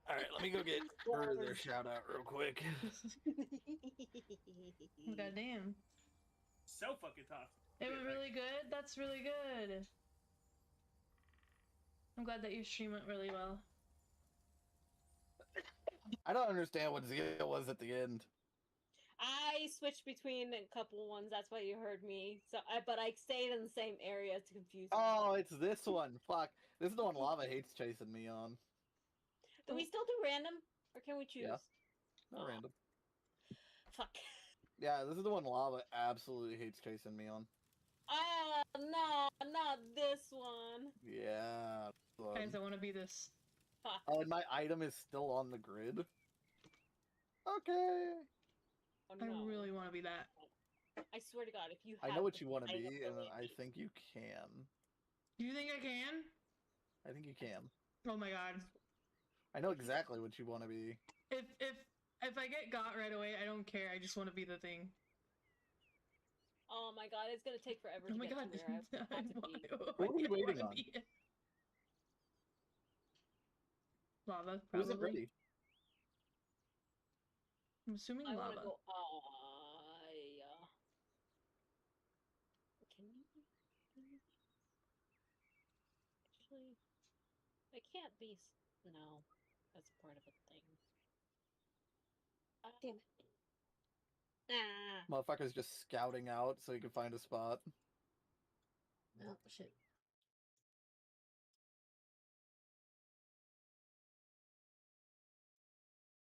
All right, let me go get their shout out real quick. Goddamn. So fucking tough. It went really good. That's really good. I'm glad that your stream went really well. I don't understand what Zia was at the end. I switched between a couple ones. That's why you heard me. So, but I stayed in the same area to confuse you. Oh, it's this one. Fuck. This is the one Lava hates chasing me on. Do we still do random, or can we choose? Yeah. Not random. Fuck. Yeah, this is the one Lava absolutely hates chasing me on. No, not this one. Yeah. Guys, I want to be this. Fuck. Oh, and my item is still on the grid. Okay. Oh, I no. really want to be that. I swear to God, if you I have know what the you want to item be, and ability- I think you can. Do you think I can? I think you can. Oh my god. I know exactly what you want to be. If I get got right away, I don't care. I just want to be the thing. Oh my God, it's gonna take forever Oh to my get god. to where I want to be. What are we waiting on? Lava, Who's it probably. ready? I'm assuming I want lava. to go. Can you? Actually, I can't be. No, that's part of a thing. Damn it. Ah. Motherfucker's just scouting out so he can find a spot. Oh shit.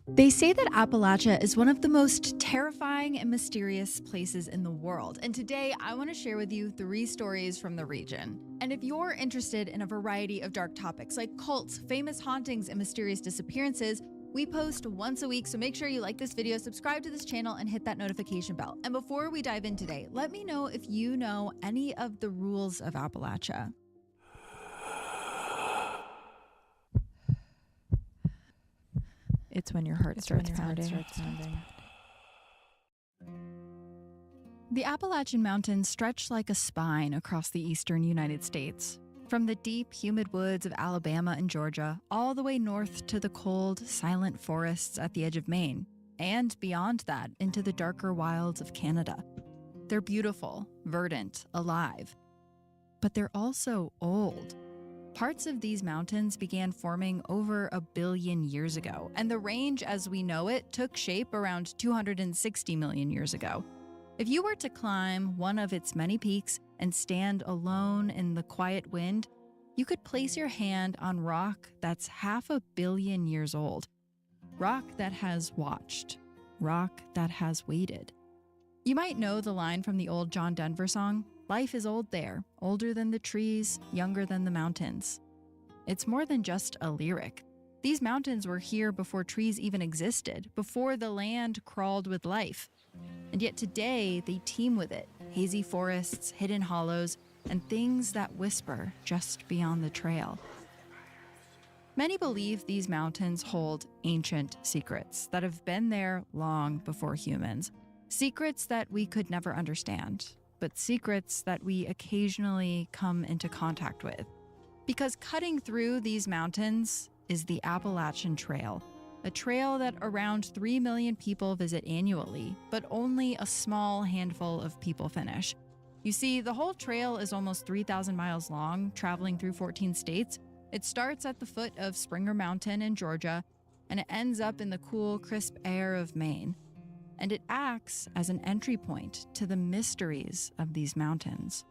They say that Appalachia is one of the most terrifying and mysterious places in the world. And today I want to share with you 3 stories from the region. And if you're interested in a variety of dark topics like cults, famous hauntings, and mysterious disappearances, we post once a week, so make sure you like this video, subscribe to this channel, and hit that notification bell. And before we dive in today, let me know if you know any of the rules of Appalachia. It's when your heart starts pounding. The Appalachian Mountains stretch like a spine across the eastern United States. From the deep, humid woods of Alabama and Georgia, all the way north to the cold, silent forests at the edge of Maine, and beyond that into the darker wilds of Canada. They're beautiful, verdant, alive. But they're also old. Parts of these mountains began forming over 1 billion years ago, and the range as we know it took shape around 260 million years ago. If you were to climb one of its many peaks and stand alone in the quiet wind, you could place your hand on rock that's 500 million years old. Rock that has watched. Rock that has waited. You might know the line from the old John Denver song, "Life is old there, older than the trees, younger than the mountains." It's more than just a lyric. These mountains were here before trees even existed, before the land crawled with life. And yet today, they teem with it. Hazy forests, hidden hollows, and things that whisper just beyond the trail. Many believe these mountains hold ancient secrets that have been there long before humans. Secrets that we could never understand, but secrets that we occasionally come into contact with. Because cutting through these mountains is the Appalachian Trail, a trail that around 3 million people visit annually, but only a small handful of people finish. You see, the whole trail is almost 3,000 miles long, traveling through 14 states. It starts at the foot of Springer Mountain in Georgia, and it ends up in the cool, crisp air of Maine. And it acts as an entry point to the mysteries of these mountains.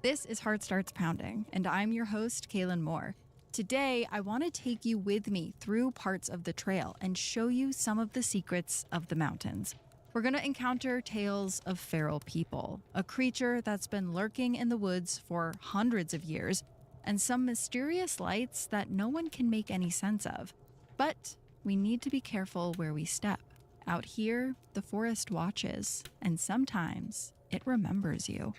This is Heart Starts Pounding, and I'm your host, Kaylin Moore. Today, I want to take you with me through parts of the trail and show you some of the secrets of the mountains. We're going to encounter tales of feral people, a creature that's been lurking in the woods for hundreds of years, and some mysterious lights that no one can make any sense of. But we need to be careful where we step. Out here, the forest watches, and sometimes it remembers you.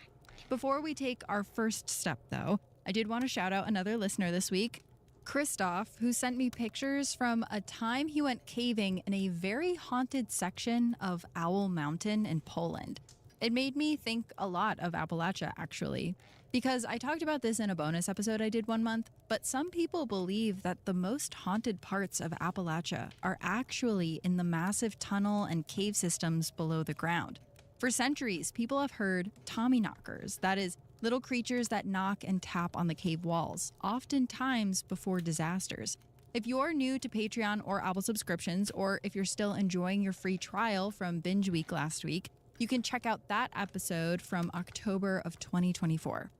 Before we take our first step, though, I did want to shout out another listener this week, Christoph, who sent me pictures from a time he went caving in a very haunted section of Owl Mountain in Poland. It made me think a lot of Appalachia, actually, because I talked about this in a bonus episode I did one month, but some people believe that the most haunted parts of Appalachia are actually in the massive tunnel and cave systems below the ground. For centuries, people have heard Tommyknockers, that is, little creatures that knock and tap on the cave walls, oftentimes before disasters. If you're new to Patreon or Apple subscriptions, or if you're still enjoying your free trial from Binge Week last week, you can check out that episode from October of 2024.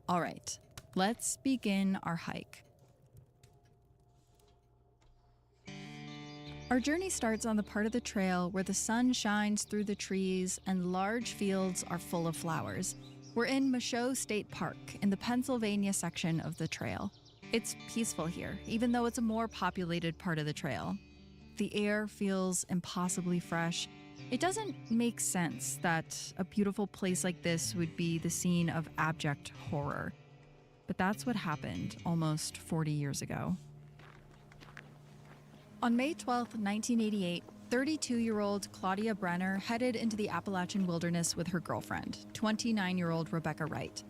All right, let's begin our hike. Our journey starts on the part of the trail where the sun shines through the trees and large fields are full of flowers. We're in Michaud State Park in the Pennsylvania section of the trail. It's peaceful here, even though it's a more populated part of the trail. The air feels impossibly fresh. It doesn't make sense that a beautiful place like this would be the scene of abject horror. But that's what happened almost 40 years ago. On May 12, 1988, 32-year-old Claudia Brenner headed into the Appalachian wilderness with her girlfriend, 29-year-old Rebecca Wright.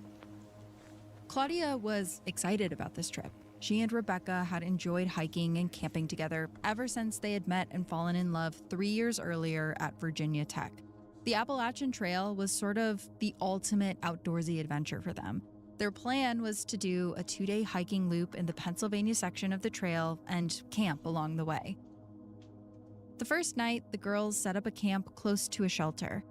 Claudia was excited about this trip. She and Rebecca had enjoyed hiking and camping together ever since they had met and fallen in love 3 years earlier at Virginia Tech. The Appalachian Trail was sort of the ultimate outdoorsy adventure for them. Their plan was to do a 2-day hiking loop in the Pennsylvania section of the trail and camp along the way. The first night, the girls set up a camp close to a shelter.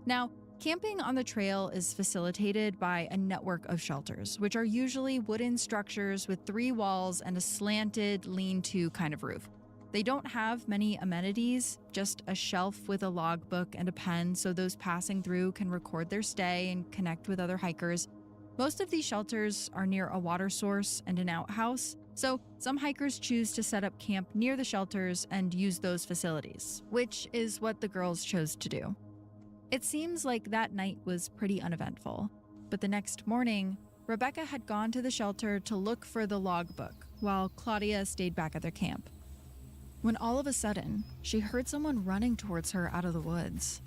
Now, camping on the trail is facilitated by a network of shelters, which are usually wooden structures with 3 walls and a slanted lean-to kind of roof. They don't have many amenities, just a shelf with a logbook and a pen so those passing through can record their stay and connect with other hikers. Most of these shelters are near a water source and an outhouse, so some hikers choose to set up camp near the shelters and use those facilities, which is what the girls chose to do. It seems like that night was pretty uneventful, but the next morning, Rebecca had gone to the shelter to look for the logbook, while Claudia stayed back at their camp. When all of a sudden, she heard someone running towards her out of the woods.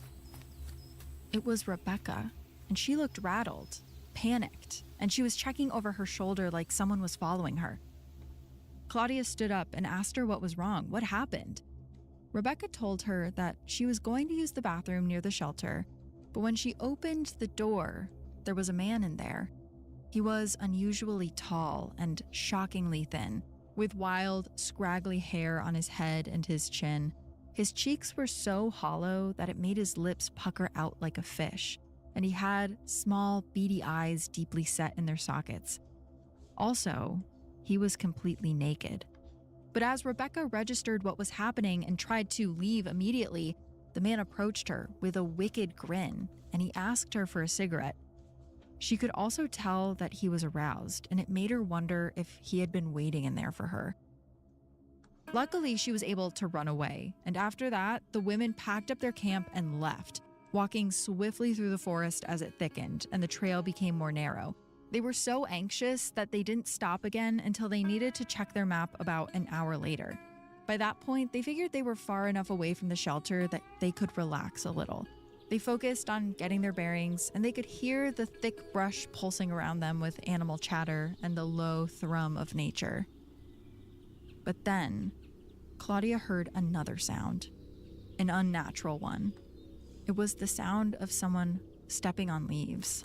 It was Rebecca, and she looked rattled, panicked, and she was checking over her shoulder like someone was following her. Claudia stood up and asked her what was wrong, what happened. Rebecca told her that she was going to use the bathroom near the shelter, but when she opened the door, there was a man in there. He was unusually tall and shockingly thin, with wild, scraggly hair on his head and his chin. His cheeks were so hollow that it made his lips pucker out like a fish, and he had small, beady eyes deeply set in their sockets. Also, he was completely naked. But as Rebecca registered what was happening and tried to leave immediately, the man approached her with a wicked grin, and he asked her for a cigarette. She could also tell that he was aroused, and it made her wonder if he had been waiting in there for her. Luckily, she was able to run away, and after that, the women packed up their camp and left, walking swiftly through the forest as it thickened and the trail became more narrow. They were so anxious that they didn't stop again until they needed to check their map about an hour later. By that point, they figured they were far enough away from the shelter that they could relax a little. They focused on getting their bearings, and they could hear the thick brush pulsing around them with animal chatter and the low thrum of nature. But then, Claudia heard another sound, an unnatural one. It was the sound of someone stepping on leaves.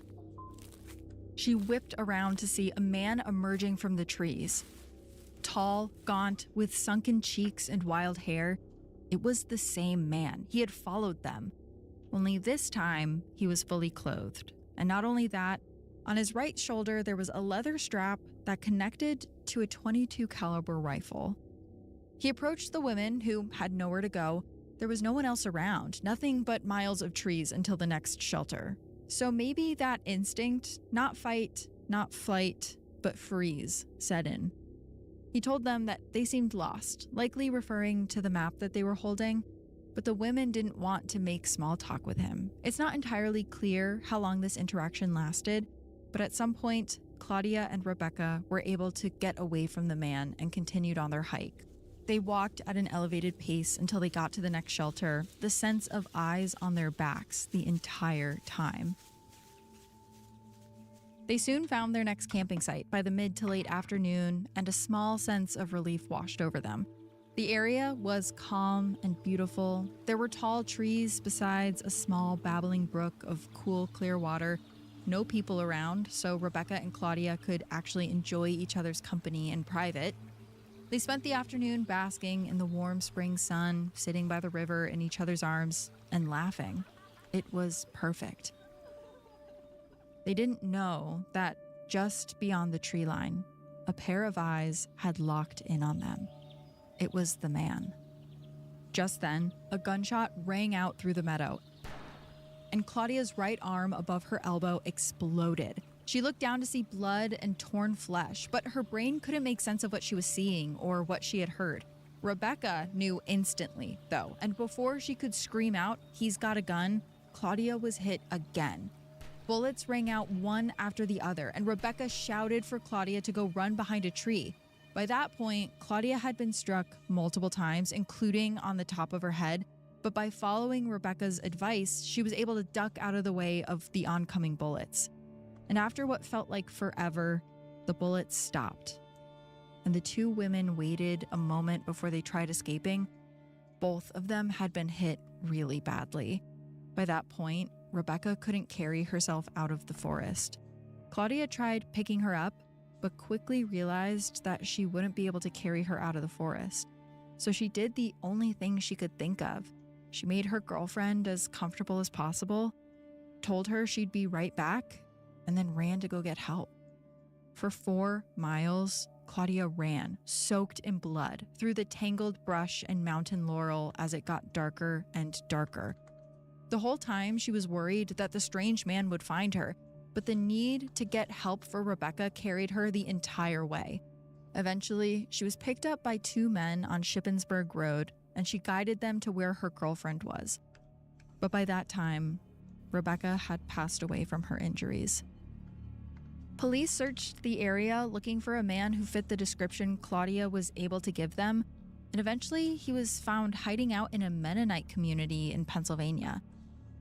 She whipped around to see a man emerging from the trees. Tall, gaunt, with sunken cheeks and wild hair, it was the same man. He had followed them. Only this time, he was fully clothed. And not only that, on his right shoulder there was a leather strap that connected to a .22 caliber rifle. He approached the women, who had nowhere to go. There was no one else around, nothing but miles of trees until the next shelter. So maybe that instinct, not fight, not flight, but freeze, set in. He told them that they seemed lost, likely referring to the map that they were holding, but the women didn't want to make small talk with him. It's not entirely clear how long this interaction lasted, but at some point, Claudia and Rebecca were able to get away from the man and continued on their hike. They walked at an elevated pace until they got to the next shelter, the sense of eyes on their backs the entire time. They soon found their next camping site by the mid to late afternoon, and a small sense of relief washed over them. The area was calm and beautiful. There were tall trees besides a small babbling brook of cool, clear water. No people around, so Rebecca and Claudia could actually enjoy each other's company in private. They spent the afternoon basking in the warm spring sun, sitting by the river in each other's arms, and laughing. It was perfect. They didn't know that just beyond the tree line, a pair of eyes had locked in on them. It was the man. Just then, a gunshot rang out through the meadow, and Claudia's right arm above her elbow exploded. She looked down to see blood and torn flesh, but her brain couldn't make sense of what she was seeing or what she had heard. Rebecca knew instantly, though, and before she could scream out, "He's got a gun," Claudia was hit again. Bullets rang out one after the other, and Rebecca shouted for Claudia to go run behind a tree. By that point, Claudia had been struck multiple times, including on the top of her head, but by following Rebecca's advice, she was able to duck out of the way of the oncoming bullets. And after what felt like forever, the bullets stopped. And the two women waited a moment before they tried escaping. Both of them had been hit really badly. By that point, Rebecca couldn't carry herself out of the forest. Claudia tried picking her up, but quickly realized that she wouldn't be able to carry her out of the forest. So she did the only thing she could think of. She made her girlfriend as comfortable as possible, told her she'd be right back, and then ran to go get help. For 4 miles, Claudia ran, soaked in blood, through the tangled brush and mountain laurel as it got darker and darker. The whole time, she was worried that the strange man would find her, but the need to get help for Rebecca carried her the entire way. Eventually, she was picked up by 2 men on Shippensburg Road, and she guided them to where her girlfriend was. But by that time, Rebecca had passed away from her injuries. Police searched the area looking for a man who fit the description Claudia was able to give them, and eventually he was found hiding out in a Mennonite community in Pennsylvania.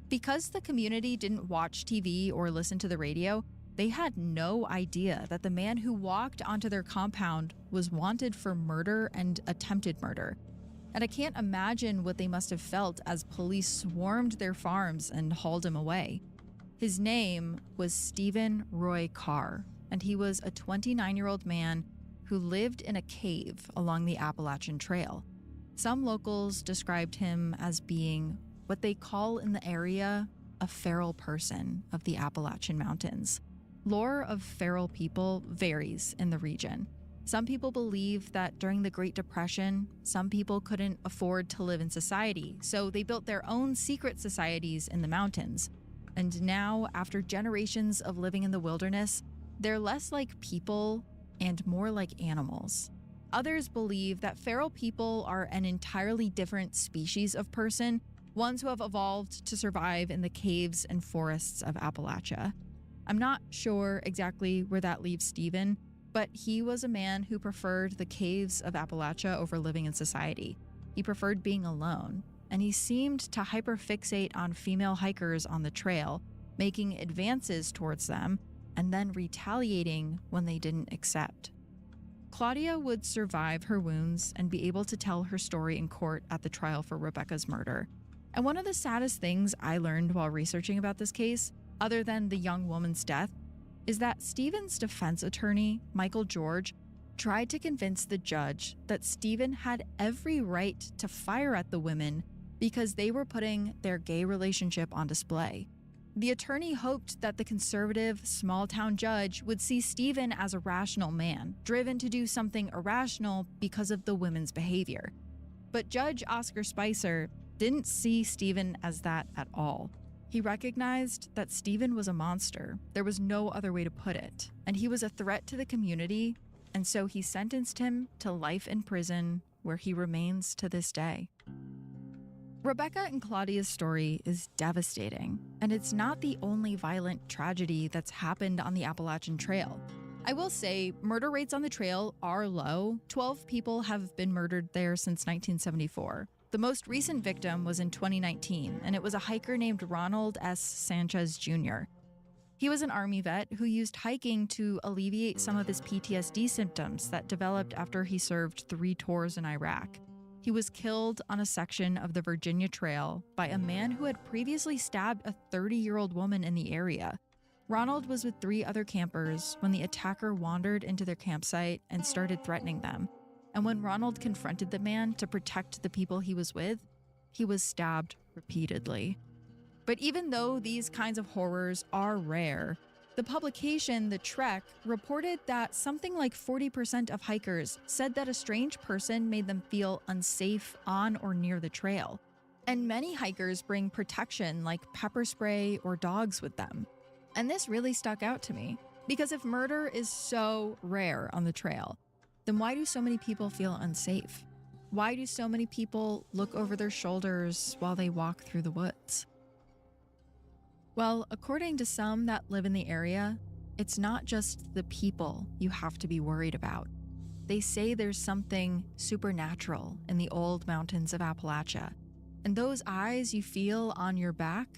Because the community didn't watch TV or listen to the radio, they had no idea that the man who walked onto their compound was wanted for murder and attempted murder. And I can't imagine what they must have felt as police swarmed their farms and hauled him away. His name was Stephen Roy Carr, and he was a 29-year-old man who lived in a cave along the Appalachian Trail. Some locals described him as being what they call in the area a feral person of the Appalachian Mountains. Lore of feral people varies in the region. Some people believe that during the Great Depression, some people couldn't afford to live in society, so they built their own secret societies in the mountains. And now, after generations of living in the wilderness, they're less like people and more like animals. Others believe that feral people are an entirely different species of person, ones who have evolved to survive in the caves and forests of Appalachia. I'm not sure exactly where that leaves Stephen, but he was a man who preferred the caves of Appalachia over living in society. He preferred being alone, and he seemed to hyperfixate on female hikers on the trail, making advances towards them, and then retaliating when they didn't accept. Claudia would survive her wounds and be able to tell her story in court at the trial for Rebecca's murder. And one of the saddest things I learned while researching about this case, other than the young woman's death, is that Stephen's defense attorney, Michael George, tried to convince the judge that Stephen had every right to fire at the women because they were putting their gay relationship on display. The attorney hoped that the conservative, small-town judge would see Stephen as a rational man, driven to do something irrational because of the women's behavior. But Judge Oscar Spicer didn't see Stephen as that at all. He recognized that Stephen was a monster. There was no other way to put it. And he was a threat to the community, and so he sentenced him to life in prison, where he remains to this day. Rebecca and Claudia's story is devastating, and it's not the only violent tragedy that's happened on the Appalachian Trail. I will say, murder rates on the trail are low. 12 people have been murdered there since 1974. The most recent victim was in 2019, and it was a hiker named Ronald S. Sanchez Jr. He was an Army vet who used hiking to alleviate some of his PTSD symptoms that developed after he served 3 tours in Iraq. He was killed on a section of the Virginia Trail by a man who had previously stabbed a 30-year-old woman in the area. Ronald was with 3 other campers when the attacker wandered into their campsite and started threatening them. And when Ronald confronted the man to protect the people he was with, he was stabbed repeatedly. But even though these kinds of horrors are rare, the publication, The Trek, reported that something like 40% of hikers said that a strange person made them feel unsafe on or near the trail. And many hikers bring protection like pepper spray or dogs with them. And this really stuck out to me, because if murder is so rare on the trail, then why do so many people feel unsafe? Why do so many people look over their shoulders while they walk through the woods? Well, according to some that live in the area, it's not just the people you have to be worried about. They say there's something supernatural in the old mountains of Appalachia, and those eyes you feel on your back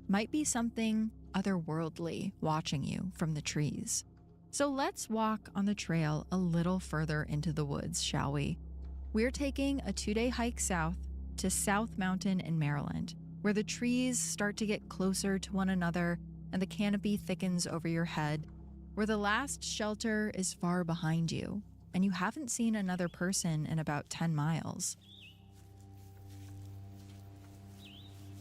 might be something otherworldly watching you from the trees. So let's walk on the trail a little further into the woods, shall we? We're taking a 2-day hike south to South Mountain in Maryland, where the trees start to get closer to one another and the canopy thickens over your head, where the last shelter is far behind you, and you haven't seen another person in about 10 miles.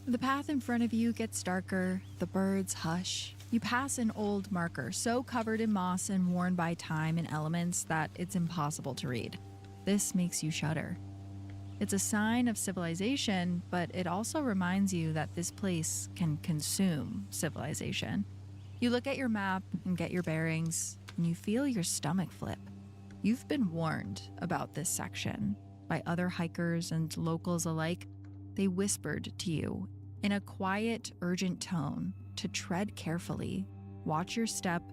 The path in front of you gets darker, the birds hush. You pass an old marker so covered in moss and worn by time and elements that it's impossible to read. This makes you shudder. It's a sign of civilization, but it also reminds you that this place can consume civilization. You look at your map and get your bearings, and you feel your stomach flip. You've been warned about this section by other hikers and locals alike. They whispered to you in a quiet, urgent tone to tread carefully, watch your step,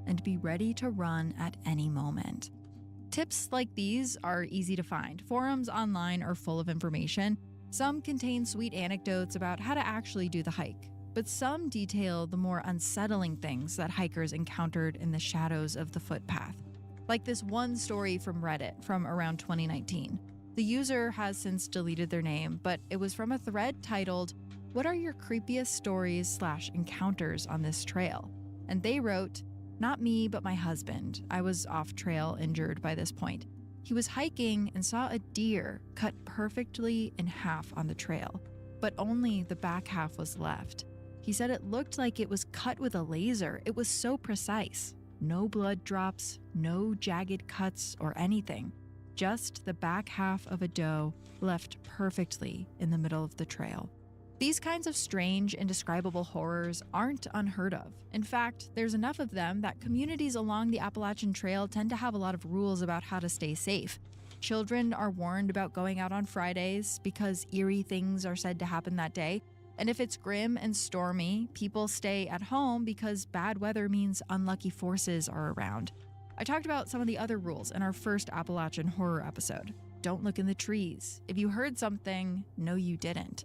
and be ready to run at any moment. Tips like these are easy to find. Forums online are full of information. Some contain sweet anecdotes about how to actually do the hike, but some detail the more unsettling things that hikers encountered in the shadows of the footpath. Like this one story from Reddit from around 2019. The user has since deleted their name, but it was from a thread titled, "What are your creepiest stories/encounters on this trail?" And they wrote, "Not me, but my husband. I was off trail, injured by this point. He was hiking and saw a deer cut perfectly in half on the trail, but only the back half was left. He said it looked like it was cut with a laser. It was so precise. No blood drops, no jagged cuts or anything. Just the back half of a doe left perfectly in the middle of the trail." These kinds of strange, indescribable horrors aren't unheard of. In fact, there's enough of them that communities along the Appalachian Trail tend to have a lot of rules about how to stay safe. Children are warned about going out on Fridays because eerie things are said to happen that day. And if it's grim and stormy, people stay at home because bad weather means unlucky forces are around. I talked about some of the other rules in our first Appalachian horror episode. Don't look in the trees. If you heard something, no you didn't.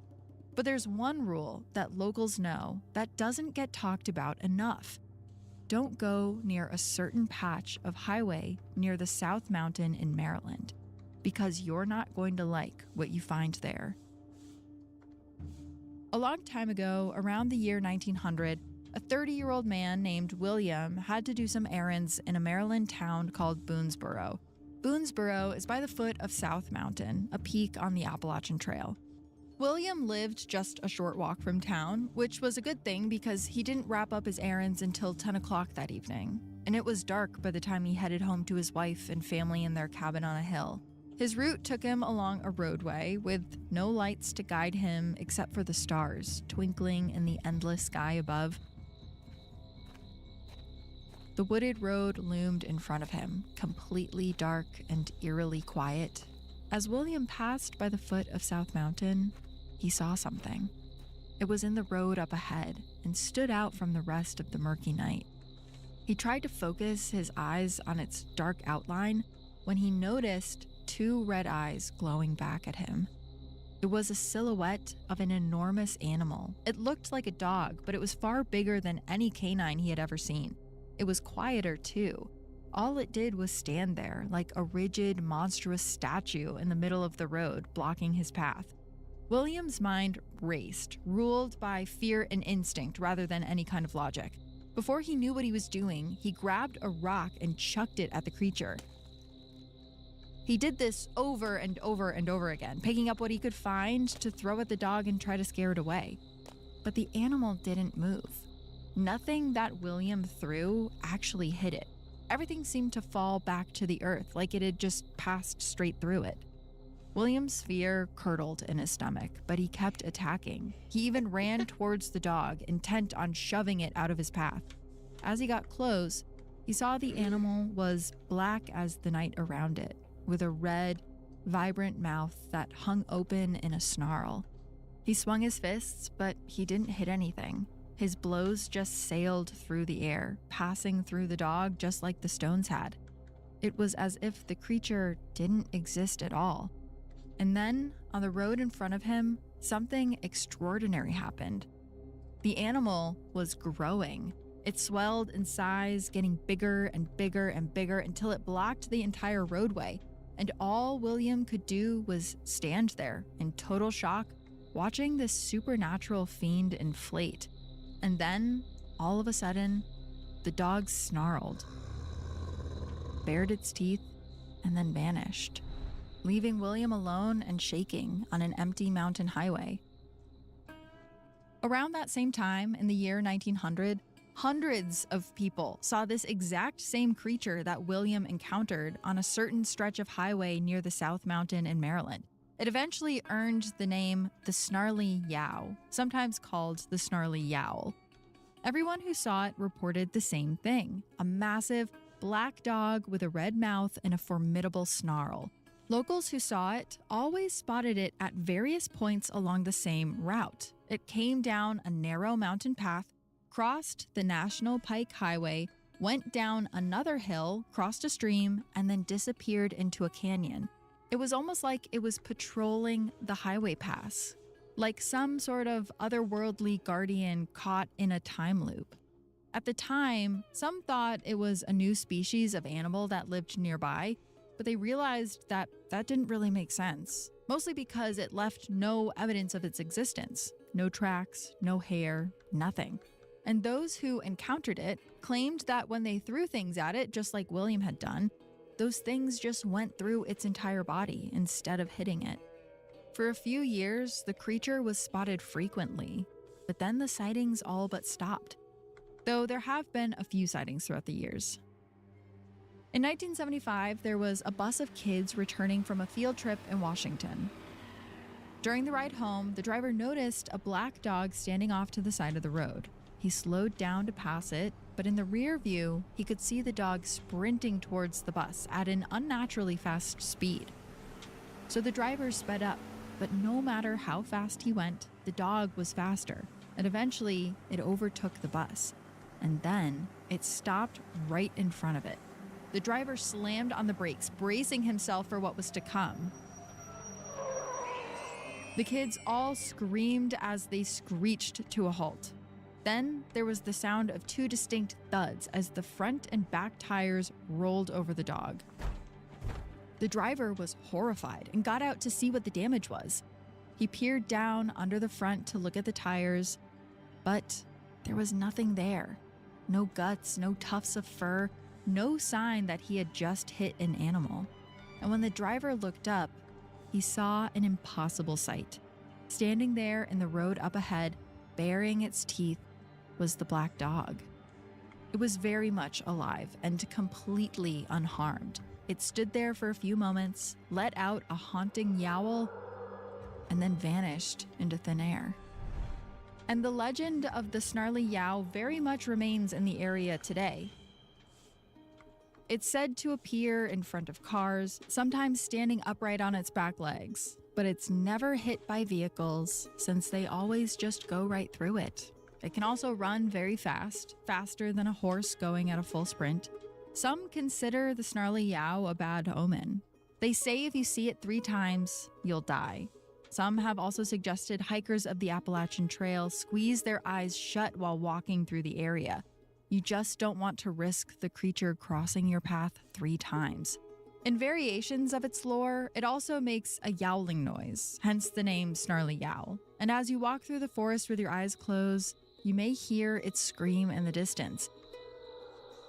But there's one rule that locals know that doesn't get talked about enough. Don't go near a certain patch of highway near the South Mountain in Maryland, because you're not going to like what you find there. A long time ago, around the year 1900, a 30-year-old man named William had to do some errands in a Maryland town called Boonesboro. Boonesboro is by the foot of South Mountain, a peak on the Appalachian Trail. William lived just a short walk from town, which was a good thing because he didn't wrap up his errands until 10 o'clock that evening, and it was dark by the time he headed home to his wife and family in their cabin on a hill. His route took him along a roadway with no lights to guide him except for the stars twinkling in the endless sky above. The wooded road loomed in front of him, completely dark and eerily quiet. As William passed by the foot of South Mountain, he saw something. It was in the road up ahead and stood out from the rest of the murky night. He tried to focus his eyes on its dark outline when he noticed 2 red eyes glowing back at him. It was a silhouette of an enormous animal. It looked like a dog, but it was far bigger than any canine he had ever seen. It was quieter, too. All it did was stand there, like a rigid, monstrous statue in the middle of the road, blocking his path. William's mind raced, ruled by fear and instinct rather than any kind of logic. Before he knew what he was doing, he grabbed a rock and chucked it at the creature. He did this over and over and over again, picking up what he could find to throw at the dog and try to scare it away. But the animal didn't move. Nothing that William threw actually hit it. Everything seemed to fall back to the earth, like it had just passed straight through it. William's fear curdled in his stomach, but he kept attacking. He even ran towards the dog, intent on shoving it out of his path. As he got close, he saw the animal was black as the night around it, with a red, vibrant mouth that hung open in a snarl. He swung his fists, but he didn't hit anything. His blows just sailed through the air, passing through the dog just like the stones had. It was as if the creature didn't exist at all. And then, on the road in front of him, something extraordinary happened. The animal was growing. It swelled in size, getting bigger and bigger and bigger until it blocked the entire roadway. And all William could do was stand there in total shock, watching this supernatural fiend inflate. And then, all of a sudden, the dog snarled, bared its teeth, and then vanished, leaving William alone and shaking on an empty mountain highway. Around that same time, in the year 1900, hundreds of people saw this exact same creature that William encountered on a certain stretch of highway near the South Mountain in Maryland. It eventually earned the name the Snarly Yow, sometimes called the Snarly Yowl. Everyone who saw it reported the same thing, a massive black dog with a red mouth and a formidable snarl. Locals who saw it always spotted it at various points along the same route. It came down a narrow mountain path, crossed the National Pike Highway, went down another hill, crossed a stream, and then disappeared into a canyon. It was almost like it was patrolling the highway pass, like some sort of otherworldly guardian caught in a time loop. At the time, some thought it was a new species of animal that lived nearby, but they realized that that didn't really make sense, mostly because it left no evidence of its existence. No tracks, no hair, nothing. And those who encountered it claimed that when they threw things at it, just like William had done, those things just went through its entire body instead of hitting it. For a few years, the creature was spotted frequently, but then the sightings all but stopped, though there have been a few sightings throughout the years. In 1975, there was a bus of kids returning from a field trip in Washington. During the ride home, the driver noticed a black dog standing off to the side of the road. He slowed down to pass it, but in the rear view, he could see the dog sprinting towards the bus at an unnaturally fast speed. So the driver sped up, but no matter how fast he went, the dog was faster, and eventually it overtook the bus. And then it stopped right in front of it. The driver slammed on the brakes, bracing himself for what was to come. The kids all screamed as they screeched to a halt. Then there was the sound of two distinct thuds as the front and back tires rolled over the dog. The driver was horrified and got out to see what the damage was. He peered down under the front to look at the tires, but there was nothing there. No guts, no tufts of fur, no sign that he had just hit an animal. And when the driver looked up, he saw an impossible sight. Standing there in the road up ahead, baring its teeth, was the black dog. It was very much alive and completely unharmed. It stood there for a few moments, let out a haunting yowl, and then vanished into thin air. And the legend of the Snarly Yow very much remains in the area today. It's said to appear in front of cars, sometimes standing upright on its back legs, but it's never hit by vehicles since they always just go right through it. It can also run very fast, faster than a horse going at a full sprint. Some consider the snarly yow a bad omen. They say if you see it 3 times, you'll die. Some have also suggested hikers of the Appalachian Trail squeeze their eyes shut while walking through the area. You just don't want to risk the creature crossing your path 3 times. In variations of its lore, it also makes a yowling noise, hence the name snarly yow. And as you walk through the forest with your eyes closed, you may hear it scream in the distance.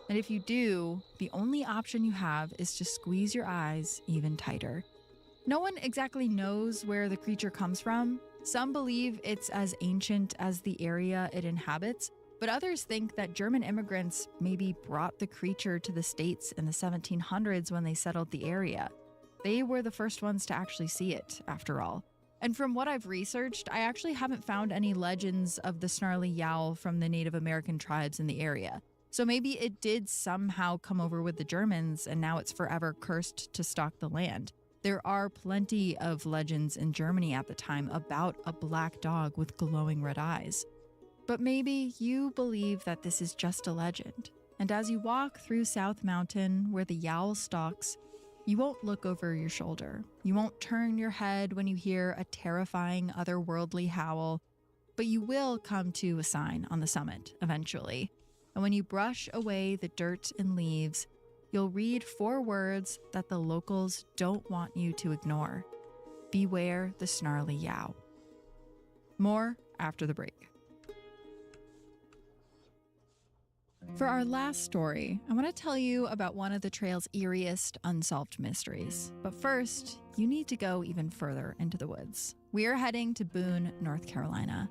And if you do, the only option you have is to squeeze your eyes even tighter. No one exactly knows where the creature comes from. Some believe it's as ancient as the area it inhabits, but others think that German immigrants maybe brought the creature to the States in the 1700s when they settled the area. They were the first ones to actually see it, after all. And from what I've researched, I actually haven't found any legends of the snarly yowl from the Native American tribes in the area. So maybe it did somehow come over with the Germans and now it's forever cursed to stalk the land. There are plenty of legends in Germany at the time about a black dog with glowing red eyes. But maybe you believe that this is just a legend. And as you walk through South Mountain where the yowl stalks, you won't look over your shoulder. You won't turn your head when you hear a terrifying otherworldly howl, but you will come to a sign on the summit eventually. And when you brush away the dirt and leaves, you'll read 4 words that the locals don't want you to ignore. Beware the snarly yow. More after the break. For our last story, I want to tell you about one of the trail's eeriest unsolved mysteries. But first, you need to go even further into the woods. We are heading to Boone, North Carolina.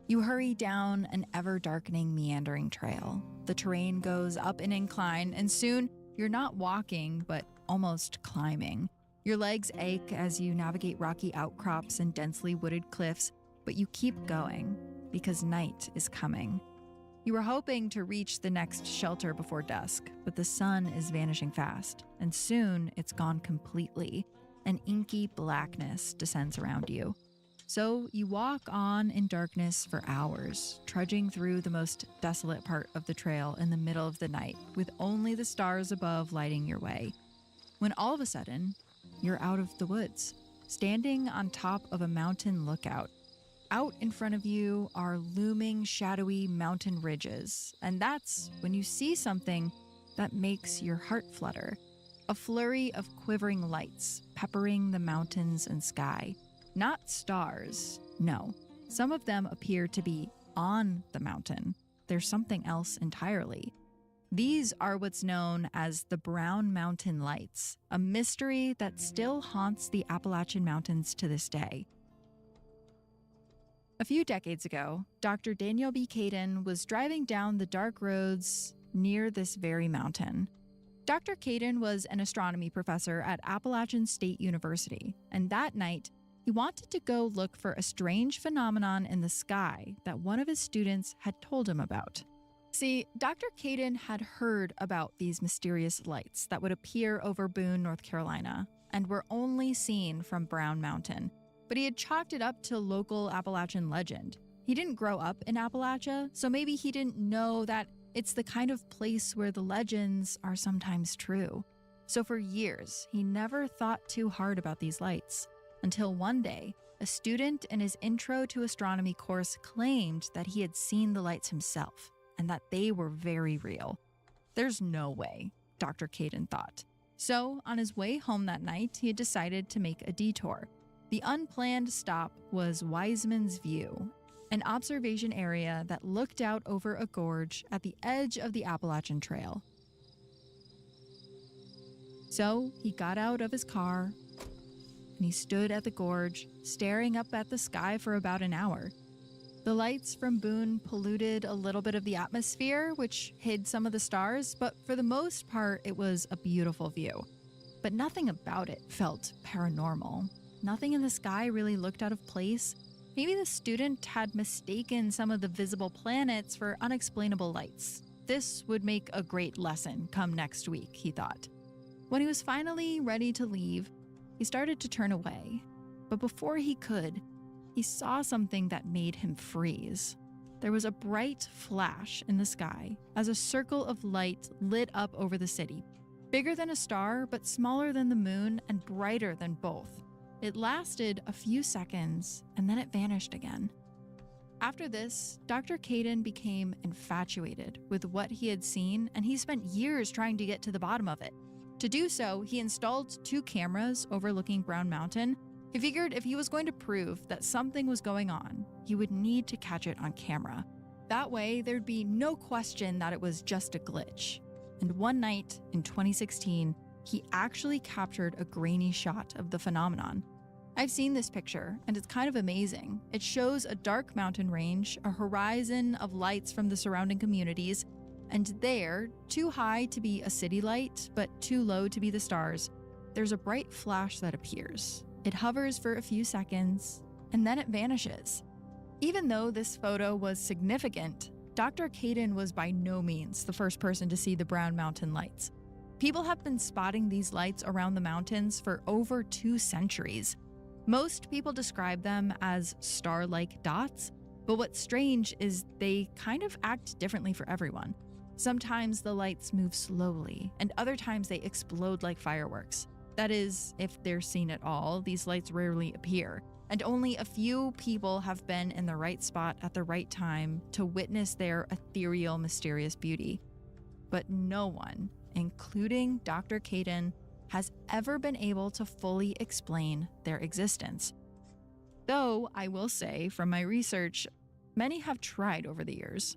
You hurry down an ever-darkening, meandering trail. The terrain goes up an incline, and soon you're not walking, but almost climbing. Your legs ache as you navigate rocky outcrops and densely wooded cliffs, but you keep going because night is coming. You were hoping to reach the next shelter before dusk, but the sun is vanishing fast, and soon it's gone completely. An inky blackness descends around you. So you walk on in darkness for hours, trudging through the most desolate part of the trail in the middle of the night, with only the stars above lighting your way. When all of a sudden, you're out of the woods, standing on top of a mountain lookout. Out in front of you are looming, shadowy mountain ridges, and that's when you see something that makes your heart flutter. A flurry of quivering lights peppering the mountains and sky. Not stars, no. Some of them appear to be on the mountain. There's something else entirely. These are what's known as the Brown Mountain Lights, a mystery that still haunts the Appalachian Mountains to this day. A few decades ago, Dr. Daniel B. Caden was driving down the dark roads near this very mountain. Dr. Caden was an astronomy professor at Appalachian State University, and that night, he wanted to go look for a strange phenomenon in the sky that one of his students had told him about. See, Dr. Caden had heard about these mysterious lights that would appear over Boone, North Carolina, and were only seen from Brown Mountain. But he had chalked it up to local Appalachian legend. He didn't grow up in Appalachia, so maybe he didn't know that it's the kind of place where the legends are sometimes true. So for years, he never thought too hard about these lights. Until one day, a student in his Intro to Astronomy course claimed that he had seen the lights himself, and that they were very real. There's no way, Dr. Caden thought. So, on his way home that night, he had decided to make a detour. The unplanned stop was Wiseman's View, an observation area that looked out over a gorge at the edge of the Appalachian Trail. So, he got out of his car, and he stood at the gorge, staring up at the sky for about an hour. The lights from Boone polluted a little bit of the atmosphere, which hid some of the stars, but for the most part, it was a beautiful view. But nothing about it felt paranormal. Nothing in the sky really looked out of place. Maybe the student had mistaken some of the visible planets for unexplainable lights. This would make a great lesson come next week, he thought. When he was finally ready to leave, he started to turn away, but before he could, he saw something that made him freeze. there was a bright flash in the sky as a circle of light lit up over the city, bigger than a star but smaller than the moon and brighter than both. It lasted a few seconds and then it vanished again. After this, Dr. Caden became infatuated with what he had seen, and he spent years trying to get to the bottom of it. To do so, he installed 2 cameras overlooking Brown Mountain. He figured if he was going to prove that something was going on, he would need to catch it on camera. That way, there'd be no question that it was just a glitch. And one night in 2016, he actually captured a grainy shot of the phenomenon. I've seen this picture, and it's kind of amazing. It shows a dark mountain range, a horizon of lights from the surrounding communities, and there, too high to be a city light, but too low to be the stars, there's a bright flash that appears. It hovers for a few seconds, and then it vanishes. Even though this photo was significant, Dr. Caden was by no means the first person to see the Brown Mountain lights. People have been spotting these lights around the mountains for over 2 centuries. Most people describe them as star-like dots, but what's strange is they kind of act differently for everyone. Sometimes the lights move slowly, and other times they explode like fireworks. That is, if they're seen at all, these lights rarely appear, and only a few people have been in the right spot at the right time to witness their ethereal, mysterious beauty. But no one, including Dr. Caden, has ever been able to fully explain their existence. Though, I will say, from my research, many have tried over the years.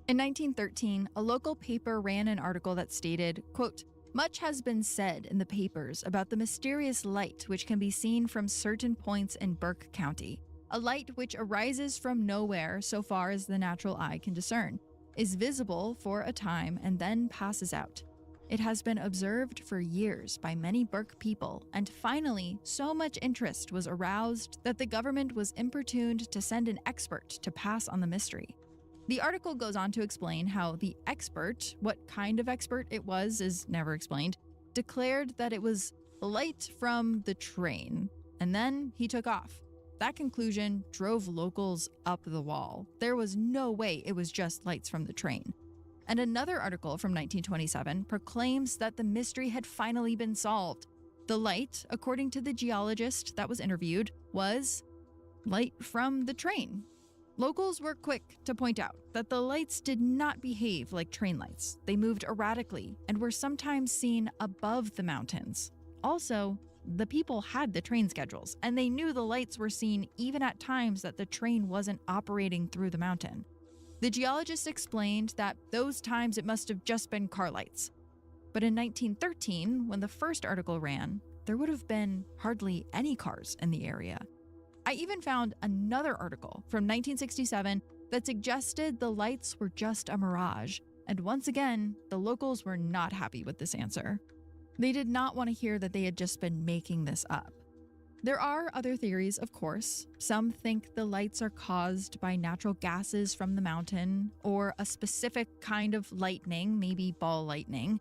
In 1913, a local paper ran an article that stated, quote, "Much has been said in the papers about the mysterious light which can be seen from certain points in Burke County, a light which arises from nowhere so far as the natural eye can discern, is visible for a time and then passes out. It has been observed for years by many Burke people, and finally, so much interest was aroused that the government was importuned to send an expert to pass on the mystery." The article goes on to explain how the expert, what kind of expert it was is never explained, declared that it was light from the train, and then he took off. That conclusion drove locals up the wall. There was no way it was just lights from the train. And another article from 1927 proclaims that the mystery had finally been solved. The light, according to the geologist that was interviewed, was light from the train. Locals were quick to point out that the lights did not behave like train lights. They moved erratically and were sometimes seen above the mountains. Also, the people had the train schedules, and they knew the lights were seen even at times that the train wasn't operating through the mountain. The geologist explained that those times it must have just been car lights. But in 1913, when the first article ran, there would have been hardly any cars in the area. I even found another article from 1967 that suggested the lights were just a mirage, and once again, the locals were not happy with this answer. They did not want to hear that they had just been making this up. There are other theories, of course. Some think the lights are caused by natural gases from the mountain, or a specific kind of lightning, maybe ball lightning.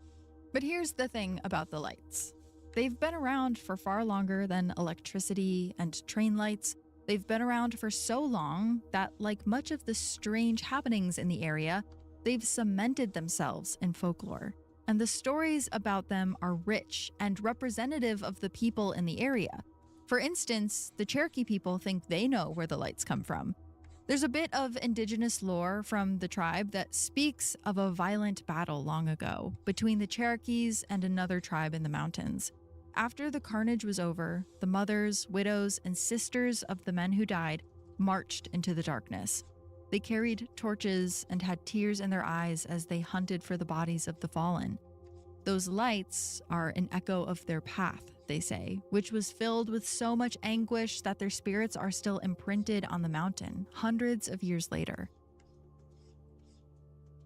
But here's the thing about the lights. They've been around for far longer than electricity and train lights. They've been around for so long that, like much of the strange happenings in the area, they've cemented themselves in folklore. And the stories about them are rich and representative of the people in the area. For instance, the Cherokee people think they know where the lights come from. There's a bit of indigenous lore from the tribe that speaks of a violent battle long ago between the Cherokees and another tribe in the mountains. After the carnage was over, the mothers, widows, and sisters of the men who died marched into the darkness. They carried torches and had tears in their eyes as they hunted for the bodies of the fallen. Those lights are an echo of their path, they say, which was filled with so much anguish that their spirits are still imprinted on the mountain hundreds of years later.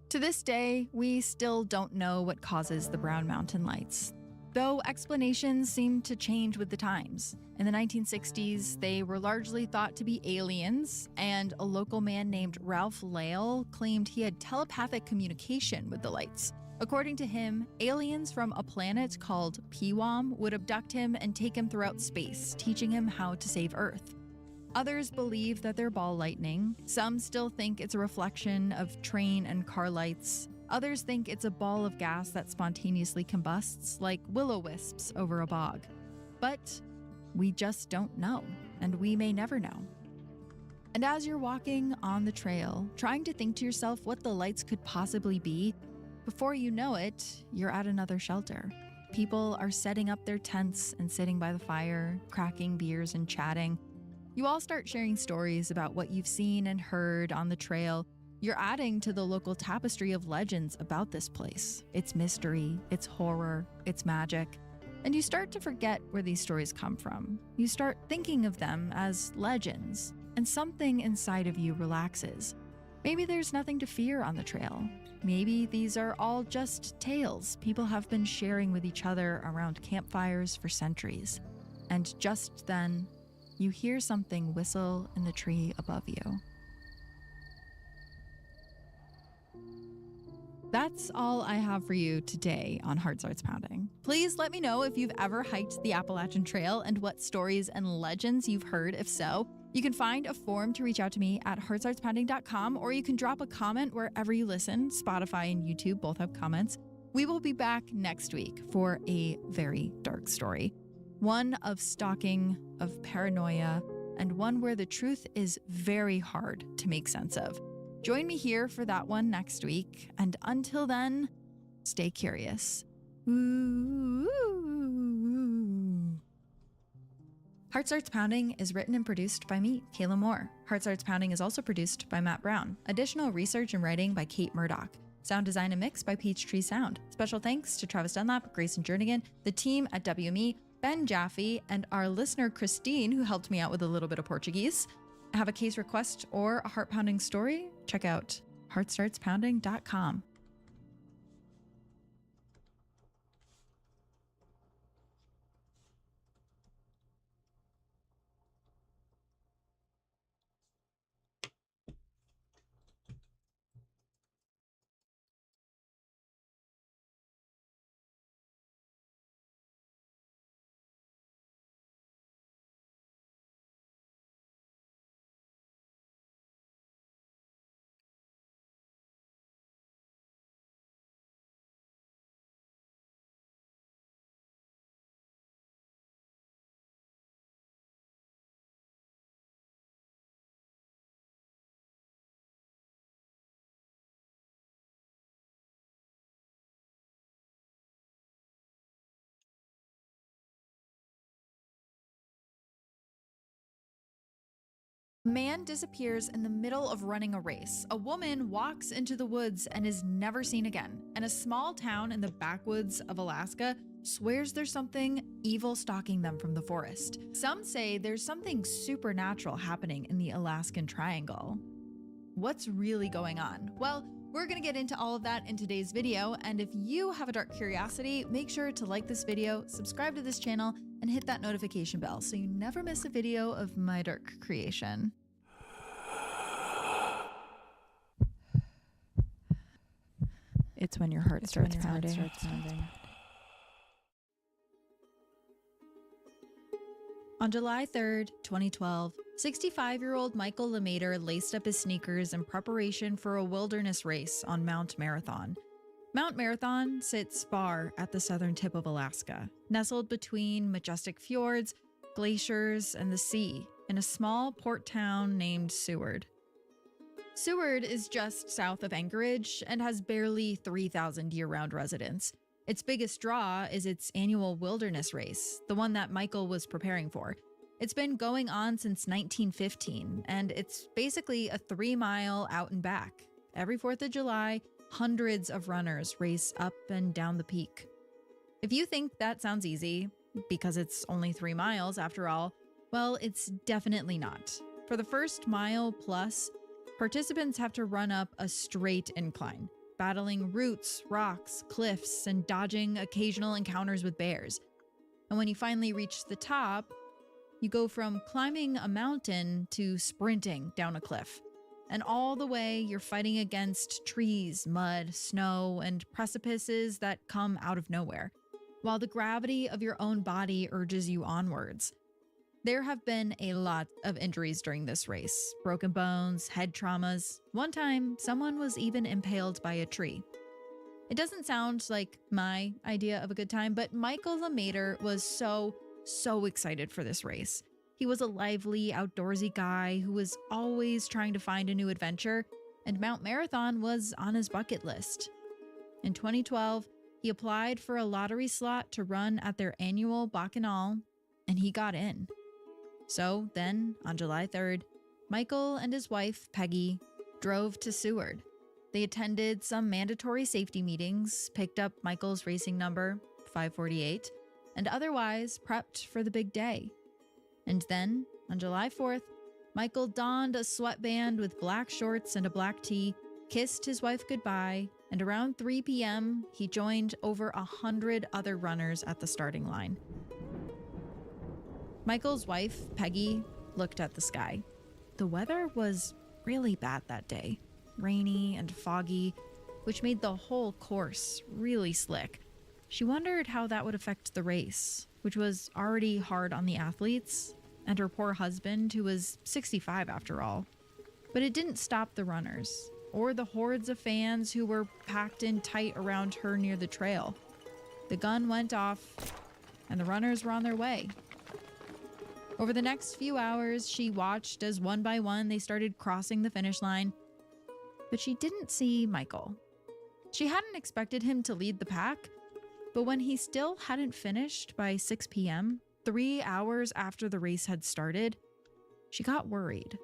To this day, we still don't know what causes the Brown Mountain lights, though explanations seem to change with the times. In the 1960s, they were largely thought to be aliens, and a local man named Ralph Lale claimed he had telepathic communication with the lights. According to him, aliens from a planet called Pewam would abduct him and take him throughout space, teaching him how to save Earth. Others believe that they're ball lightning. Some still think it's a reflection of train and car lights. Others think it's a ball of gas that spontaneously combusts like will-o-wisps over a bog. But we just don't know, and we may never know. And as you're walking on the trail, trying to think to yourself what the lights could possibly be, before you know it, you're at another shelter. People are setting up their tents and sitting by the fire, cracking beers and chatting. You all start sharing stories about what you've seen and heard on the trail. You're adding to the local tapestry of legends about this place, its mystery, its horror, its magic. And you start to forget where these stories come from. You start thinking of them as legends, and something inside of you relaxes. Maybe there's nothing to fear on the trail. Maybe these are all just tales people have been sharing with each other around campfires for centuries. And just then, you hear something whistle in the tree above you. That's all I have for you today on Heart Starts Pounding. Please let me know if you've ever hiked the Appalachian Trail and what stories and legends you've heard. If so, you can find a form to reach out to me at heartstartspounding.com, or you can drop a comment wherever you listen. Spotify and YouTube both have comments. We will be back next week for a very dark story. One of stalking, of paranoia, and one where the truth is very hard to make sense of. Join me here for that one next week, and until then, stay curious. Ooh. Heart Starts Pounding is written and produced by me, Kayla Moore. Heart Starts Pounding is also produced by Matt Brown. Additional research and writing by Kate Murdoch. Sound design and mix by Peachtree Sound. Special thanks to Travis Dunlap, Grayson Jernigan, the team at WME, Ben Jaffe, and our listener Christine, who helped me out with a little bit of Portuguese. Have a case request or a heart-pounding story? Check out heartstartspounding.com. Man disappears in the middle of running a race. A woman walks into the woods and is never seen again. And a small town in the backwoods of Alaska swears there's something evil stalking them from the forest. Some say there's something supernatural happening in the Alaskan Triangle. What's really going on? Well, we're gonna get into all of that in today's video, and if you have a dark curiosity, make sure to like this video, subscribe to this channel, and hit that notification bell so you never miss a video of my dark creation. It's when your heart starts pounding. On July 3rd, 2012, 65-year-old Michael LeMater laced up his sneakers in preparation for a wilderness race on Mount Marathon. Mount Marathon sits far at the southern tip of Alaska, nestled between majestic fjords, glaciers, and the sea, in a small port town named Seward. Seward is just south of Anchorage and has barely 3,000 year-round residents. Its biggest draw is its annual wilderness race, the one that Michael was preparing for. It's been going on since 1915, and it's basically a 3-mile out and back. Every 4th of July, hundreds of runners race up and down the peak. If you think that sounds easy, because it's only 3 miles after all, well, it's definitely not. For the first mile plus, participants have to run up a straight incline, battling roots, rocks, cliffs, and dodging occasional encounters with bears. And when you finally reach the top, you go from climbing a mountain to sprinting down a cliff. And all the way, you're fighting against trees, mud, snow, and precipices that come out of nowhere, while the gravity of your own body urges you onwards. There have been a lot of injuries during this race. Broken bones, head traumas. One time, someone was even impaled by a tree. It doesn't sound like my idea of a good time, but Michael LeMaitre was so excited for this race. He was a lively, outdoorsy guy who was always trying to find a new adventure, and Mount Marathon was on his bucket list. In 2012, he applied for a lottery slot to run at their annual Bacchanal, and he got in. So then, on July 3rd, Michael and his wife, Peggy, drove to Seward. They attended some mandatory safety meetings, picked up Michael's racing number, 548, and otherwise prepped for the big day. And then, on July 4th, Michael donned a sweatband with black shorts and a black tee, kissed his wife goodbye, and around 3 p.m., he joined over 100 other runners at the starting line. Michael's wife, Peggy, looked at the sky. The weather was really bad that day, rainy and foggy, which made the whole course really slick. She wondered how that would affect the race, which was already hard on the athletes, and her poor husband, who was 65 after all. But it didn't stop the runners, or the hordes of fans who were packed in tight around her near the trail. The gun went off, and the runners were on their way. Over the next few hours, she watched as one by one they started crossing the finish line, but she didn't see Michael. She hadn't expected him to lead the pack, but when he still hadn't finished by 6 p.m., 3 hours after the race had started, she got worried.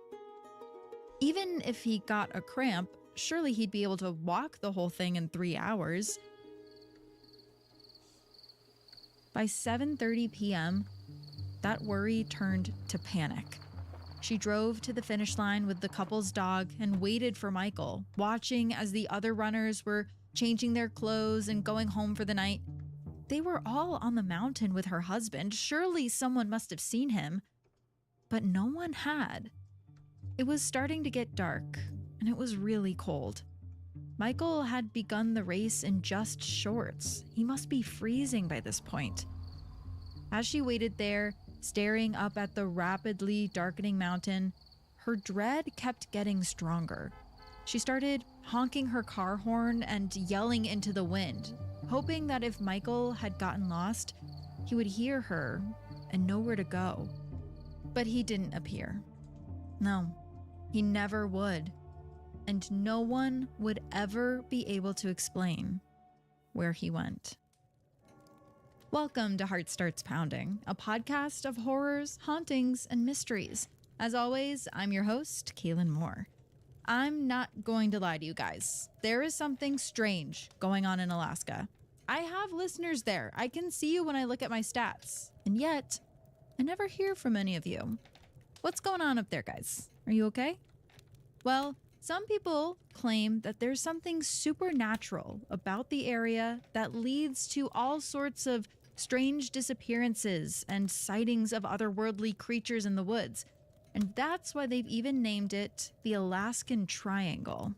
Even if he got a cramp, surely he'd be able to walk the whole thing in 3 hours. By 7:30 p.m., that worry turned to panic. She drove to the finish line with the couple's dog and waited for Michael, watching as the other runners were changing their clothes and going home for the night. They were all on the mountain with her husband. Surely someone must have seen him. But no one had. It was starting to get dark, and it was really cold. Michael had begun the race in just shorts. He must be freezing by this point. As she waited there, staring up at the rapidly darkening mountain, her dread kept getting stronger. She started honking her car horn and yelling into the wind, hoping that if Michael had gotten lost, he would hear her and know where to go. But he didn't appear. No, he never would. And no one would ever be able to explain where he went. Welcome to Heart Starts Pounding, a podcast of horrors, hauntings, and mysteries. As always, I'm your host, Kaylin Moore. I'm not going to lie to you guys. There is something strange going on in Alaska. I have listeners there. I can see you when I look at my stats. And yet, I never hear from any of you. What's going on up there, guys? Are you okay? Well, some people claim that there's something supernatural about the area that leads to all sorts of strange disappearances and sightings of otherworldly creatures in the woods. And that's why they've even named it the Alaskan Triangle.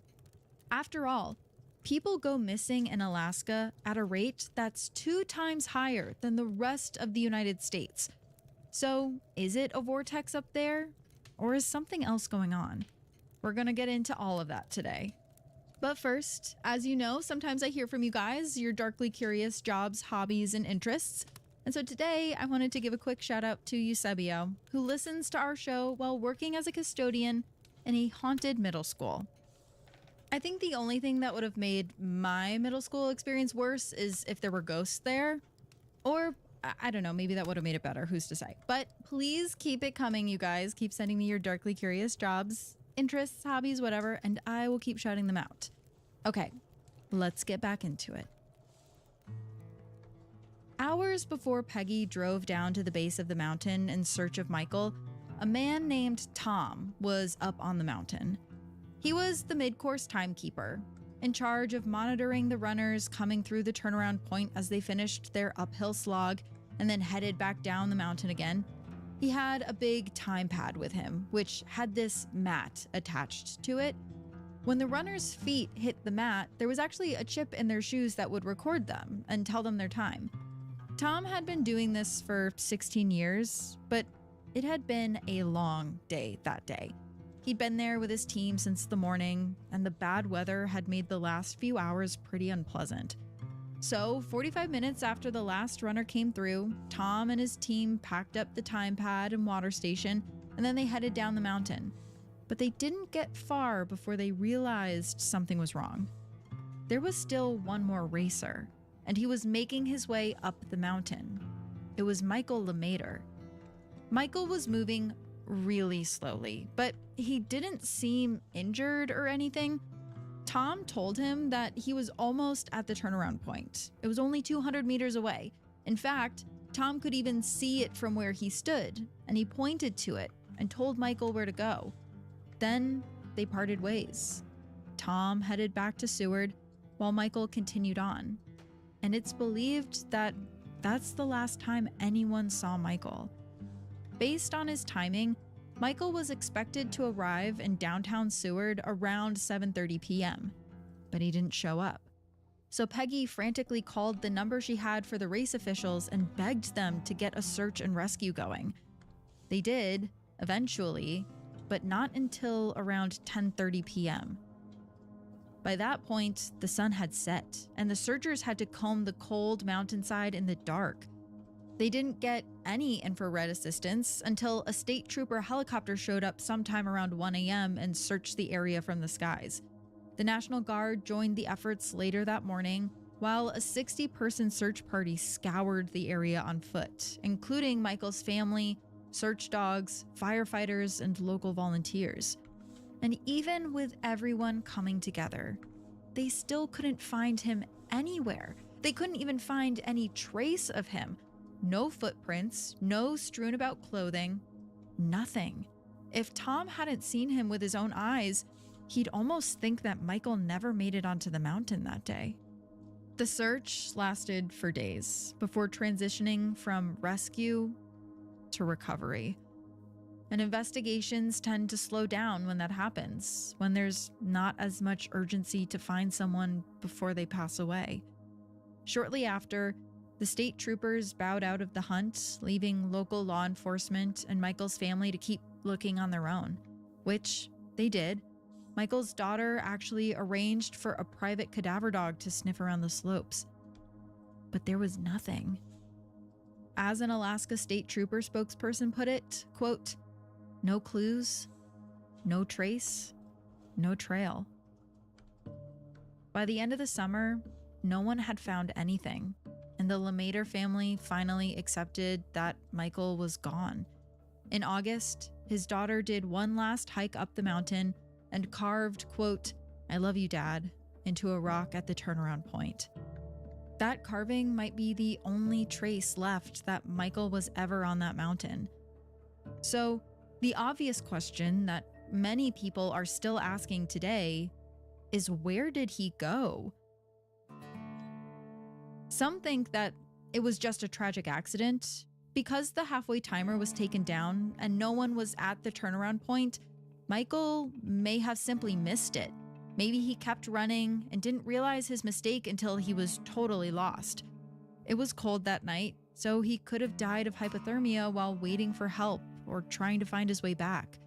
After all, people go missing in Alaska at a rate that's 2 times higher than the rest of the United States. So, is it a vortex up there? Or is something else going on? We're gonna get into all of that today. But first, as you know, sometimes I hear from you guys, your darkly curious jobs, hobbies, and interests. And so today, I wanted to give a quick shout out to Eusebio, who listens to our show while working as a custodian in a haunted middle school. I think the only thing that would have made my middle school experience worse is if there were ghosts there. Or, I don't know, maybe that would have made it better, who's to say. But please keep it coming, you guys. Keep sending me your darkly curious jobs, interests, hobbies, whatever, and I will keep shouting them out. Okay, let's get back into it. Hours before Peggy drove down to the base of the mountain in search of Michael, a man named Tom was up on the mountain. He was the mid-course timekeeper, in charge of monitoring the runners coming through the turnaround point as they finished their uphill slog and then headed back down the mountain again. He had a big time pad with him, which had this mat attached to it. When the runners' feet hit the mat, there was actually a chip in their shoes that would record them and tell them their time. Tom had been doing this for 16 years, but It had been a long day that day. He'd been there with his team since the morning, and the bad weather had made the last few hours pretty unpleasant. So, 45 minutes after the last runner came through, Tom and his team packed up the time pad and water station, and then they headed down the mountain. But they didn't get far before they realized something was wrong. There was still one more racer, and he was making his way up the mountain. It was Michael LeMaitre. Michael was moving really slowly, but he didn't seem injured or anything. Tom told him that he was almost at the turnaround point. It was only 200 meters away. In fact, Tom could even see it from where he stood, and he pointed to it and told Michael where to go. Then they parted ways. Tom headed back to Seward while Michael continued on. And it's believed that that's the last time anyone saw Michael. Based on his timing, Michael was expected to arrive in downtown Seward around 7:30 p.m., but he didn't show up. So Peggy frantically called the number she had for the race officials and begged them to get a search and rescue going. They did, eventually, but not until around 10:30 p.m. By that point, the sun had set, and the searchers had to comb the cold mountainside in the dark. They didn't get any infrared assistance until a state trooper helicopter showed up sometime around 1 a.m. and searched the area from the skies. The National Guard joined the efforts later that morning, while a 60-person search party scoured the area on foot, including Michael's family, search dogs, firefighters, and local volunteers. And even with everyone coming together, they still couldn't find him anywhere. They couldn't even find any trace of him. No footprints, no strewn about clothing, nothing. If Tom hadn't seen him with his own eyes, he'd almost think that Michael never made it onto the mountain that day. The search lasted for days before transitioning from rescue to recovery. And investigations tend to slow down when that happens, when there's not as much urgency to find someone before they pass away. Shortly after, the state troopers bowed out of the hunt, leaving local law enforcement and Michael's family to keep looking on their own, which they did. Michael's daughter actually arranged for a private cadaver dog to sniff around the slopes. But there was nothing. As an Alaska State Trooper spokesperson put it, quote, "No clues, no trace, no trail." By the end of the summer, no one had found anything, and the LeMaitre family finally accepted that Michael was gone. In August, his daughter did one last hike up the mountain and carved, quote, "I love you, Dad," into a rock at the turnaround point. That carving might be the only trace left that Michael was ever on that mountain. So, the obvious question that many people are still asking today is, where did he go? Some think that it was just a tragic accident. Because the halfway timer was taken down and no one was at the turnaround point, Michael may have simply missed it. Maybe he kept running and didn't realize his mistake until he was totally lost. It was cold that night, so he could have died of hypothermia while waiting for help or trying to find his way back.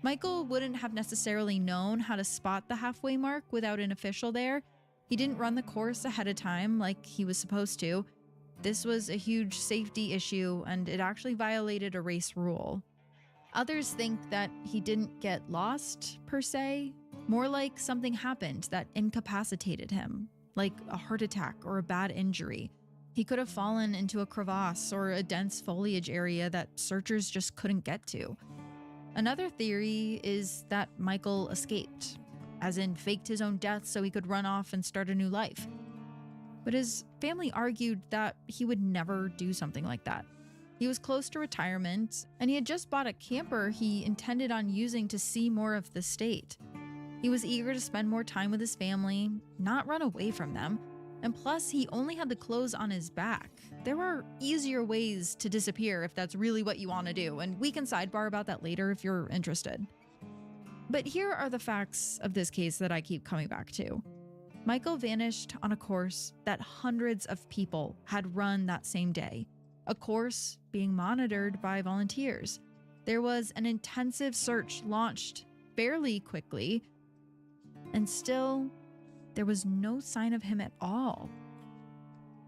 Michael wouldn't have necessarily known how to spot the halfway mark without an official there. He didn't run the course ahead of time like he was supposed to. This was a huge safety issue, and it actually violated a race rule. Others think that he didn't get lost, per se. More like something happened that incapacitated him, like a heart attack or a bad injury. He could have fallen into a crevasse or a dense foliage area that searchers just couldn't get to. Another theory is that Michael escaped, as in faked his own death so he could run off and start a new life. But his family argued that he would never do something like that. He was close to retirement, and he had just bought a camper he intended on using to see more of the state. He was eager to spend more time with his family, not run away from them, and plus he only had the clothes on his back. There are easier ways to disappear if that's really what you want to do, and we can sidebar about that later if you're interested. But here are the facts of this case that I keep coming back to. Michael vanished on a course that hundreds of people had run that same day, a course being monitored by volunteers. there was an intensive search launched fairly quickly, and still, there was no sign of him at all.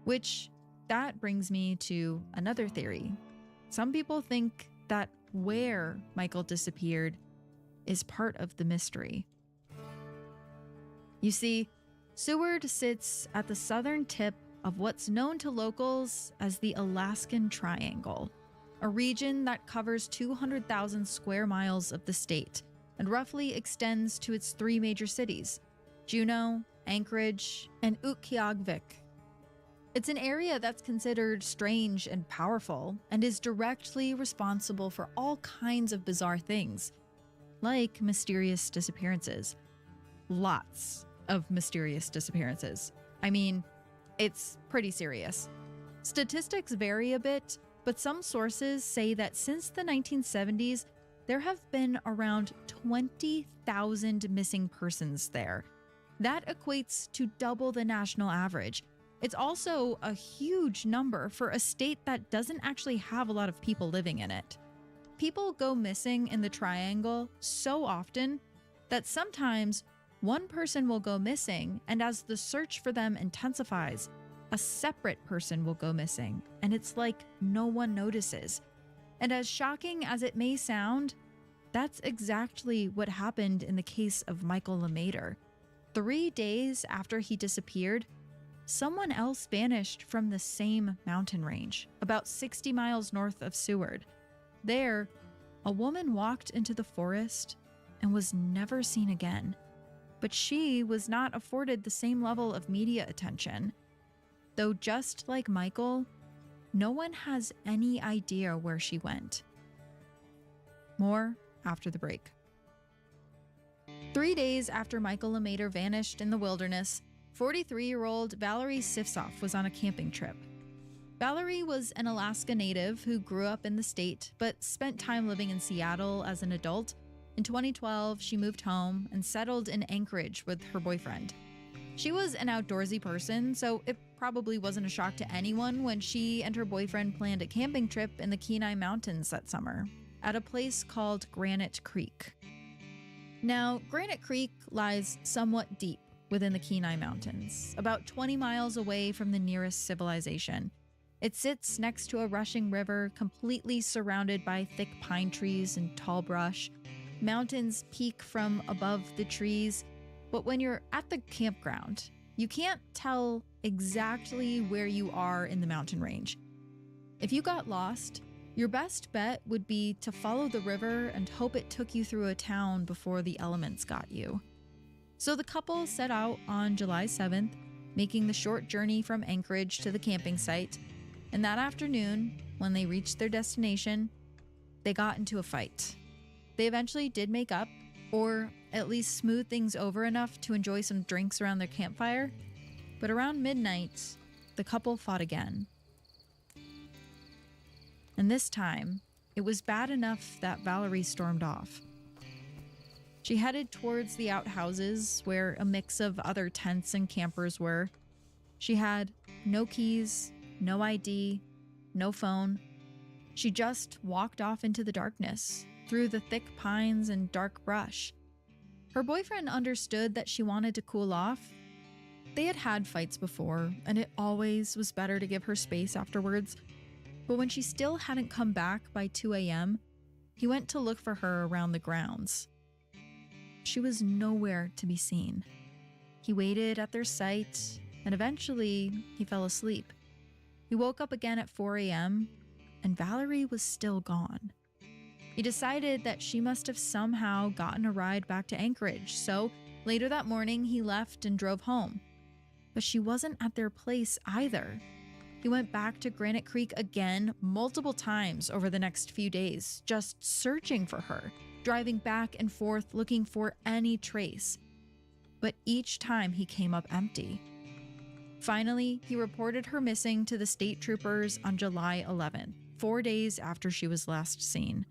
Which, that brings me to another theory. Some people think that where Michael disappeared is part of the mystery. You see, Seward sits at the southern tip of what's known to locals as the Alaskan Triangle, a region that covers 200,000 square miles of the state and roughly extends to its three major cities, Juneau, Anchorage, and Utqiagvik. It's an area that's considered strange and powerful and is directly responsible for all kinds of bizarre things, like mysterious disappearances. Lots of mysterious disappearances. I mean, it's pretty serious. Statistics vary a bit, but some sources say that since the 1970s, there have been around 20,000 missing persons there. That equates to double the national average. It's also a huge number for a state that doesn't actually have a lot of people living in it. People go missing in the Triangle so often that sometimes one person will go missing, and as the search for them intensifies, a separate person will go missing, and it's like no one notices. And as shocking as it may sound, that's exactly what happened in the case of Michael LeMaitre. 3 days after he disappeared, someone else vanished from the same mountain range, about 60 miles north of Seward. There, a woman walked into the forest and was never seen again. But she was not afforded the same level of media attention. Though just like Michael, no one has any idea where she went. More after the break. 3 days after Michael LeMaitre vanished in the wilderness, 43-year-old Valerie Sifsoff was on a camping trip. Valerie was an Alaska native who grew up in the state but spent time living in Seattle as an adult. In 2012, she moved home and settled in Anchorage with her boyfriend. She was an outdoorsy person, so it probably wasn't a shock to anyone when she and her boyfriend planned a camping trip in the Kenai Mountains that summer, at a place called Granite Creek. Now, Granite Creek lies somewhat deep within the Kenai Mountains, about 20 miles away from the nearest civilization. It sits next to a rushing river, completely surrounded by thick pine trees and tall brush. Mountains peak from above the trees, but when you're at the campground, you can't tell exactly where you are in the mountain range. If you got lost, your best bet would be to follow the river and hope it took you through a town before the elements got you. So the couple set out on July 7th, making the short journey from Anchorage to the camping site, and that afternoon, when they reached their destination, they got into a fight. They eventually did make up, or at least smooth things over enough to enjoy some drinks around their campfire, but around midnight, the couple fought again. And this time, it was bad enough that Valerie stormed off. She headed towards the outhouses where a mix of other tents and campers were. She had no keys, no ID, no phone. She just walked off into the darkness, through the thick pines and dark brush. Her boyfriend understood that she wanted to cool off. They had had fights before, and it always was better to give her space afterwards. But when she still hadn't come back by 2 a.m., he went to look for her around the grounds. She was nowhere to be seen. He waited at their site, and eventually he fell asleep. He woke up again at 4 a.m., and Valerie was still gone. He decided that she must have somehow gotten a ride back to Anchorage, so later that morning he left and drove home. But she wasn't at their place either. He went back to Granite Creek again multiple times over the next few days, just searching for her, driving back and forth looking for any trace. But each time he came up empty. Finally, he reported her missing to the state troopers on July 11th, 4 days after she was last seen.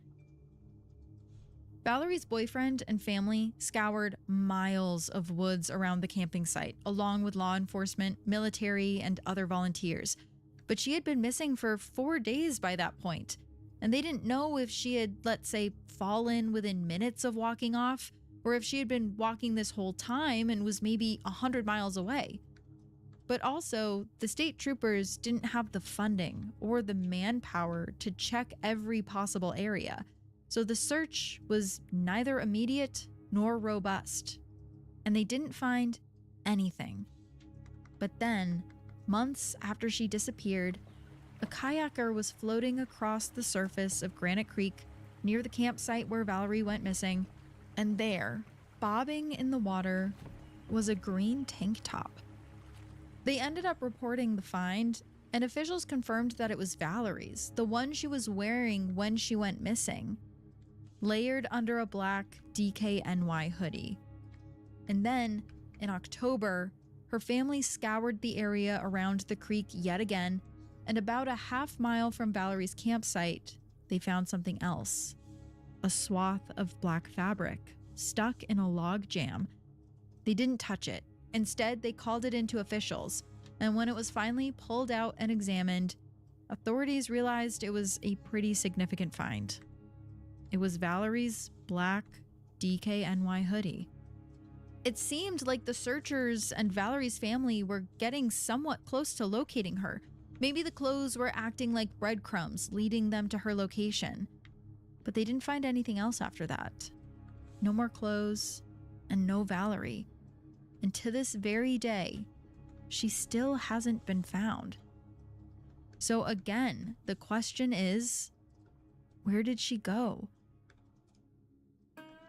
Valerie's boyfriend and family scoured miles of woods around the camping site, along with law enforcement, military, and other volunteers. But she had been missing for 4 days by that point. and they didn't know if she had, let's say, fallen within minutes of walking off, or if she had been walking this whole time and was maybe 100 miles away. But also, the state troopers didn't have the funding or the manpower to check every possible area, so the search was neither immediate nor robust, and they didn't find anything. But then, months after she disappeared, a kayaker was floating across the surface of Granite Creek near the campsite where Valerie went missing, and there, bobbing in the water, was a green tank top. They ended up reporting the find, and officials confirmed that it was Valerie's, the one she was wearing when she went missing, layered under a black DKNY hoodie. And then, in October, her family scoured the area around the creek yet again, and about a half mile from Valerie's campsite, they found something else. A swath of black fabric, stuck in a log jam. They didn't touch it. Instead, they called it into officials, and when it was finally pulled out and examined, authorities realized it was a pretty significant find. It was Valerie's black DKNY hoodie. It seemed like the searchers and Valerie's family were getting somewhat close to locating her. Maybe the clothes were acting like breadcrumbs, leading them to her location. But they didn't find anything else after that. No more clothes, and no Valerie. And to this very day, she still hasn't been found. So again, the question is, where did she go?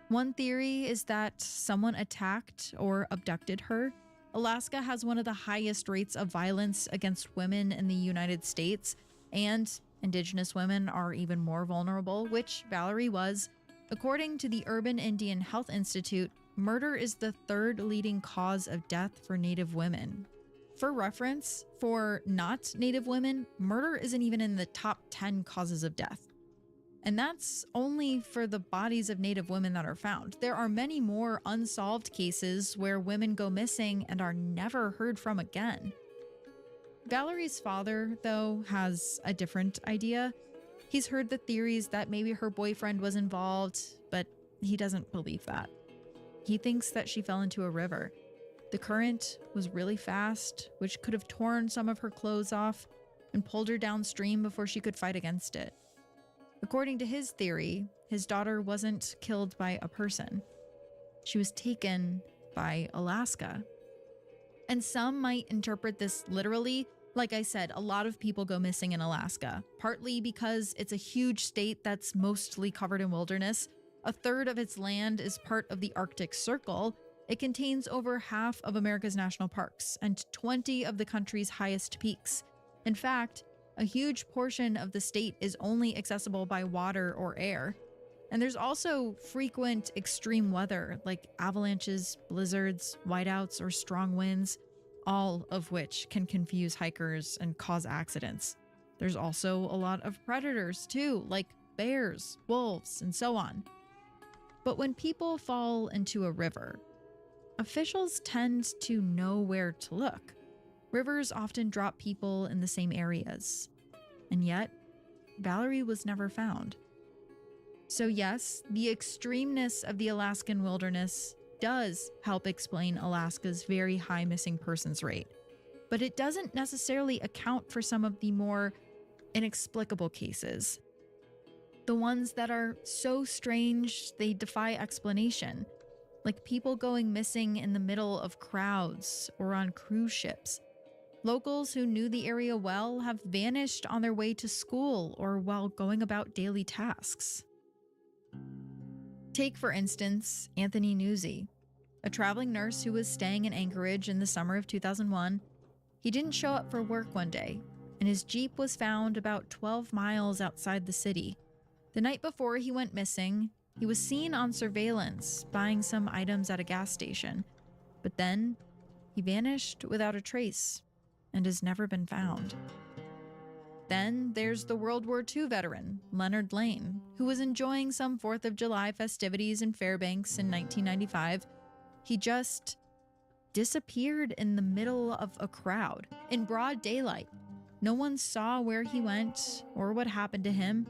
One theory is that someone attacked or abducted her. Alaska has one of the highest rates of violence against women in the United States, and Indigenous women are even more vulnerable, which Valerie was. According to the Urban Indian Health Institute, murder is the third leading cause of death for Native women. For reference, for not Native women, murder isn't even in the top 10 causes of death. And that's only for the bodies of Native women that are found. There are many more unsolved cases where women go missing and are never heard from again. Valerie's father, though, has a different idea. He's heard the theories that maybe her boyfriend was involved, but he doesn't believe that. He thinks that she fell into a river. The current was really fast, which could have torn some of her clothes off and pulled her downstream before she could fight against it. According to his theory, his daughter wasn't killed by a person. She was taken by Alaska. And some might interpret this literally. Like I said, a lot of people go missing in Alaska, partly because it's a huge state that's mostly covered in wilderness. A third of its land is part of the Arctic Circle. It contains over half of America's national parks and 20 of the country's highest peaks. In fact, a huge portion of the state is only accessible by water or air. And there's also frequent extreme weather like avalanches, blizzards, whiteouts, or strong winds, all of which can confuse hikers and cause accidents. There's also a lot of predators too, like bears, wolves, and so on. But when people fall into a river, officials tend to know where to look. Rivers often drop people in the same areas. And yet, Valerie was never found. So yes, the extremeness of the Alaskan wilderness does help explain Alaska's very high missing persons rate. But it doesn't necessarily account for some of the more inexplicable cases. The ones that are so strange they defy explanation, like people going missing in the middle of crowds or on cruise ships. Locals who knew the area well have vanished on their way to school or while going about daily tasks. Take, for instance, Anthony Nuzzi, a traveling nurse who was staying in Anchorage in the summer of 2001. He didn't show up for work one day, and his Jeep was found about 12 miles outside the city. The night before he went missing, he was seen on surveillance buying some items at a gas station, but then he vanished without a trace and has never been found. Then there's the World War II veteran, Leonard Lane, who was enjoying some 4th of July festivities in Fairbanks in 1995. He just disappeared in the middle of a crowd, in broad daylight. No one saw where he went or what happened to him,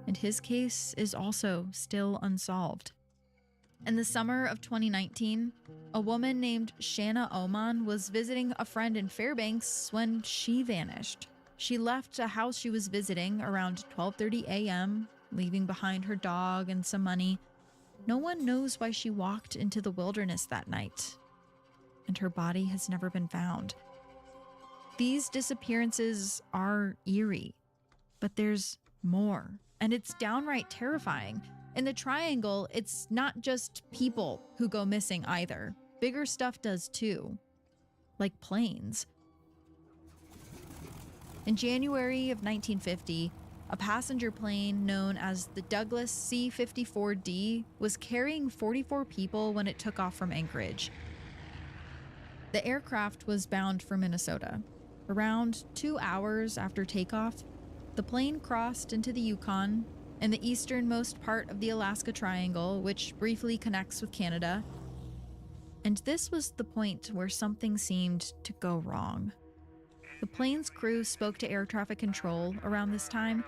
and his case is also still unsolved. In the summer of 2019, a woman named Shanna Oman was visiting a friend in Fairbanks when she vanished. She left a house she was visiting around 12:30 a.m., leaving behind her dog and some money. No one knows why she walked into the wilderness that night, and her body has never been found. These disappearances are eerie, but there's more, and it's downright terrifying. In the Triangle, it's not just people who go missing either. Bigger stuff does too, like planes. In January of 1950, a passenger plane known as the Douglas C-54D was carrying 44 people when it took off from Anchorage. The aircraft was bound for Minnesota. Around 2 hours after takeoff, the plane crossed into the Yukon in the easternmost part of the Alaska Triangle, which briefly connects with Canada. And this was the point where something seemed to go wrong. The plane's crew spoke to air traffic control around this time.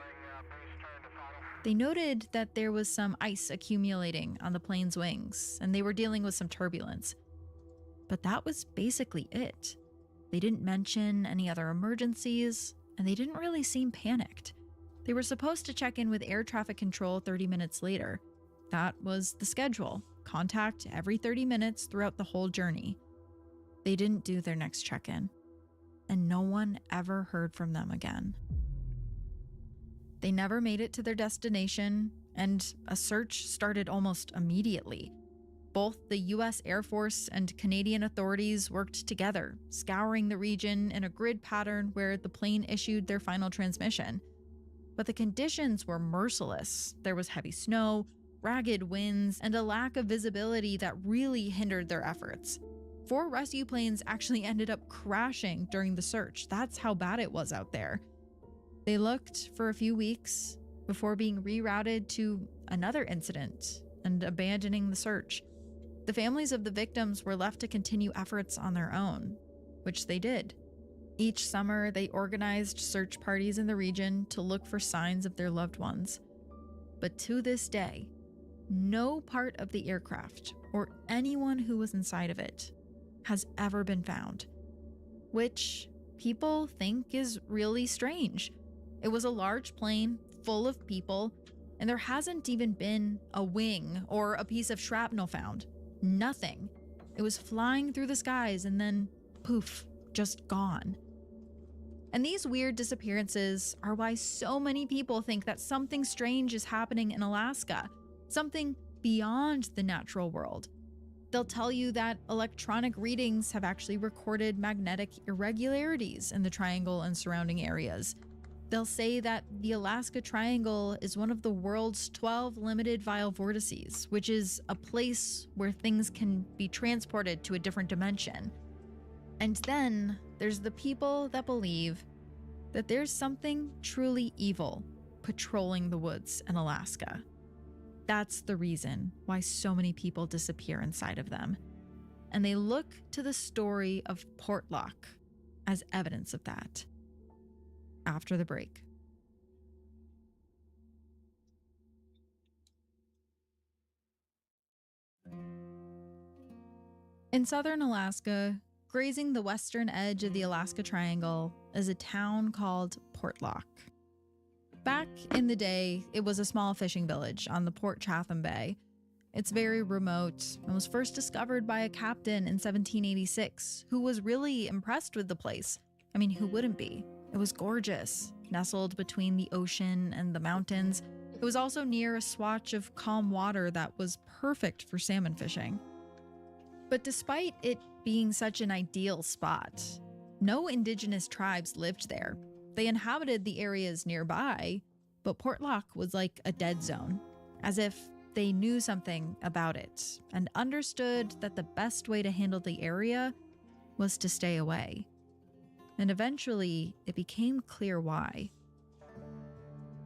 They noted that there was some ice accumulating on the plane's wings, and they were dealing with some turbulence. But that was basically it. They didn't mention any other emergencies, and they didn't really seem panicked. They were supposed to check in with air traffic control 30 minutes later. That was the schedule. Contact every 30 minutes throughout the whole journey. They didn't do their next check-in, and no one ever heard from them again. They never made it to their destination, and a search started almost immediately. Both the US Air Force and Canadian authorities worked together, scouring the region in a grid pattern where the plane issued their final transmission. But the conditions were merciless. There was heavy snow, ragged winds, and a lack of visibility that really hindered their efforts. 4 rescue planes actually ended up crashing during the search. That's how bad it was out there. They looked for a few weeks before being rerouted to another incident and abandoning the search. The families of the victims were left to continue efforts on their own, which they did. Each summer, they organized search parties in the region to look for signs of their loved ones. But to this day, no part of the aircraft or anyone who was inside of it has ever been found, which people think is really strange. It was a large plane full of people, and there hasn't even been a wing or a piece of shrapnel found. Nothing. It was flying through the skies and then poof, just gone. And these weird disappearances are why so many people think that something strange is happening in Alaska, something beyond the natural world. They'll tell you that electronic readings have actually recorded magnetic irregularities in the triangle and surrounding areas. They'll say that the Alaska Triangle is one of the world's 12 limited vial vortices, which is a place where things can be transported to a different dimension. And then there's the people that believe that there's something truly evil patrolling the woods in Alaska. That's the reason why so many people disappear inside of them. And they look to the story of Portlock as evidence of that. After the break. In southern Alaska, grazing the western edge of the Alaska Triangle is a town called Portlock. Back in the day, it was a small fishing village on the Port Chatham Bay. It's very remote and was first discovered by a captain in 1786 who was really impressed with the place. I mean, who wouldn't be? It was gorgeous, nestled between the ocean and the mountains. It was also near a swatch of calm water that was perfect for salmon fishing. But despite it being such an ideal spot, no indigenous tribes lived there. They inhabited the areas nearby, but Portlock was like a dead zone, as if they knew something about it and understood that the best way to handle the area was to stay away. And eventually, it became clear why.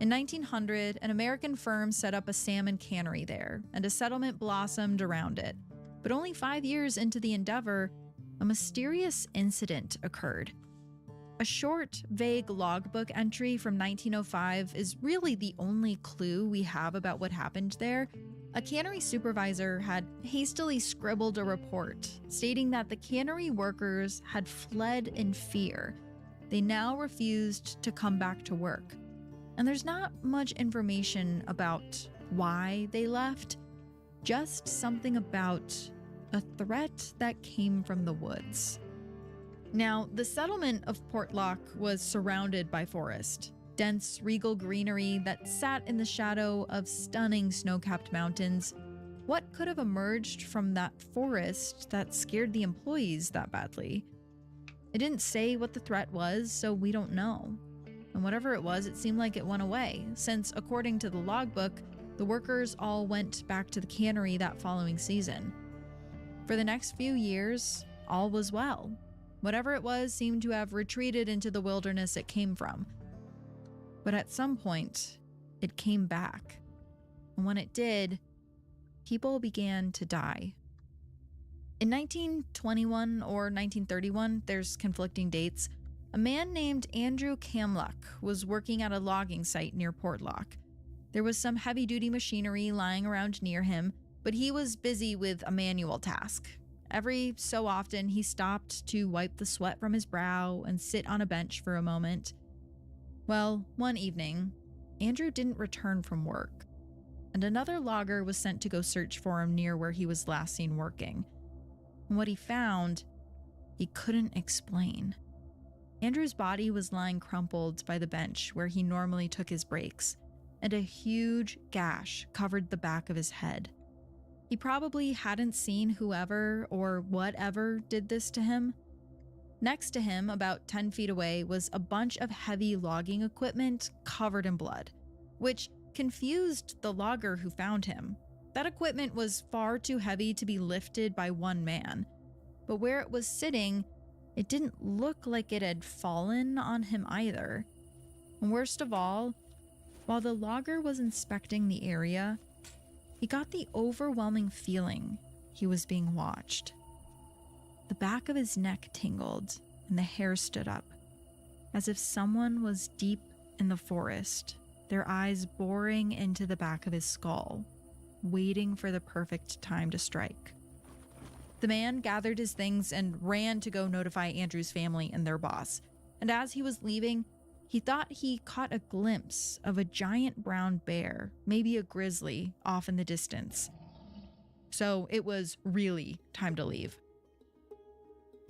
In 1900, an American firm set up a salmon cannery there, and a settlement blossomed around it. But only 5 years into the endeavor, a mysterious incident occurred. A short, vague logbook entry from 1905 is really the only clue we have about what happened there. A cannery supervisor had hastily scribbled a report stating that the cannery workers had fled in fear. They now refused to come back to work. And there's not much information about why they left, just something about a threat that came from the woods. Now, the settlement of Portlock was surrounded by forest, dense, regal greenery that sat in the shadow of stunning snow-capped mountains. What could have emerged from that forest that scared the employees that badly? It didn't say what the threat was, so we don't know. And whatever it was, it seemed like it went away, since according to the logbook, the workers all went back to the cannery that following season. For the next few years, all was well. Whatever it was seemed to have retreated into the wilderness it came from. But at some point, it came back. And when it did, people began to die. In 1921 or 1931, there's conflicting dates, a man named Andrew Kamluck was working at a logging site near Portlock. There was some heavy-duty machinery lying around near him, but he was busy with a manual task. Every so often, he stopped to wipe the sweat from his brow and sit on a bench for a moment. Well, one evening, Andrew didn't return from work, and another logger was sent to go search for him near where he was last seen working. And what he found, he couldn't explain. Andrew's body was lying crumpled by the bench where he normally took his breaks, and a huge gash covered the back of his head. He probably hadn't seen whoever or whatever did this to him. Next to him, about 10 feet away, was a bunch of heavy logging equipment covered in blood, which confused the logger who found him. That equipment was far too heavy to be lifted by one man, but where it was sitting, it didn't look like it had fallen on him either. And worst of all, while the logger was inspecting the area, he got the overwhelming feeling he was being watched. The back of his neck tingled and the hair stood up, as if someone was deep in the forest, their eyes boring into the back of his skull, waiting for the perfect time to strike. The man gathered his things and ran to go notify Andrew's family and their boss. And as he was leaving, he thought he caught a glimpse of a giant brown bear, maybe a grizzly, off in the distance. So it was really time to leave.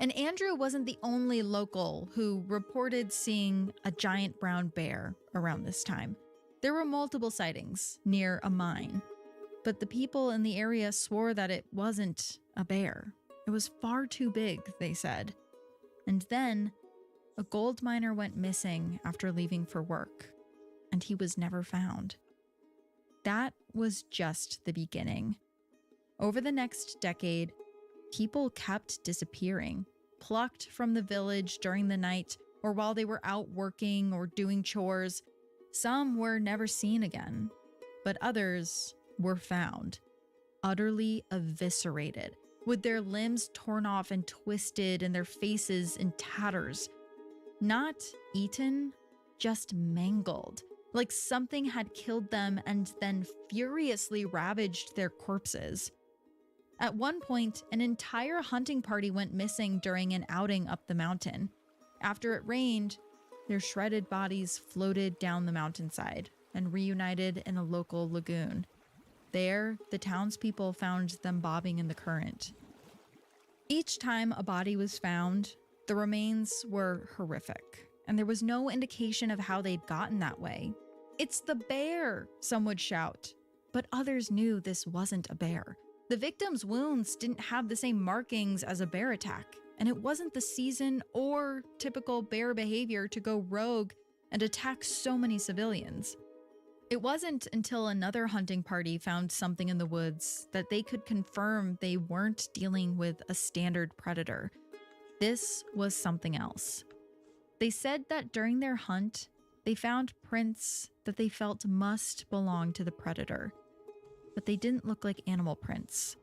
And Andrew wasn't the only local who reported seeing a giant brown bear around this time. There were multiple sightings near a mine, but the people in the area swore that it wasn't a bear. It was far too big, they said. And then a gold miner went missing after leaving for work, and he was never found. That was just the beginning. Over the next decade, people kept disappearing, plucked from the village during the night or while they were out working or doing chores. Some were never seen again, but others were found, utterly eviscerated, with their limbs torn off and twisted and their faces in tatters. Not eaten, just mangled, like something had killed them and then furiously ravaged their corpses. At one point, an entire hunting party went missing during an outing up the mountain. After it rained, their shredded bodies floated down the mountainside and reunited in a local lagoon. There, the townspeople found them bobbing in the current. Each time a body was found, the remains were horrific, and there was no indication of how they'd gotten that way. "It's the bear," some would shout, but others knew this wasn't a bear. The victims' wounds didn't have the same markings as a bear attack, and it wasn't the season or typical bear behavior to go rogue and attack so many civilians. It wasn't until another hunting party found something in the woods that they could confirm they weren't dealing with a standard predator. This was something else. They said that during their hunt, they found prints that they felt must belong to the predator, but they didn't look like animal prints.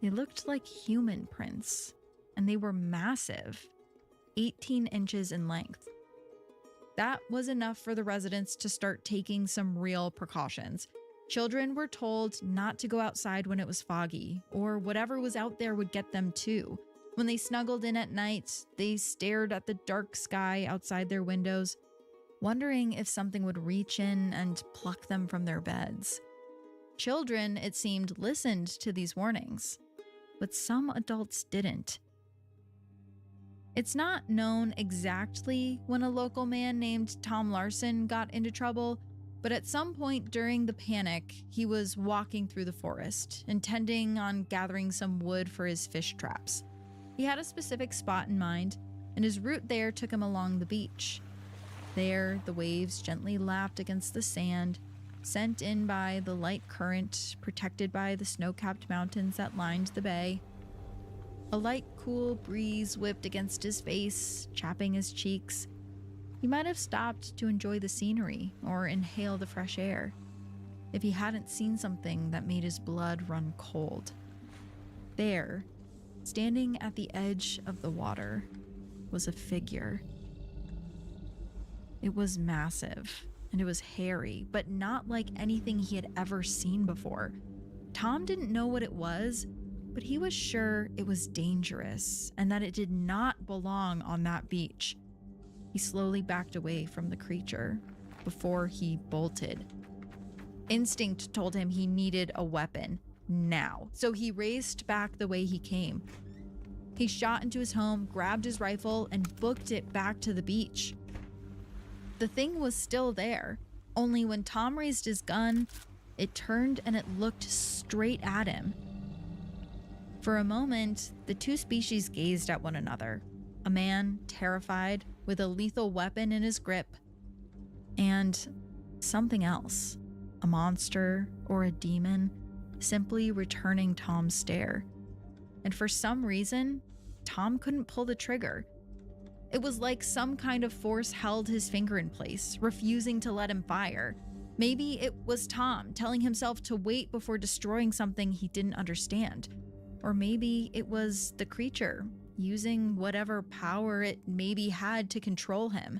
They looked like human prints, and they were massive. 18 inches in length. That was enough for the residents to start taking some real precautions. Children were told not to go outside when it was foggy, or whatever was out there would get them too. When they snuggled in at night, they stared at the dark sky outside their windows, wondering if something would reach in and pluck them from their beds. Children, it seemed, listened to these warnings, but some adults didn't. It's not known exactly when a local man named Tom Larson got into trouble, but at some point during the panic, he was walking through the forest, intending on gathering some wood for his fish traps. He had a specific spot in mind, and his route there took him along the beach. There, the waves gently lapped against the sand, sent in by the light current, protected by the snow-capped mountains that lined the bay. A light, cool breeze whipped against his face, chapping his cheeks. He might have stopped to enjoy the scenery or inhale the fresh air if he hadn't seen something that made his blood run cold. There, standing at the edge of the water, was a figure. It was massive, and it was hairy, but not like anything he had ever seen before. Tom didn't know what it was, but he was sure it was dangerous and that it did not belong on that beach. He slowly backed away from the creature before he bolted. Instinct told him he needed a weapon now, so he raced back the way he came. He shot into his home, grabbed his rifle, and booked it back to the beach. The thing was still there, only when Tom raised his gun, it turned and it looked straight at him. For a moment, the two species gazed at one another, a man terrified with a lethal weapon in his grip, and something else, a monster or a demon, simply returning Tom's stare. And for some reason, Tom couldn't pull the trigger. It was like some kind of force held his finger in place, refusing to let him fire. Maybe it was Tom telling himself to wait before destroying something he didn't understand. Or maybe it was the creature, using whatever power it maybe had to control him.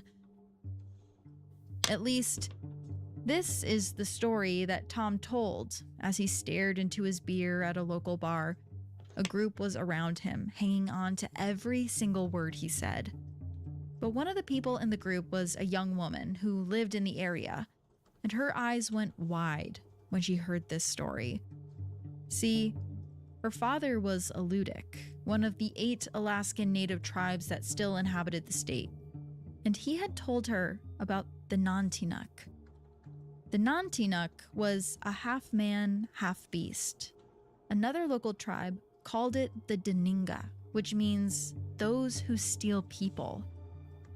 At least, this is the story that Tom told as he stared into his beer at a local bar. A group was around him, hanging on to every single word he said. But one of the people in the group was a young woman who lived in the area, and her eyes went wide when she heard this story. See, her father was a Ludic, one of the 8 Alaskan native tribes that still inhabited the state, and he had told her about the Nantinaq. The Nantinaq was a half-man, half-beast. Another local tribe called it the Deninga, which means those who steal people.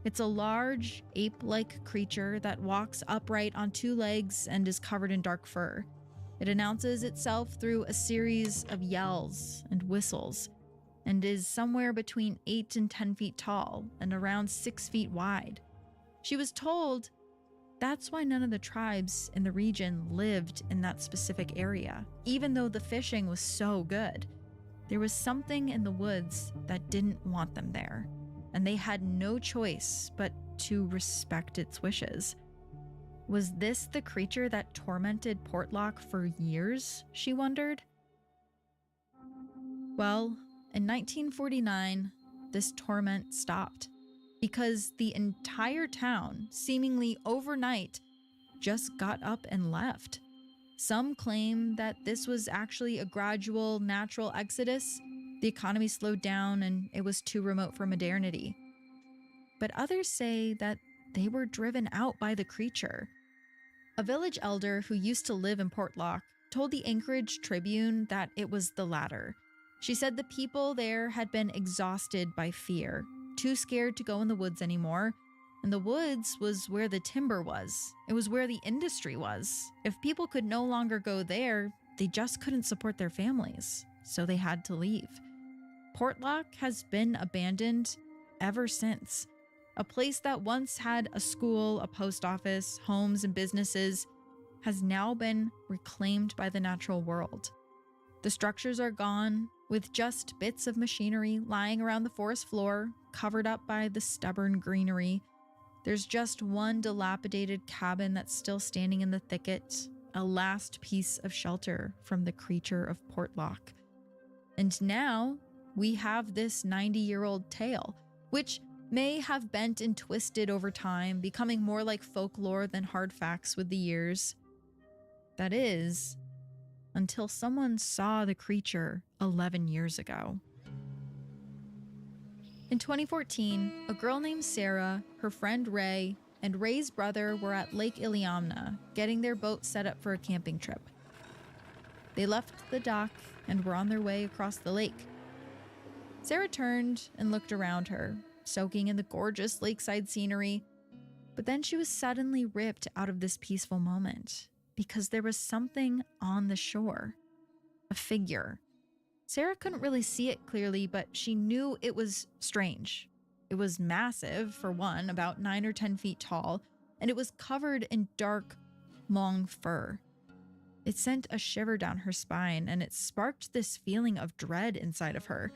It's a large, ape-like creature that walks upright on 2 legs and is covered in dark fur. It announces itself through a series of yells and whistles, and is somewhere between 8 and 10 feet tall and around 6 feet wide. She was told that's why none of the tribes in the region lived in that specific area, even though the fishing was so good. There was something in the woods that didn't want them there, and they had no choice but to respect its wishes. Was this the creature that tormented Portlock for years, she wondered? Well, in 1949, this torment stopped because the entire town, seemingly overnight, just got up and left. Some claim that this was actually a gradual, natural exodus. The economy slowed down and it was too remote for modernity. But others say that they were driven out by the creature. A village elder who used to live in Portlock told the Anchorage Tribune that it was the latter. She said the people there had been exhausted by fear, too scared to go in the woods anymore, and the woods was where the timber was. It was where the industry was. If people could no longer go there, they just couldn't support their families, so they had to leave. Portlock has been abandoned ever since. A place that once had a school, a post office, homes, and businesses has now been reclaimed by the natural world. The structures are gone, with just bits of machinery lying around the forest floor, covered up by the stubborn greenery. There's just one dilapidated cabin that's still standing in the thicket, a last piece of shelter from the creature of Portlock. And now we have this 90-year-old tale, which may have bent and twisted over time, becoming more like folklore than hard facts with the years. That is, until someone saw the creature 11 years ago. In 2014, a girl named Sarah, her friend Ray, and Ray's brother were at Lake Iliamna, getting their boat set up for a camping trip. They left the dock and were on their way across the lake. Sarah turned and looked around her, soaking in the gorgeous lakeside scenery, but then she was suddenly ripped out of this peaceful moment because there was something on the shore. A figure. Sarah couldn't really see it clearly, but she knew it was strange. It was massive, for one, about 9 or 10 feet tall, and it was covered in dark, long fur. It sent a shiver down her spine, and it sparked this feeling of dread inside of her.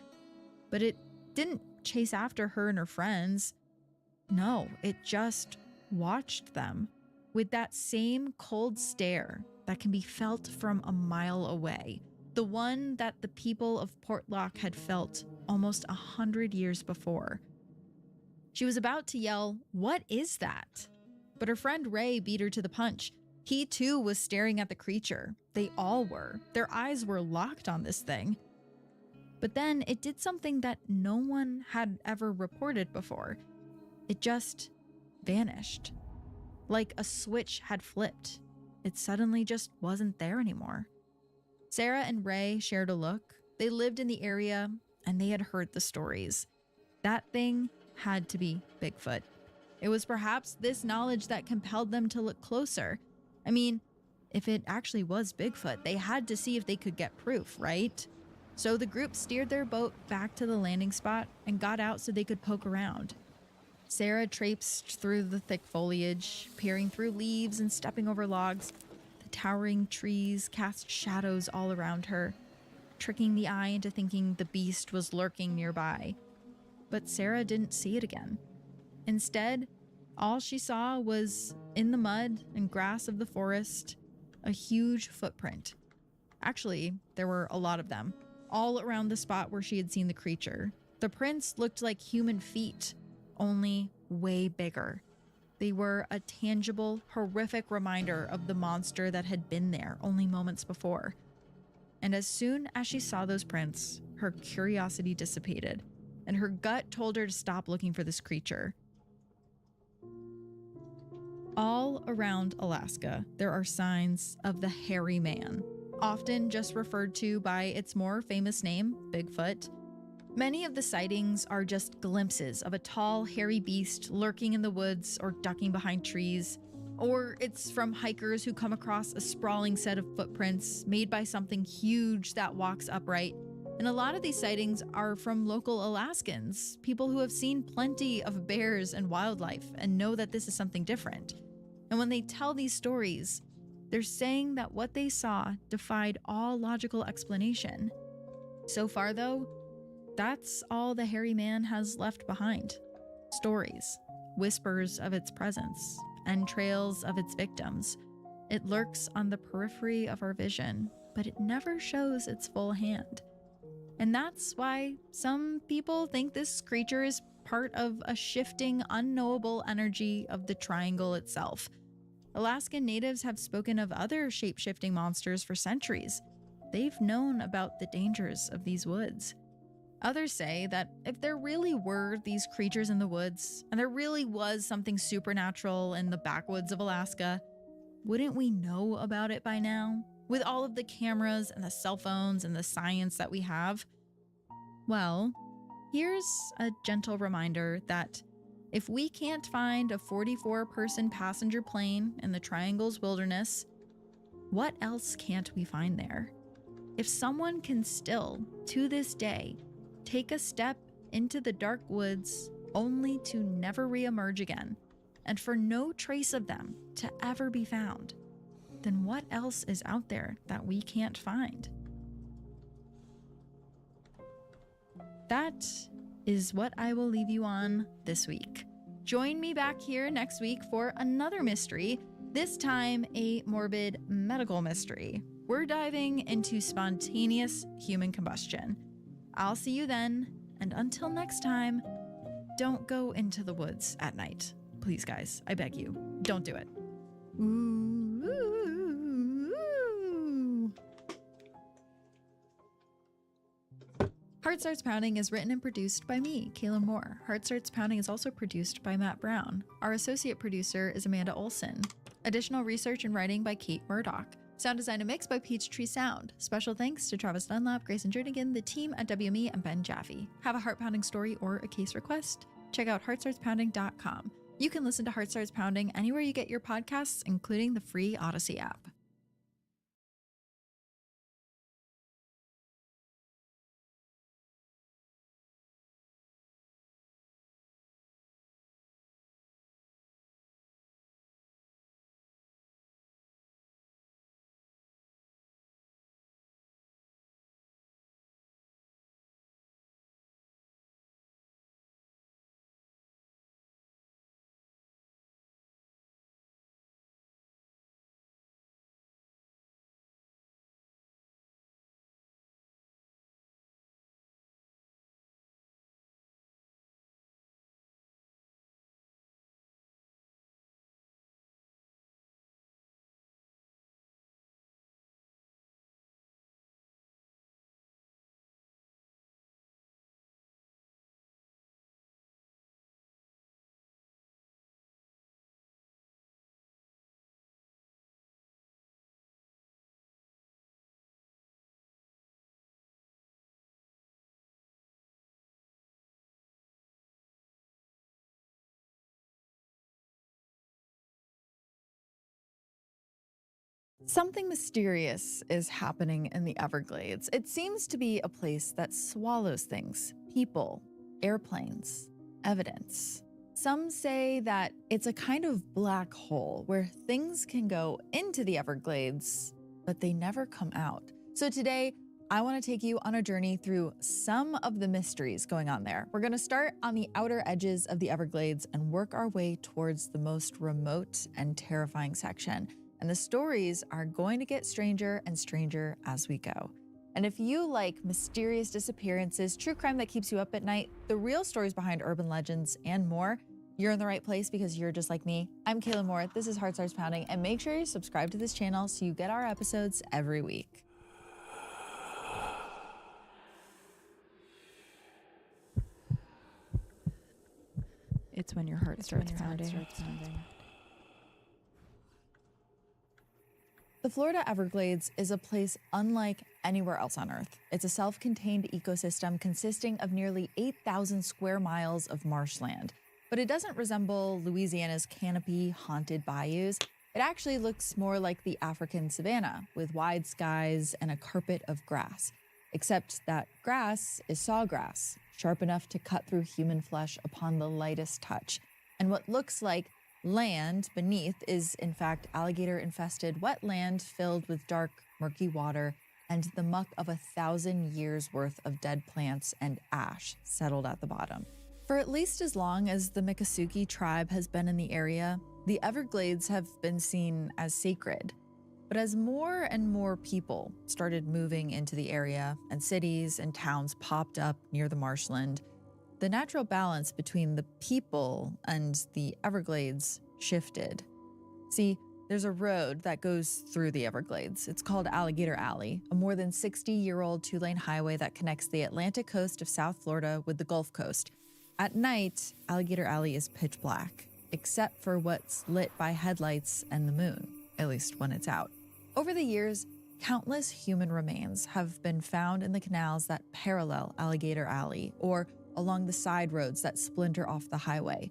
But it didn't chase after her and her friends. No, it just watched them with that same cold stare that can be felt from a mile away. The one that the people of Portlock had felt almost 100 years before. She was about to yell, "What is that?" But her friend Ray beat her to the punch. He too was staring at the creature. They all were. Their eyes were locked on this thing. But then it did something that no one had ever reported before. It just vanished. Like a switch had flipped. It suddenly just wasn't there anymore. Sarah and Ray shared a look. They lived in the area and they had heard the stories. That thing had to be Bigfoot. It was perhaps this knowledge that compelled them to look closer. I mean, if it actually was Bigfoot, they had to see if they could get proof, right? So the group steered their boat back to the landing spot and got out so they could poke around. Sarah traipsed through the thick foliage, peering through leaves and stepping over logs. The towering trees cast shadows all around her, tricking the eye into thinking the beast was lurking nearby. But Sarah didn't see it again. Instead, all she saw was, in the mud and grass of the forest, a huge footprint. Actually, there were a lot of them, all around the spot where she had seen the creature. The prints looked like human feet, only way bigger. They were a tangible, horrific reminder of the monster that had been there only moments before. And as soon as she saw those prints, her curiosity dissipated, and her gut told her to stop looking for this creature. All around Alaska, there are signs of the hairy man, often just referred to by its more famous name, Bigfoot. Many of the sightings are just glimpses of a tall, hairy beast lurking in the woods or ducking behind trees. Or it's from hikers who come across a sprawling set of footprints made by something huge that walks upright. And a lot of these sightings are from local Alaskans, people who have seen plenty of bears and wildlife and know that this is something different. And when they tell these stories, they're saying that what they saw defied all logical explanation. So far, though, that's all the hairy man has left behind. Stories, whispers of its presence, entrails of its victims. It lurks on the periphery of our vision, but it never shows its full hand. And that's why some people think this creature is part of a shifting, unknowable energy of the triangle itself. Alaskan natives have spoken of other shape-shifting monsters for centuries. They've known about the dangers of these woods. Others say that if there really were these creatures in the woods, and there really was something supernatural in the backwoods of Alaska, wouldn't we know about it by now? With all of the cameras and the cell phones and the science that we have? Well, here's a gentle reminder that if we can't find a 44-person passenger plane in the Triangle's wilderness, what else can't we find there? If someone can still, to this day, take a step into the dark woods only to never reemerge again, and for no trace of them to ever be found, then what else is out there that we can't find? That is what I will leave you on this week. Join me back here next week for another mystery, this time a morbid medical mystery. We're diving into spontaneous human combustion. I'll see you then, and until next time, don't go into the woods at night. Please, guys, I beg you, don't do it. Ooh. Heart Starts Pounding is written and produced by me, Kayla Moore. Heart Starts Pounding is also produced by Matt Brown. Our associate producer is Amanda Olson. Additional research and writing by Kate Murdoch. Sound design and mix by Peachtree Sound. Special thanks to Travis Dunlap, Grayson Jernigan, the team at WME, and Ben Jaffe. Have a heart-pounding story or a case request? Check out heartstartspounding.com. You can listen to Heart Starts Pounding anywhere you get your podcasts, including the free Odyssey app. Something mysterious is happening in the Everglades. It seems to be a place that swallows things, people, airplanes, evidence. Some say that it's a kind of black hole where things can go into the Everglades, but they never come out. So today, I want to take you on a journey through some of the mysteries going on there. We're going to start on the outer edges of the Everglades and work our way towards the most remote and terrifying section. And the stories are going to get stranger and stranger as we go. And if you like mysterious disappearances, true crime that keeps you up at night, the real stories behind urban legends, and more, you're in the right place because you're just like me. I'm Kayla Moore, this is Heart Starts Pounding, and make sure you subscribe to this channel so you get our episodes every week. It's when your heart starts pounding. The Florida Everglades is a place unlike anywhere else on Earth. It's a self-contained ecosystem consisting of nearly 8,000 square miles of marshland. But it doesn't resemble Louisiana's canopy-haunted bayous. It actually looks more like the African savanna, with wide skies and a carpet of grass. Except that grass is sawgrass, sharp enough to cut through human flesh upon the lightest touch. And what looks like land beneath is, in fact, alligator-infested wetland filled with dark, murky water and the muck of 1,000 years' worth of dead plants and ash settled at the bottom. For at least as long as the Miccosukee tribe has been in the area, the Everglades have been seen as sacred. But as more and more people started moving into the area and cities and towns popped up near the marshland, the natural balance between the people and the Everglades shifted. See, there's a road that goes through the Everglades. It's called Alligator Alley, a more than 60-year-old two-lane highway that connects the Atlantic coast of South Florida with the Gulf Coast. At night, Alligator Alley is pitch black, except for what's lit by headlights and the moon, at least when it's out. Over the years, countless human remains have been found in the canals that parallel Alligator Alley, or along the side roads that splinter off the highway.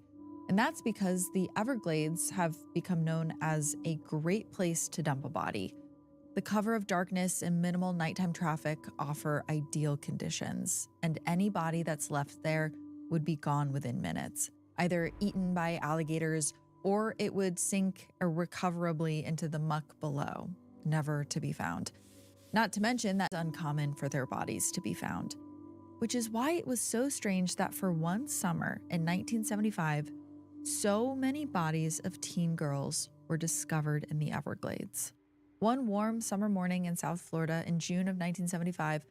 And that's because the Everglades have become known as a great place to dump a body. The cover of darkness and minimal nighttime traffic offer ideal conditions, and any body that's left there would be gone within minutes, either eaten by alligators or it would sink irrecoverably into the muck below, never to be found. Not to mention that it's uncommon for their bodies to be found. which is why it was so strange that for one summer in 1975, so many bodies of teen girls were discovered in the Everglades. One warm summer morning in South Florida in June of 1975,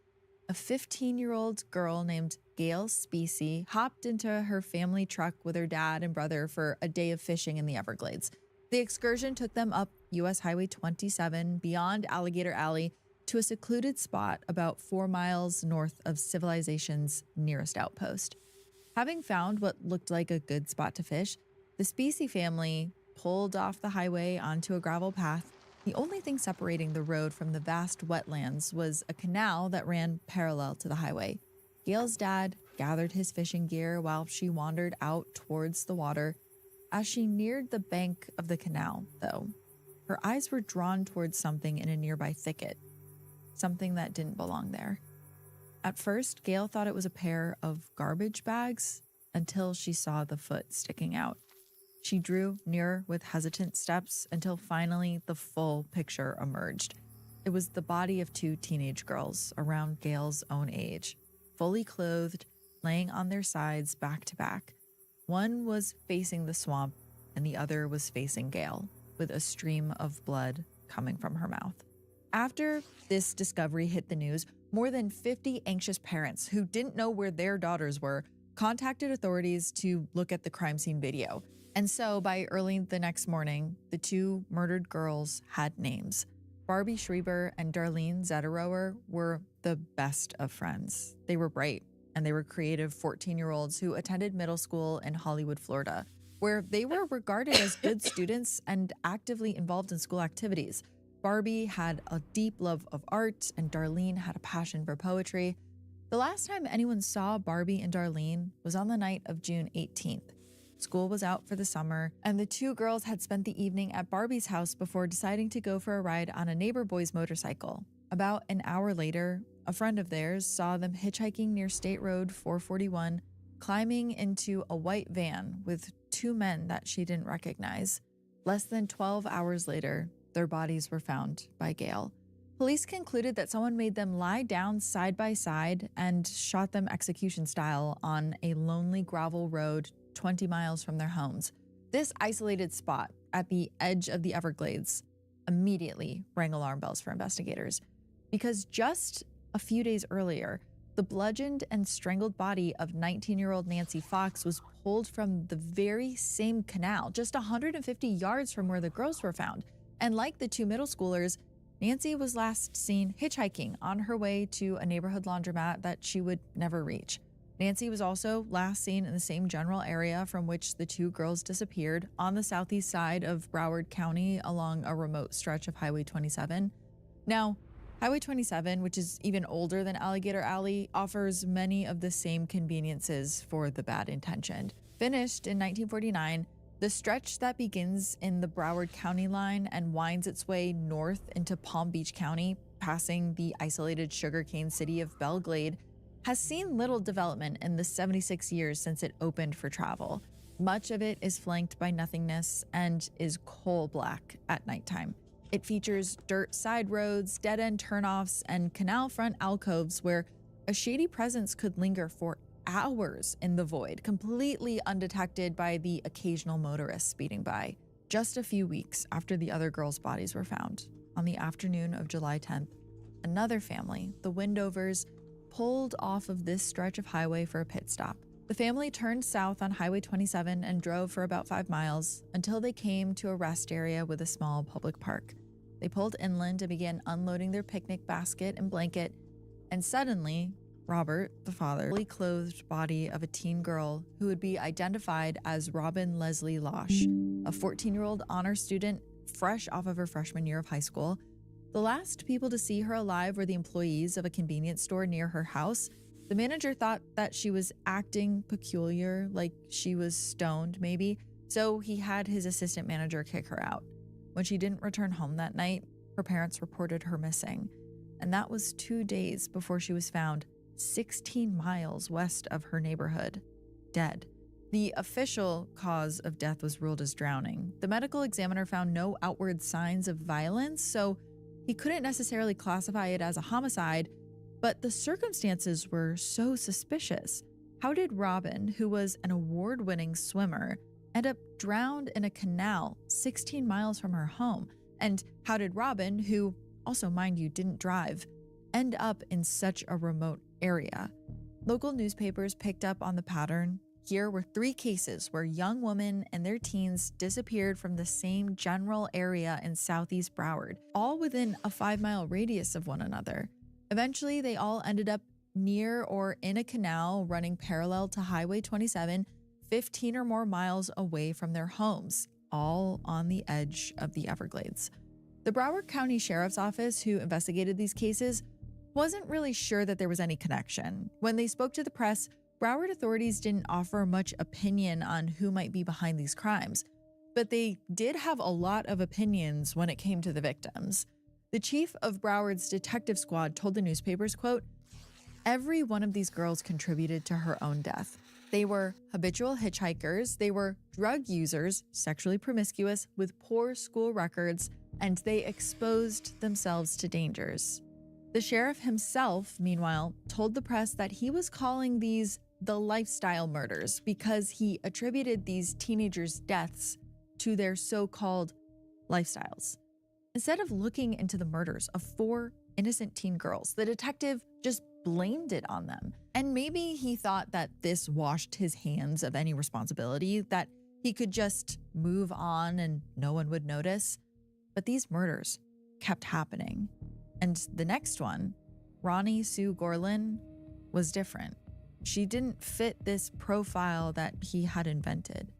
a 15-year-old girl named Gail Specie hopped into her family truck with her dad and brother for a day of fishing in the Everglades. The excursion took them up US Highway 27 beyond Alligator Alley to a secluded spot about 4 miles north of civilization's nearest outpost. Having found what looked like a good spot to fish, the Specie family pulled off the highway onto a gravel path. The only thing separating the road from the vast wetlands was a canal that ran parallel to the highway. Gail's dad gathered his fishing gear while she wandered out towards the water. As she neared the bank of the canal, though, her eyes were drawn towards something in a nearby thicket, something that didn't belong there. At first, Gail thought it was a pair of garbage bags until she saw the foot sticking out. She drew nearer with hesitant steps until finally the full picture emerged. It was the body of 2 teenage girls around Gail's own age, fully clothed, laying on their sides back to back. One was facing the swamp and the other was facing Gail, with a stream of blood coming from her mouth. After this discovery hit the news, more than 50 anxious parents who didn't know where their daughters were contacted authorities to look at the crime scene video. And so by early the next morning, the 2 murdered girls had names. Barbie Schreiber and Darlene Zetterower were the best of friends. They were bright and they were creative 14-year-olds who attended middle school in Hollywood, Florida, where they were regarded as good students and actively involved in school activities. Barbie had a deep love of art and Darlene had a passion for poetry. The last time anyone saw Barbie and Darlene was on the night of June 18th. School was out for the summer, and the 2 girls had spent the evening at Barbie's house before deciding to go for a ride on a neighbor boy's motorcycle. About an hour later, a friend of theirs saw them hitchhiking near State Road 441, climbing into a white van with 2 men that she didn't recognize. Less than 12 hours later, their bodies were found by Gail. Police concluded that someone made them lie down side by side and shot them execution style on a lonely gravel road 20 miles from their homes. This isolated spot at the edge of the Everglades immediately rang alarm bells for investigators, because just a few days earlier, the bludgeoned and strangled body of 19-year-old Nancy Fox was pulled from the very same canal, just 150 yards from where the girls were found. And like the 2 middle schoolers, Nancy was last seen hitchhiking on her way to a neighborhood laundromat that she would never reach. Nancy was also last seen in the same general area from which the 2 girls disappeared, on the southeast side of Broward County along a remote stretch of Highway 27. Now, Highway 27, which is even older than Alligator Alley, offers many of the same conveniences for the bad intentioned. Finished in 1949, the stretch that begins in the Broward County line and winds its way north into Palm Beach County, passing the isolated sugarcane city of Belle Glade, has seen little development in the 76 years since it opened for travel. Much of it is flanked by nothingness and is coal black at nighttime. It features dirt side roads, dead-end turnoffs, and canal front alcoves where a shady presence could linger for hours in the void, completely undetected by the occasional motorist speeding by. Just a few weeks after the other girls' bodies were found, on the afternoon of July 10th, another family, the Windovers, pulled off of this stretch of highway for a pit stop. The family turned south on Highway 27 and drove for about 5 miles until they came to a rest area with a small public park. They pulled inland and began unloading their picnic basket and blanket, and suddenly, Robert, the father, fully clothed body of a teen girl who would be identified as Robin Leslie Losh, a 14-year-old honor student fresh off of her freshman year of high school. The last people to see her alive were the employees of a convenience store near her house. The manager thought that she was acting peculiar, like she was stoned maybe, so he had his assistant manager kick her out. When she didn't return home that night, her parents reported her missing, and that was 2 days before she was found 16 miles west of her neighborhood, dead. The official cause of death was ruled as drowning. The medical examiner found no outward signs of violence, so he couldn't necessarily classify it as a homicide, but the circumstances were so suspicious. How did Robin, who was an award-winning swimmer, end up drowned in a canal 16 miles from her home? And how did Robin, who also, mind you, didn't drive, end up in such a remote area? Local newspapers picked up on the pattern. Here were 3 cases where young women and their teens disappeared from the same general area in southeast Broward, all within a 5-mile radius of one another. Eventually, they all ended up near or in a canal running parallel to Highway 27, 15 or more miles away from their homes, all on the edge of the Everglades. The Broward County Sheriff's Office, who investigated these cases, wasn't really sure that there was any connection. When they spoke to the press, Broward authorities didn't offer much opinion on who might be behind these crimes, but they did have a lot of opinions when it came to the victims. The chief of Broward's detective squad told the newspapers, quote, "Every one of these girls contributed to her own death. They were habitual hitchhikers, they were drug users, sexually promiscuous, with poor school records, and they exposed themselves to dangers." The sheriff himself, meanwhile, told the press that he was calling these the lifestyle murders because he attributed these teenagers' deaths to their so-called lifestyles. Instead of looking into the murders of 4 innocent teen girls, the detective just blamed it on them. And maybe he thought that this washed his hands of any responsibility, that he could just move on and no one would notice. But these murders kept happening. And the next one, Ronnie Sue Gorlin, was different. She didn't fit this profile that he had invented.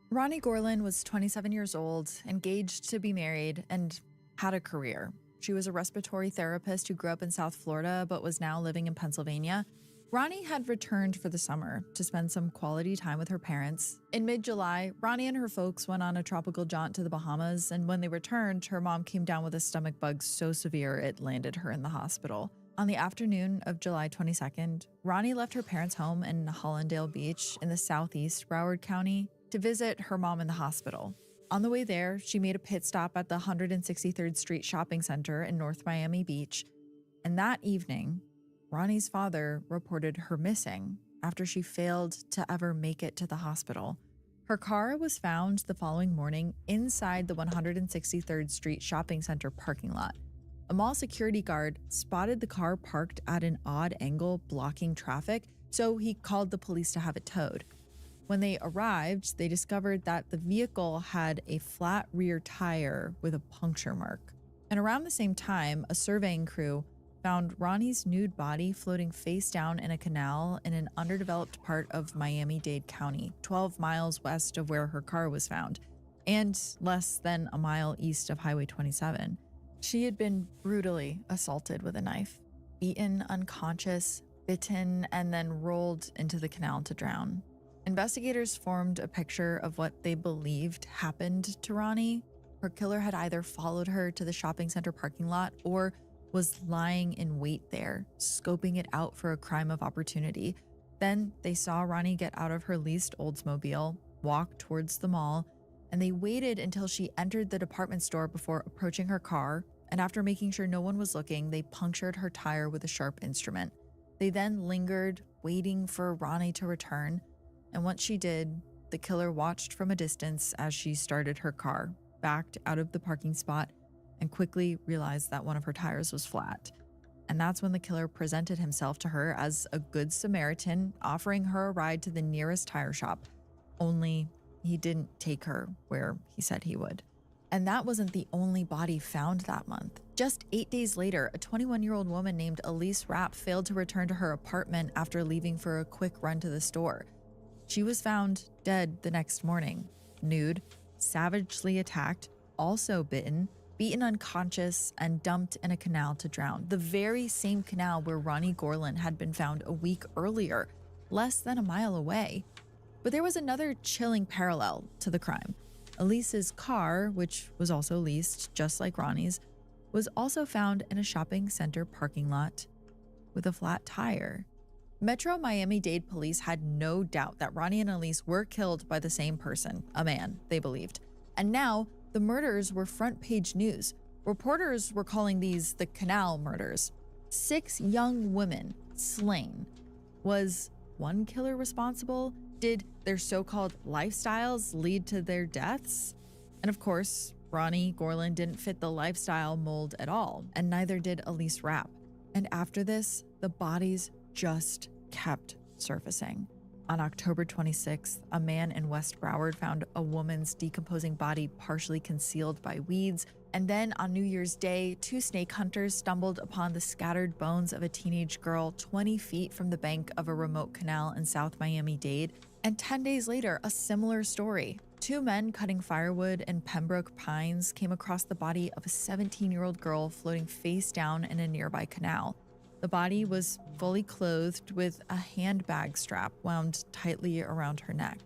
Ronnie Gorlin was 27 years old, engaged to be married, and had a career. She was a respiratory therapist who grew up in South Florida but was now living in Pennsylvania. Ronnie had returned for the summer to spend some quality time with her parents. In mid-July, Ronnie and her folks went on a tropical jaunt to the Bahamas, and when they returned, her mom came down with a stomach bug so severe it landed her in the hospital. On the afternoon of July 22nd, Ronnie left her parents' home in Hollandale Beach in the southeast Broward County to visit her mom in the hospital. On the way there, she made a pit stop at the 163rd Street Shopping Center in North Miami Beach, and that evening, Ronnie's father reported her missing after she failed to ever make it to the hospital. Her car was found the following morning inside the 163rd Street Shopping Center parking lot. A mall security guard spotted the car parked at an odd angle blocking traffic, so he called the police to have it towed. When they arrived, they discovered that the vehicle had a flat rear tire with a puncture mark. And around the same time, a surveying crew found Ronnie's nude body floating face down in a canal in an underdeveloped part of Miami-Dade County, 12 miles west of where her car was found, and less than a mile east of Highway 27. She had been brutally assaulted with a knife, beaten unconscious, bitten, and then rolled into the canal to drown. Investigators formed a picture of what they believed happened to Ronnie. Her killer had either followed her to the shopping center parking lot or was lying in wait there, scoping it out for a crime of opportunity. Then they saw Ronnie get out of her leased Oldsmobile, walk towards the mall, and they waited until she entered the department store before approaching her car, and after making sure no one was looking, they punctured her tire with a sharp instrument. They then lingered, waiting for Ronnie to return, and once she did, the killer watched from a distance as she started her car, backed out of the parking spot, and quickly realized that one of her tires was flat. And that's when the killer presented himself to her as a good Samaritan, offering her a ride to the nearest tire shop. Only he didn't take her where he said he would. And that wasn't the only body found that month. Just 8 days later, a 21-year-old woman named Elise Rapp failed to return to her apartment after leaving for a quick run to the store. She was found dead the next morning, nude, savagely attacked, also bitten, beaten unconscious, and dumped in a canal to drown. The very same canal where Ronnie Gorlin had been found a week earlier, less than a mile away. But there was another chilling parallel to the crime. Elise's car, which was also leased, just like Ronnie's, was also found in a shopping center parking lot with a flat tire. Metro Miami-Dade police had no doubt that Ronnie and Elise were killed by the same person, a man, they believed. And now, the murders were front-page news. Reporters were calling these the canal murders. 6 young women slain. Was one killer responsible? Did their so-called lifestyles lead to their deaths? And of course, Ronnie Gorlin didn't fit the lifestyle mold at all, and neither did Elise Rapp. And after this, the bodies just kept surfacing. On October 26th, a man in West Broward found a woman's decomposing body partially concealed by weeds. And then on New Year's Day, 2 snake hunters stumbled upon the scattered bones of a teenage girl 20 feet from the bank of a remote canal in South Miami-Dade. And 10 days later, a similar story. 2 men cutting firewood in Pembroke Pines came across the body of a 17-year-old girl floating face down in a nearby canal. The body was fully clothed with a handbag strap wound tightly around her neck.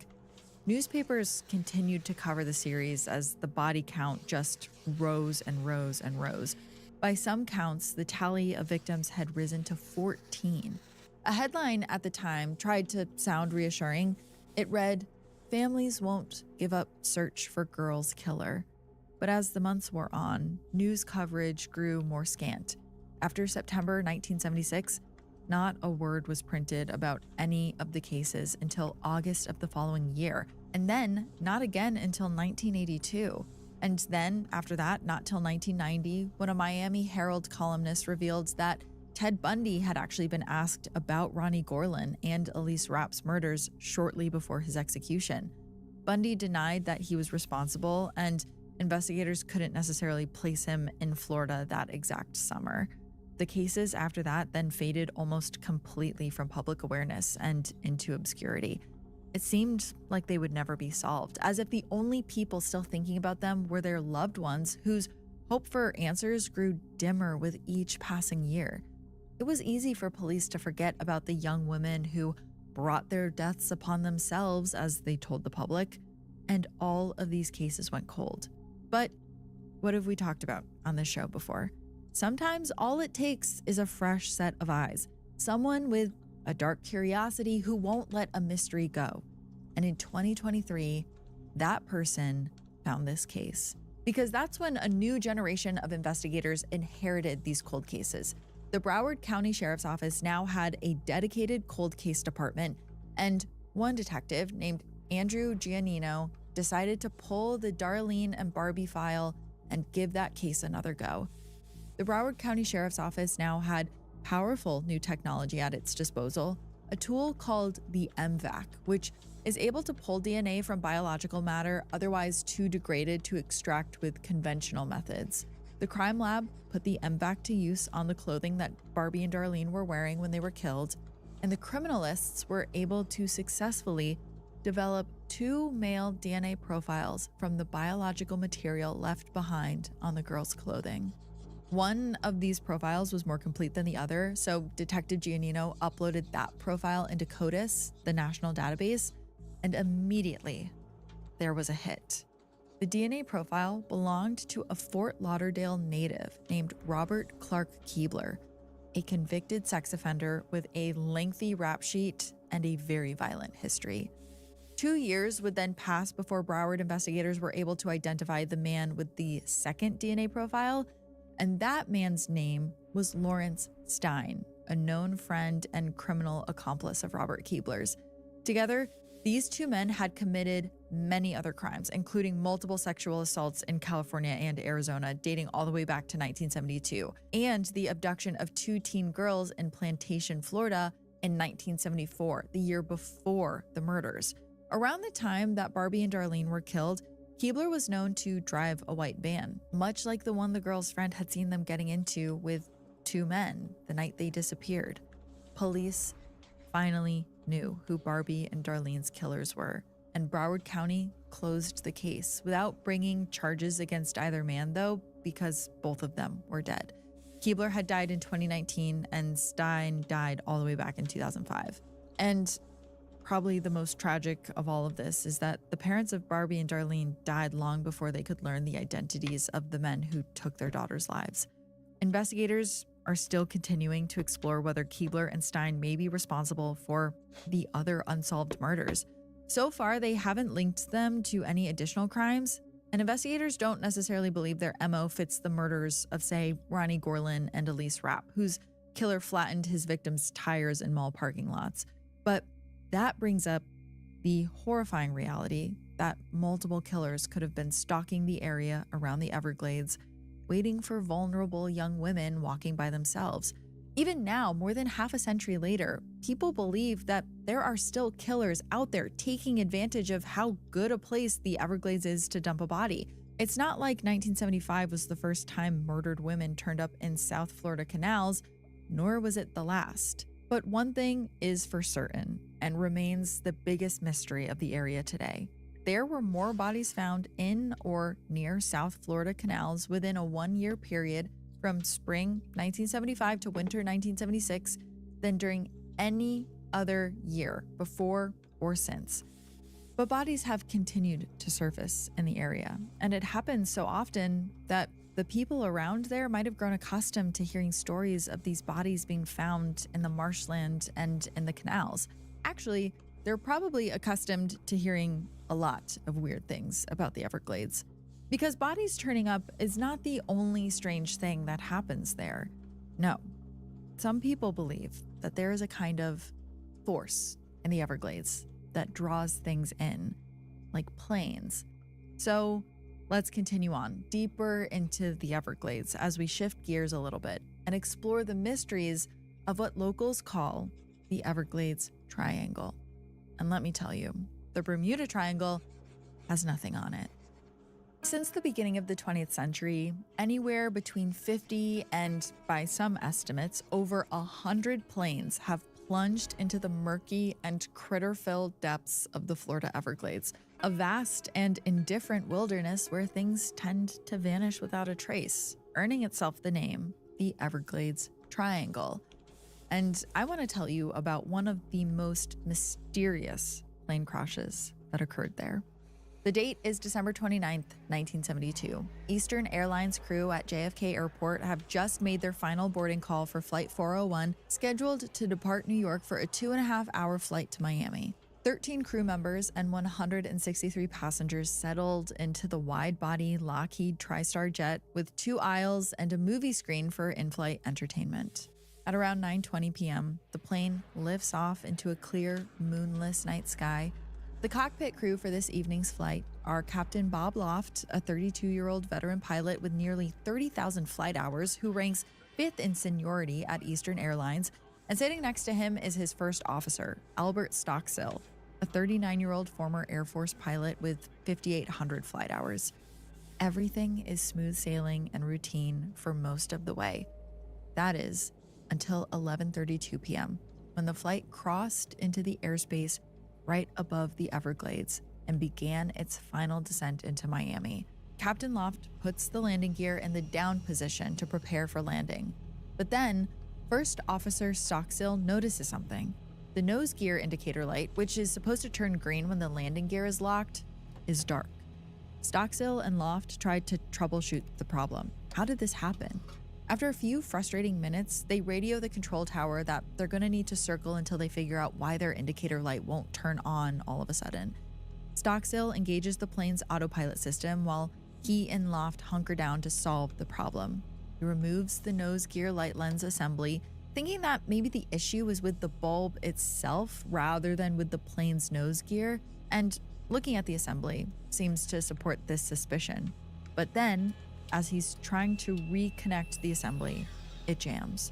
Newspapers continued to cover the series as the body count just rose and rose and rose. By some counts, the tally of victims had risen to 14. A headline at the time tried to sound reassuring. It read, "Families won't give up search for girl's killer." But as the months wore on, news coverage grew more scant. After September 1976, not a word was printed about any of the cases until August of the following year, and then not again until 1982. And then, after that, not till 1990, when a Miami Herald columnist revealed that Ted Bundy had actually been asked about Ronnie Gorlin and Elise Rapp's murders shortly before his execution. Bundy denied that he was responsible, and investigators couldn't necessarily place him in Florida that exact summer. The cases after that then faded almost completely from public awareness and into obscurity. It seemed like they would never be solved, as if the only people still thinking about them were their loved ones, whose hope for answers grew dimmer with each passing year. It was easy for police to forget about the young women who brought their deaths upon themselves, as they told the public, and all of these cases went cold. But what have we talked about on this show before? Sometimes all it takes is a fresh set of eyes, someone with a dark curiosity who won't let a mystery go. And in 2023, that person found this case. Because that's when a new generation of investigators inherited these cold cases. The Broward County Sheriff's Office now had a dedicated cold case department, and one detective named Andrew Giannino decided to pull the Darlene and Barbie file and give that case another go. The Broward County Sheriff's Office now had powerful new technology at its disposal, a tool called the MVAC, which is able to pull DNA from biological matter otherwise too degraded to extract with conventional methods. The crime lab put the MVAC to use on the clothing that Barbie and Darlene were wearing when they were killed, and the criminalists were able to successfully develop 2 male DNA profiles from the biological material left behind on the girls' clothing. One of these profiles was more complete than the other, so Detective Giannino uploaded that profile into CODIS, the national database, and immediately there was a hit. The DNA profile belonged to a Fort Lauderdale native named Robert Clark Keebler, a convicted sex offender with a lengthy rap sheet and a very violent history. 2 years would then pass before Broward investigators were able to identify the man with the second DNA profile, and that man's name was Lawrence Stein, a known friend and criminal accomplice of Robert Keebler's. Together, these 2 men had committed many other crimes, including multiple sexual assaults in California and Arizona, dating all the way back to 1972, and the abduction of 2 teen girls in Plantation, Florida in 1974, the year before the murders. Around the time that Barbie and Darlene were killed, Keebler was known to drive a white van, much like the one the girl's friend had seen them getting into with 2 men the night they disappeared. Police finally knew who Barbie and Darlene's killers were, and Broward County closed the case without bringing charges against either man, though, because both of them were dead. Keebler had died in 2019, and Stein died all the way back in 2005. And probably the most tragic of all of this is that the parents of Barbie and Darlene died long before they could learn the identities of the men who took their daughters' lives. Investigators are still continuing to explore whether Keebler and Stein may be responsible for the other unsolved murders. So far, they haven't linked them to any additional crimes, And investigators don't necessarily believe their MO fits the murders of, say, Ronnie Gorlin and Elise Rapp, whose killer flattened his victims' tires in mall parking lots. But that brings up the horrifying reality that multiple killers could have been stalking the area around the Everglades, waiting for vulnerable young women walking by themselves. Even now, more than half a century later, people believe that there are still killers out there taking advantage of how good a place the Everglades is to dump a body. It's not like 1975 was the first time murdered women turned up in South Florida canals, nor was it the last. But one thing is for certain, and remains the biggest mystery of the area today. There were more bodies found in or near South Florida canals within a 1-year period from spring 1975 to winter 1976 than during any other year before or since. But bodies have continued to surface in the area, and it happens so often that the people around there might have grown accustomed to hearing stories of these bodies being found in the marshland and in the canals. Actually, they're probably accustomed to hearing a lot of weird things about the Everglades. Because bodies turning up is not the only strange thing that happens there. No. Some people believe that there is a kind of force in the Everglades that draws things in, like planes. So let's continue on deeper into the Everglades as we shift gears a little bit and explore the mysteries of what locals call the Everglades Triangle. And let me tell you, the Bermuda Triangle has nothing on it. Since the beginning of the 20th century, anywhere between 50 and, by some estimates, over 100 planes have plunged into the murky and critter-filled depths of the Florida Everglades, a vast and indifferent wilderness where things tend to vanish without a trace, earning itself the name, the Everglades Triangle. And I want to tell you about one of the most mysterious plane crashes that occurred there. The date is December 29th, 1972. Eastern Airlines crew at JFK Airport have just made their final boarding call for Flight 401, scheduled to depart New York for a 2.5-hour flight to Miami. 13 crew members and 163 passengers settled into the wide-body Lockheed TriStar jet with 2 aisles and a movie screen for in-flight entertainment. At around 9:20 p.m., the plane lifts off into a clear, moonless night sky. The cockpit crew for this evening's flight are Captain Bob Loft, a 32-year-old veteran pilot with nearly 30,000 flight hours who ranks 5th in seniority at Eastern Airlines, and sitting next to him is his first officer, Albert Stockstill, a 39-year-old former Air Force pilot with 5,800 flight hours. Everything is smooth sailing and routine for most of the way. That is, until 11:32 p.m., when the flight crossed into the airspace right above the Everglades and began its final descent into Miami. Captain Loft puts the landing gear in the down position to prepare for landing. But then, First Officer Stockstill notices something. The nose gear indicator light, which is supposed to turn green when the landing gear is locked, is dark. Stockstill and Loft tried to troubleshoot the problem. How did this happen? After a few frustrating minutes, they radio the control tower that they're going to need to circle until they figure out why their indicator light won't turn on all of a sudden. Stockstill engages the plane's autopilot system while he and Loft hunker down to solve the problem. He removes the nose gear light lens assembly, thinking that maybe the issue was with the bulb itself rather than with the plane's nose gear, and looking at the assembly seems to support this suspicion. But then, as he's trying to reconnect the assembly, it jams.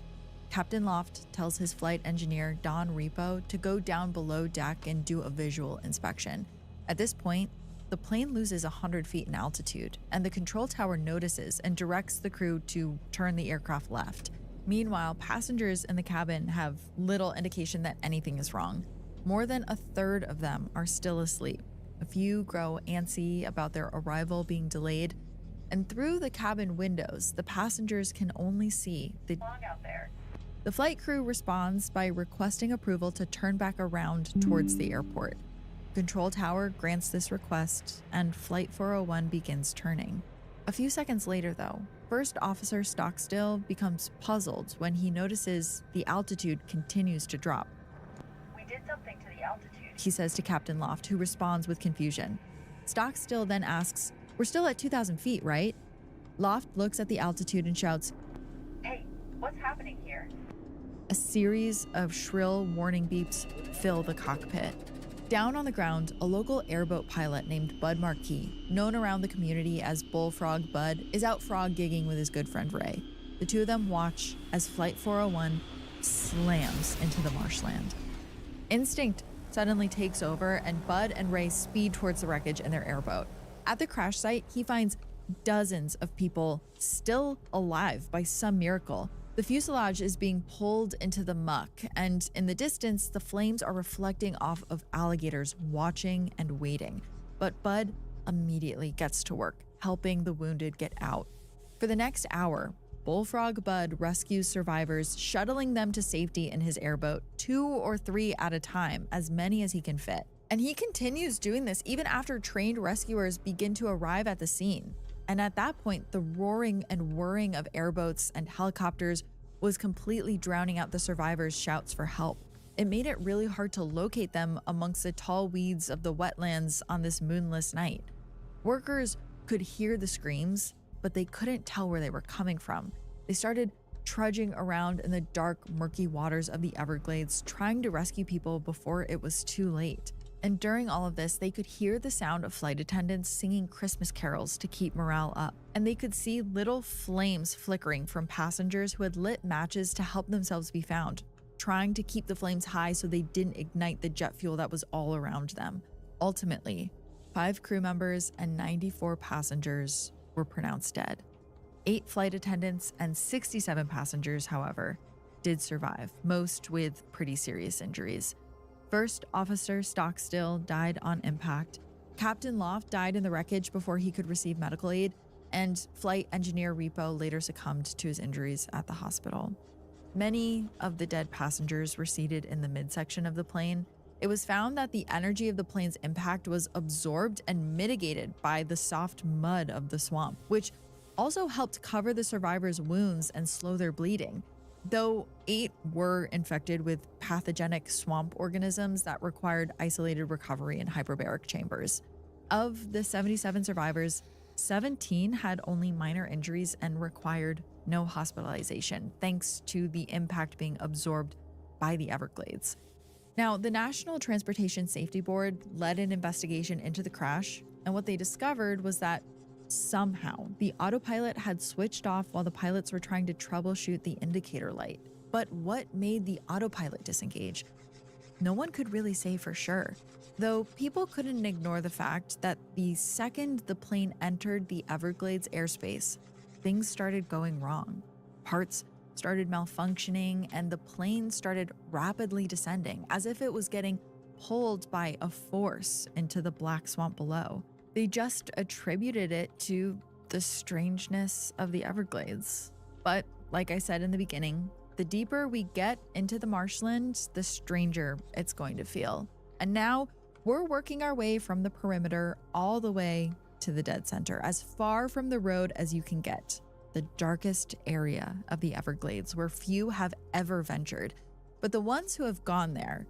Captain Loft tells his flight engineer, Don Repo, to go down below deck and do a visual inspection. At this point, the plane loses 100 feet in altitude, and the control tower notices and directs the crew to turn the aircraft left. Meanwhile, passengers in the cabin have little indication that anything is wrong. More than a third of them are still asleep. A few grow antsy about their arrival being delayed, and through the cabin windows, the passengers can only see the fog out there. The flight crew responds by requesting approval to turn back around towards the airport. The control tower grants this request, and Flight 401 begins turning. A few seconds later, though, First Officer Stockstill becomes puzzled when he notices the altitude continues to drop. "We did something to the altitude," he says to Captain Loft, who responds with confusion. Stockstill then asks, We're still at 2,000 feet, right? Loft looks at the altitude and shouts, Hey, what's happening here? A series of shrill warning beeps fill the cockpit. Down on the ground, a local airboat pilot named Bud Marquis, known around the community as Bullfrog Bud, is out frog gigging with his good friend Ray. The two of them watch as Flight 401 slams into the marshland. Instinct suddenly takes over, and Bud and Ray speed towards the wreckage in their airboat. At the crash site, he finds dozens of people still alive by some miracle. The fuselage is being pulled into the muck, and in the distance, the flames are reflecting off of alligators watching and waiting. But Bud immediately gets to work, helping the wounded get out. For the next hour, Bullfrog Bud rescues survivors, shuttling them to safety in his airboat, 2 or 3 at a time, as many as he can fit. And he continues doing this even after trained rescuers begin to arrive at the scene. And at that point, the roaring and whirring of airboats and helicopters was completely drowning out the survivors' shouts for help. It made it really hard to locate them amongst the tall weeds of the wetlands on this moonless night. Workers could hear the screams, but they couldn't tell where they were coming from. They started trudging around in the dark, murky waters of the Everglades, trying to rescue people before it was too late. And during all of this, they could hear the sound of flight attendants singing Christmas carols to keep morale up. And they could see little flames flickering from passengers who had lit matches to help themselves be found, trying to keep the flames high so they didn't ignite the jet fuel that was all around them. Ultimately, 5 crew members and 94 passengers were pronounced dead. 8 flight attendants and 67 passengers, however, did survive, most with pretty serious injuries. First Officer Stockstill died on impact. Captain Loft died in the wreckage before he could receive medical aid, and Flight Engineer Repo later succumbed to his injuries at the hospital. Many of the dead passengers were seated in the midsection of the plane. It was found that the energy of the plane's impact was absorbed and mitigated by the soft mud of the swamp, which also helped cover the survivors' wounds and slow their bleeding. Though 8 were infected with pathogenic swamp organisms that required isolated recovery in hyperbaric chambers. Of the 77 survivors, 17 had only minor injuries and required no hospitalization, thanks to the impact being absorbed by the Everglades. Now, the National Transportation Safety Board led an investigation into the crash, and what they discovered was that somehow the autopilot had switched off while the pilots were trying to troubleshoot the indicator light. But what made the autopilot disengage? No one could really say for sure, though people couldn't ignore the fact that the second the plane entered the Everglades airspace, things started going wrong. Parts started malfunctioning, and the plane started rapidly descending, as if it was getting pulled by a force into the black swamp below. They just attributed it to the strangeness of the Everglades. But like I said in the beginning, the deeper we get into the marshland, the stranger it's going to feel. And now we're working our way from the perimeter all the way to the dead center, as far from the road as you can get. The darkest area of the Everglades where few have ever ventured. But the ones who have gone there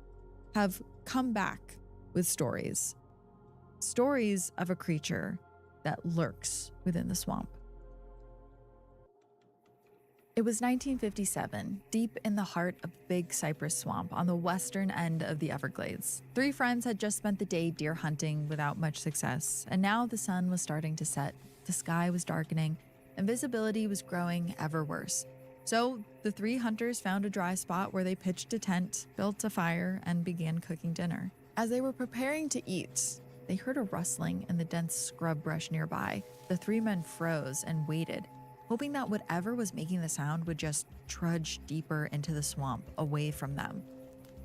have come back with stories. Stories of a creature that lurks within the swamp. It was 1957, deep in the heart of Big Cypress Swamp on the western end of the Everglades. 3 friends had just spent the day deer hunting without much success, and now the sun was starting to set, the sky was darkening, and visibility was growing ever worse. So the 3 hunters found a dry spot where they pitched a tent, built a fire, and began cooking dinner. As they were preparing to eat, they heard a rustling in the dense scrub brush nearby. The 3 men froze and waited, hoping that whatever was making the sound would just trudge deeper into the swamp, away from them.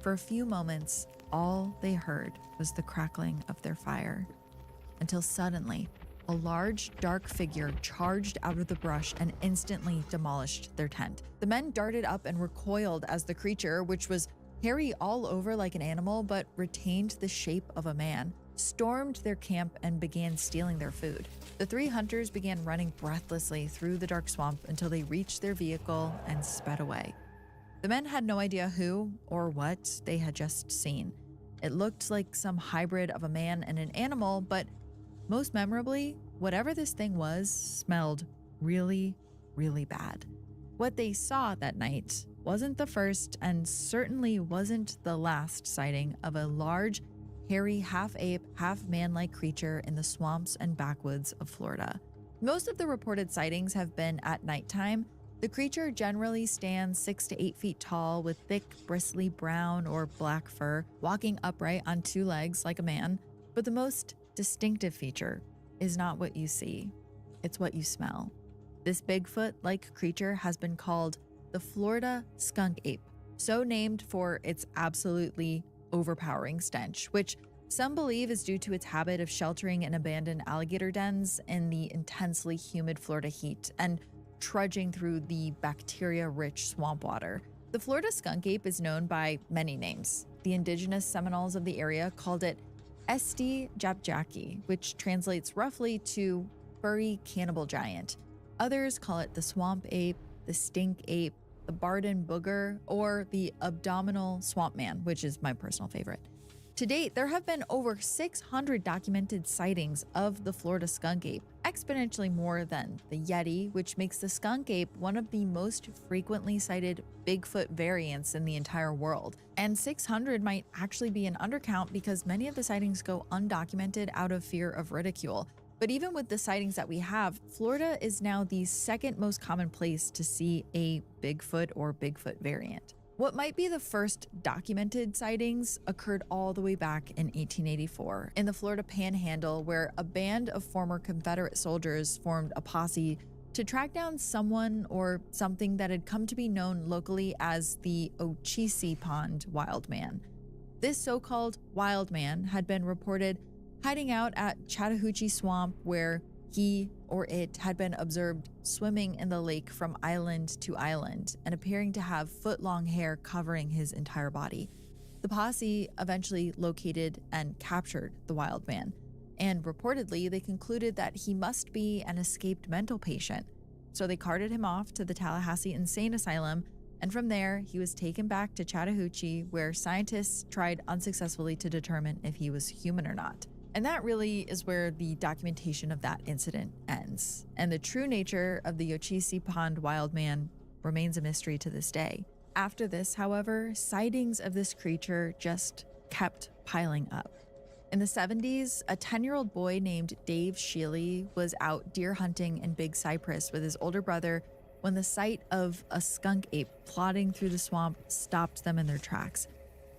For a few moments, all they heard was the crackling of their fire, until suddenly, a large, dark figure charged out of the brush and instantly demolished their tent. The men darted up and recoiled as the creature, which was hairy all over like an animal but retained the shape of a man, stormed their camp and began stealing their food. The 3 hunters began running breathlessly through the dark swamp until they reached their vehicle and sped away. The men had no idea who or what they had just seen. It looked like some hybrid of a man and an animal, but most memorably, whatever this thing was smelled really, really bad. What they saw that night wasn't the first and certainly wasn't the last sighting of a large, hairy, half-ape, half-man-like creature in the swamps and backwoods of Florida. Most of the reported sightings have been at nighttime. The creature generally stands 6 to 8 feet tall with thick, bristly brown or black fur, walking upright on 2 legs like a man. But the most distinctive feature is not what you see, it's what you smell. This Bigfoot-like creature has been called the Florida skunk ape, so named for its absolutely overpowering stench, which some believe is due to its habit of sheltering in abandoned alligator dens in the intensely humid Florida heat and trudging through the bacteria-rich swamp water. The Florida skunk ape is known by many names. The indigenous Seminoles of the area called it Esti Japjaki, which translates roughly to furry cannibal giant. Others call it the swamp ape, the stink ape, the Barden booger, or the abdominal swamp man, which is my personal favorite. To date, there have been over 600 documented sightings of the Florida skunk ape, exponentially more than the Yeti, which makes the skunk ape one of the most frequently cited Bigfoot variants in the entire world. And 600 might actually be an undercount because many of the sightings go undocumented out of fear of ridicule. But even with the sightings that we have, Florida is now the second most common place to see a Bigfoot or Bigfoot variant. What might be the first documented sightings occurred all the way back in 1884 in the Florida Panhandle, where a band of former Confederate soldiers formed a posse to track down someone or something that had come to be known locally as the Ochese Pond Wild Man. This so-called wild man had been reported hiding out at Chattahoochee Swamp, where he or it had been observed swimming in the lake from island to island and appearing to have foot-long hair covering his entire body. The posse eventually located and captured the wild man, and reportedly they concluded that he must be an escaped mental patient. So they carted him off to the Tallahassee Insane Asylum, and from there he was taken back to Chattahoochee, where scientists tried unsuccessfully to determine if he was human or not. And that really is where the documentation of that incident ends. And the true nature of the Ochese Pond Wild Man remains a mystery to this day. After this, however, sightings of this creature just kept piling up. In the 70s, a 10-year-old boy named Dave Shealy was out deer hunting in Big Cypress with his older brother when the sight of a skunk ape plodding through the swamp stopped them in their tracks.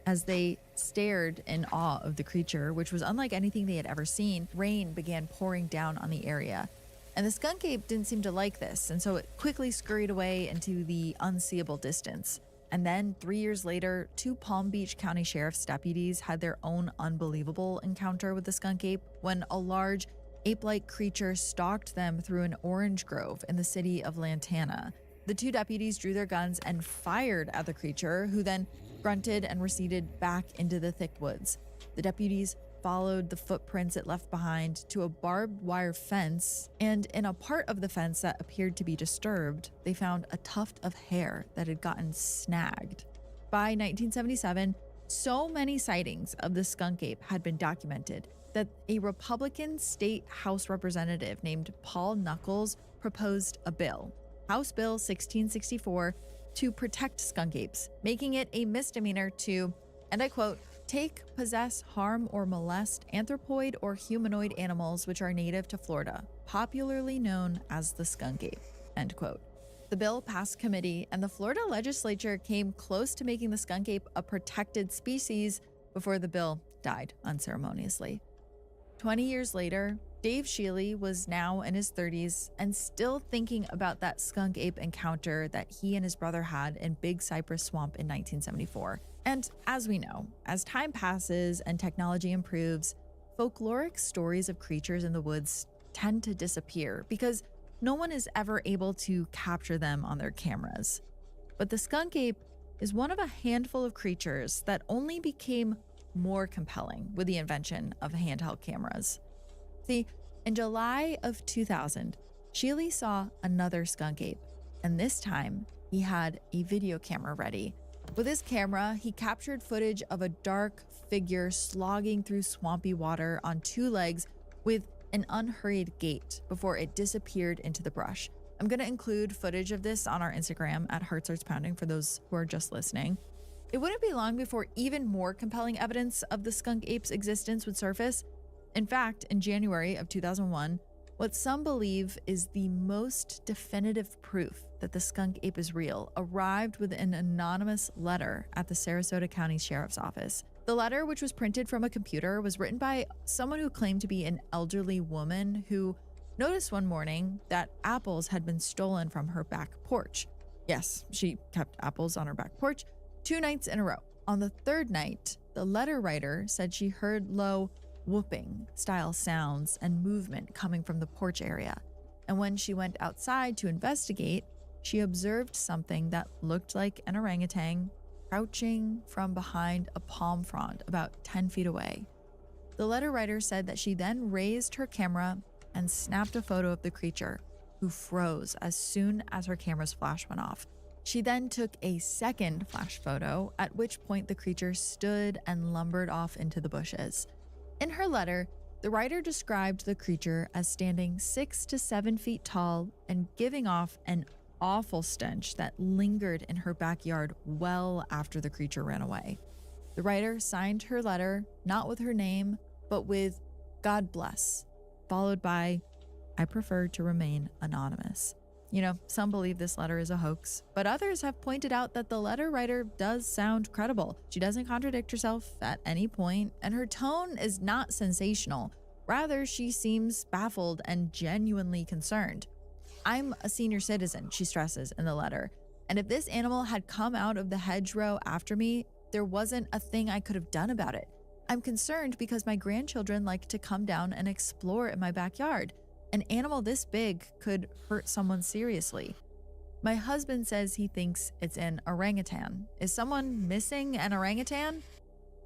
As they stared in awe of the creature, which was unlike anything they had ever seen, rain began pouring down on the area. And the skunk ape didn't seem to like this, and so it quickly scurried away into the unseeable distance. And then 3 years later, 2 Palm Beach County Sheriff's deputies had their own unbelievable encounter with the skunk ape when a large ape-like creature stalked them through an orange grove in the city of Lantana. The 2 deputies drew their guns and fired at the creature, who then grunted and receded back into the thick woods. The deputies followed the footprints it left behind to a barbed wire fence, and in a part of the fence that appeared to be disturbed, they found a tuft of hair that had gotten snagged. By 1977, so many sightings of the skunk ape had been documented that a Republican state House representative named Paul Knuckles proposed a bill, House Bill 1664, to protect skunk apes, making it a misdemeanor to, and I quote, take, possess, harm, or molest anthropoid or humanoid animals which are native to Florida, popularly known as the skunk ape, end quote. The bill passed committee, and the Florida legislature came close to making the skunk ape a protected species before the bill died unceremoniously. 20 years later, Dave Shealy was now in his 30s and still thinking about that skunk ape encounter that he and his brother had in Big Cypress Swamp in 1974. And as we know, as time passes and technology improves, folkloric stories of creatures in the woods tend to disappear because no one is ever able to capture them on their cameras. But the skunk ape is one of a handful of creatures that only became more compelling with the invention of handheld cameras. See, in July of 2000, Shealy saw another skunk ape, and this time he had a video camera ready. With his camera, he captured footage of a dark figure slogging through swampy water on 2 legs with an unhurried gait before it disappeared into the brush. I'm going to include footage of this on our Instagram at Heart Starts Pounding for those who are just listening. It wouldn't be long before even more compelling evidence of the skunk ape's existence would surface. In fact, in January of 2001, what some believe is the most definitive proof that the skunk ape is real arrived with an anonymous letter at the Sarasota County Sheriff's Office. The letter, which was printed from a computer, was written by someone who claimed to be an elderly woman who noticed one morning that apples had been stolen from her back porch. Yes, she kept apples on her back porch 2 nights in a row. On the 3rd night, the letter writer said she heard low whooping style sounds and movement coming from the porch area. And when she went outside to investigate, she observed something that looked like an orangutan crouching from behind a palm frond about 10 feet away. The letter writer said that she then raised her camera and snapped a photo of the creature, who froze as soon as her camera's flash went off. She then took a second flash photo, at which point the creature stood and lumbered off into the bushes. In her letter, the writer described the creature as standing 6 to 7 feet tall and giving off an awful stench that lingered in her backyard well after the creature ran away. The writer signed her letter not with her name, but with "God bless," followed by "I prefer to remain anonymous." You know, some believe this letter is a hoax, but others have pointed out that the letter writer does sound credible. She doesn't contradict herself at any point, and her tone is not sensational. Rather, she seems baffled and genuinely concerned. "I'm a senior citizen," she stresses in the letter, "and if this animal had come out of the hedgerow after me, there wasn't a thing I could have done about it. I'm concerned because my grandchildren like to come down and explore in my backyard. An animal this big could hurt someone seriously. My husband says he thinks it's an orangutan. Is someone missing an orangutan?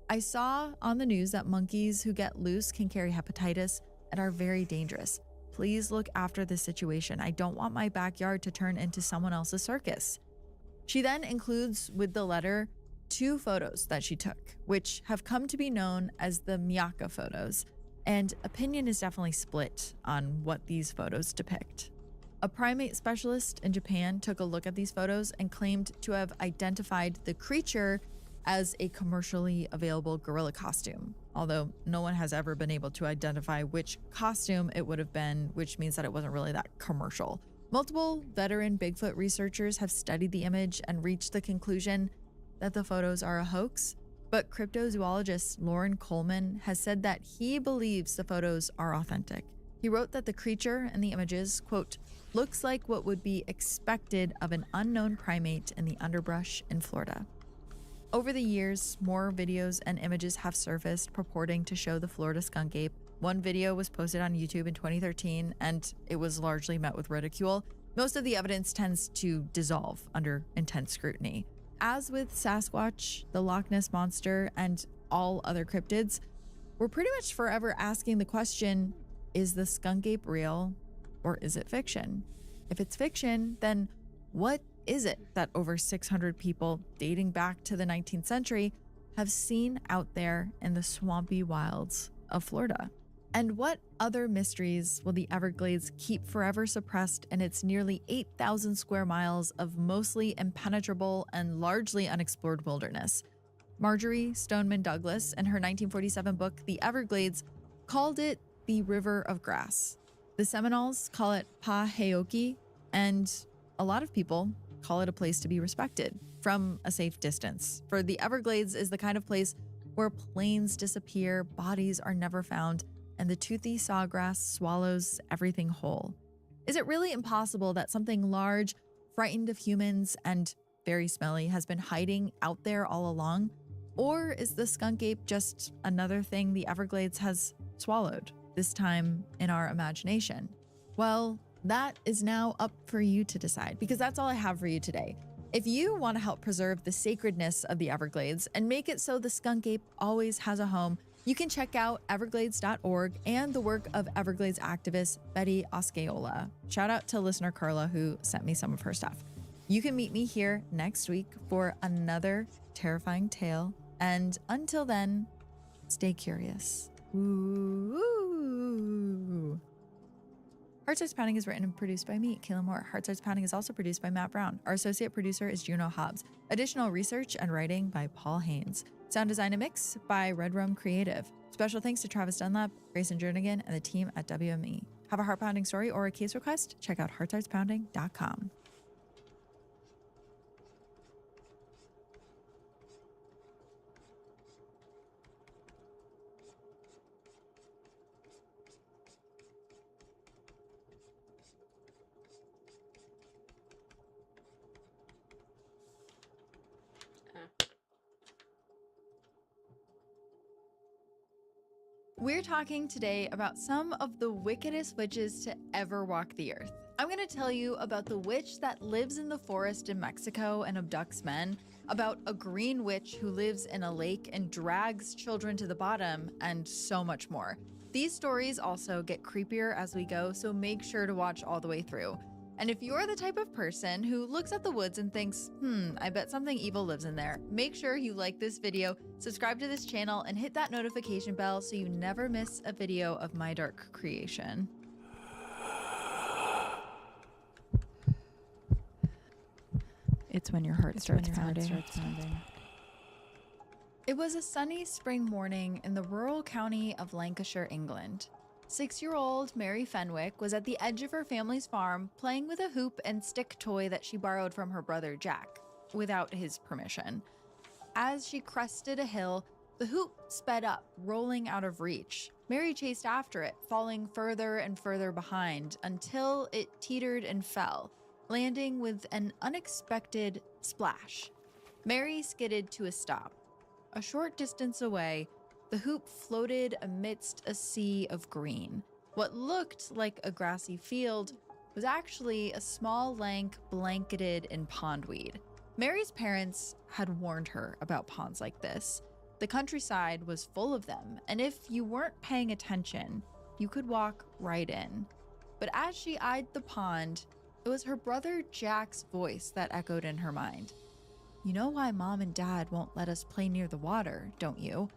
I saw on the news that monkeys who get loose can carry hepatitis and are very dangerous. Please look after this situation. I don't want my backyard to turn into someone else's circus." She then includes with the letter 2 photos that she took, which have come to be known as the Miyaka photos. And opinion is definitely split on what these photos depict. A primate specialist in Japan took a look at these photos and claimed to have identified the creature as a commercially available gorilla costume, although no one has ever been able to identify which costume it would have been, which means that it wasn't really that commercial. Multiple veteran Bigfoot researchers have studied the image and reached the conclusion that the photos are a hoax. But cryptozoologist Lauren Coleman has said that he believes the photos are authentic. He wrote that the creature in the images, quote, "looks like what would be expected of an unknown primate in the underbrush in Florida." Over the years, more videos and images have surfaced purporting to show the Florida skunk ape. One video was posted on YouTube in 2013, and it was largely met with ridicule. Most of the evidence tends to dissolve under intense scrutiny. As with Sasquatch, the Loch Ness Monster, and all other cryptids, we're pretty much forever asking the question, is the skunk ape real or is it fiction? If it's fiction, then what is it that over 600 people dating back to the 19th century have seen out there in the swampy wilds of Florida? And what other mysteries will the Everglades keep forever suppressed in its nearly 8,000 square miles of mostly impenetrable and largely unexplored wilderness? Marjorie Stoneman Douglas, in her 1947 book, The Everglades, called it the River of Grass. The Seminoles call it Paheoki, and a lot of people call it a place to be respected from a safe distance. For the Everglades is the kind of place where planes disappear, bodies are never found, and the toothy sawgrass swallows everything whole. Is it really impossible that something large, frightened of humans, and very smelly has been hiding out there all along? Or is the skunk ape just another thing the Everglades has swallowed, this time in our imagination? Well, that is now up for you to decide, because that's all I have for you today. If you want to help preserve the sacredness of the Everglades and make it so the skunk ape always has a home, you can check out everglades.org and the work of Everglades activist Betty Osceola. Shout out to listener Carla, who sent me some of her stuff. You can meet me here next week for another terrifying tale. And until then, stay curious. Ooh. Heart Starts Pounding is written and produced by me, Kayla Moore. Heart Starts Pounding is also produced by Matt Brown. Our associate producer is Juno Hobbs. Additional research and writing by Paul Haynes. Sound design and mix by Red Rum Creative. Special thanks to Travis Dunlap, Grayson Jernigan, and the team at WME. Have a heart-pounding story or a case request? Check out heartstartspounding.com. We're talking today about some of the wickedest witches to ever walk the earth. I'm going to tell you about the witch that lives in the forest in Mexico and abducts men, about a green witch who lives in a lake and drags children to the bottom, and so much more. These stories also get creepier as we go, so make sure to watch all the way through. And if you're the type of person who looks at the woods and thinks, I bet something evil lives in there, make sure you like this video, subscribe to this channel, and hit that notification bell so you never miss a video of my dark creation. It's when your heart starts pounding. It was a sunny spring morning in the rural county of Lancashire, England. 6-year-old Mary Fenwick was at the edge of her family's farm playing with a hoop and stick toy that she borrowed from her brother Jack, without his permission. As she crested a hill, the hoop sped up, rolling out of reach. Mary chased after it, falling further and further behind until it teetered and fell, landing with an unexpected splash. Mary skidded to a stop. A short distance away, the hoop floated amidst a sea of green. What looked like a grassy field was actually a small lake blanketed in pondweed. Mary's parents had warned her about ponds like this. The countryside was full of them, and if you weren't paying attention, you could walk right in. But as she eyed the pond, it was her brother Jack's voice that echoed in her mind. "You know why Mom and Dad won't let us play near the water, don't you?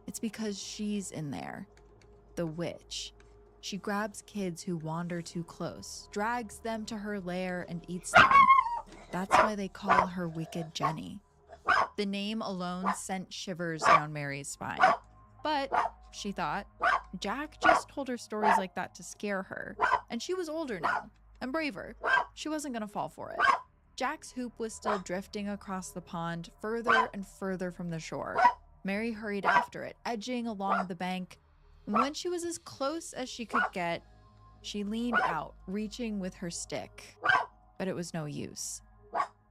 It's because she's in there. The witch. She grabs kids who wander too close, drags them to her lair, and eats them. That's why they call her Wicked Jenny." The name alone sent shivers down Mary's spine. But, she thought, Jack just told her stories like that to scare her, and she was older now, and braver. She wasn't gonna fall for it. Jack's hoop was still drifting across the pond, further and further from the shore. Mary hurried after it, edging along the bank, and when she was as close as she could get, she leaned out, reaching with her stick. But it was no use.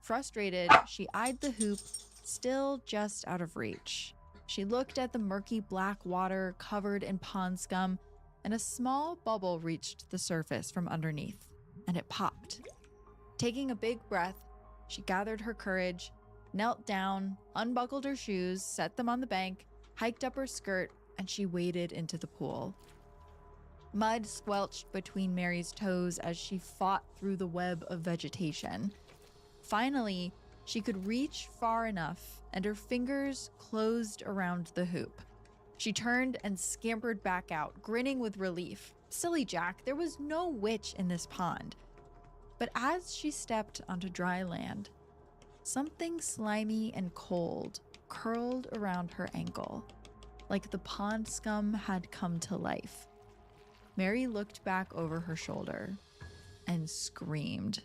Frustrated, she eyed the hoop, still just out of reach. She looked at the murky black water covered in pond scum, and a small bubble reached the surface from underneath, and it popped. Taking a big breath, she gathered her courage, knelt down, unbuckled her shoes, set them on the bank, hiked up her skirt, and she waded into the pool. Mud squelched between Mary's toes as she fought through the web of vegetation. Finally, she could reach far enough, and her fingers closed around the hoop. She turned and scampered back out, grinning with relief. Silly Jack, there was no witch in this pond. But as she stepped onto dry land, something slimy and cold curled around her ankle, like the pond scum had come to life. Mary looked back over her shoulder and screamed.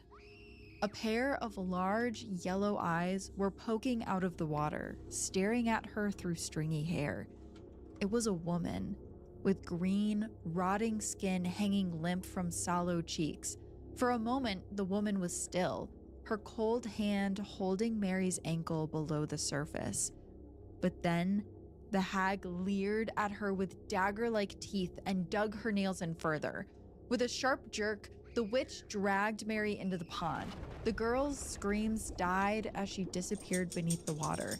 A pair of large yellow eyes were poking out of the water, staring at her through stringy hair. It was a woman, with green, rotting skin hanging limp from sallow cheeks. For a moment, the woman was still, her cold hand holding Mary's ankle below the surface. But then, the hag leered at her with dagger-like teeth and dug her nails in further. With a sharp jerk, the witch dragged Mary into the pond. The girl's screams died as she disappeared beneath the water.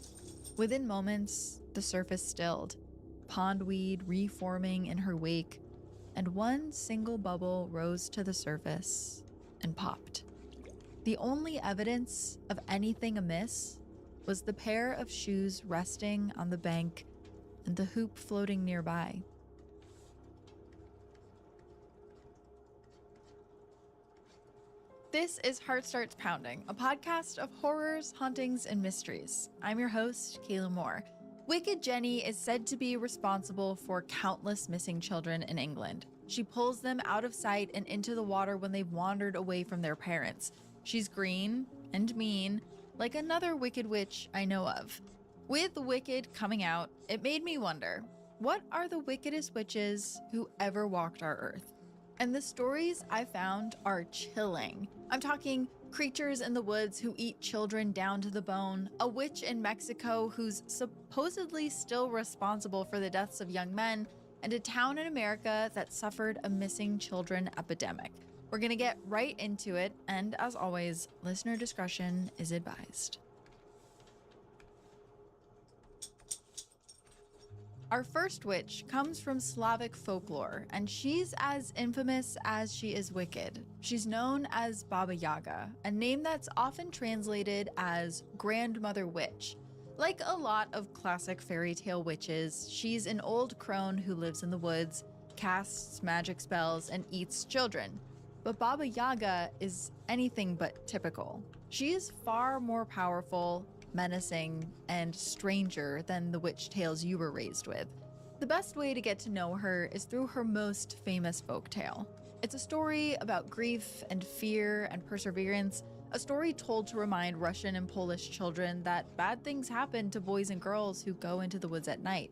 Within moments, the surface stilled, pondweed reforming in her wake, and one single bubble rose to the surface and popped. The only evidence of anything amiss was the pair of shoes resting on the bank and the hoop floating nearby. This is Heart Starts Pounding, a podcast of horrors, hauntings, and mysteries. I'm your host, Kayla Moore. Wicked Jenny is said to be responsible for countless missing children in England. She pulls them out of sight and into the water when they've wandered away from their parents. She's green and mean, like another wicked witch I know of. With Wicked coming out, it made me wonder, what are the wickedest witches who ever walked our earth? And the stories I found are chilling. I'm talking creatures in the woods who eat children down to the bone, a witch in Mexico who's supposedly still responsible for the deaths of young men, and a town in America that suffered a missing children epidemic. We're gonna get right into it, and as always, listener discretion is advised. Our first witch comes from Slavic folklore, and she's as infamous as she is wicked. She's known as Baba Yaga, a name that's often translated as grandmother witch. Like a lot of classic fairy tale witches, she's an old crone who lives in the woods, casts magic spells, and eats children. But Baba Yaga is anything but typical. She is far more powerful, menacing, and stranger than the witch tales you were raised with. The best way to get to know her is through her most famous folktale. It's a story about grief and fear and perseverance, a story told to remind Russian and Polish children that bad things happen to boys and girls who go into the woods at night.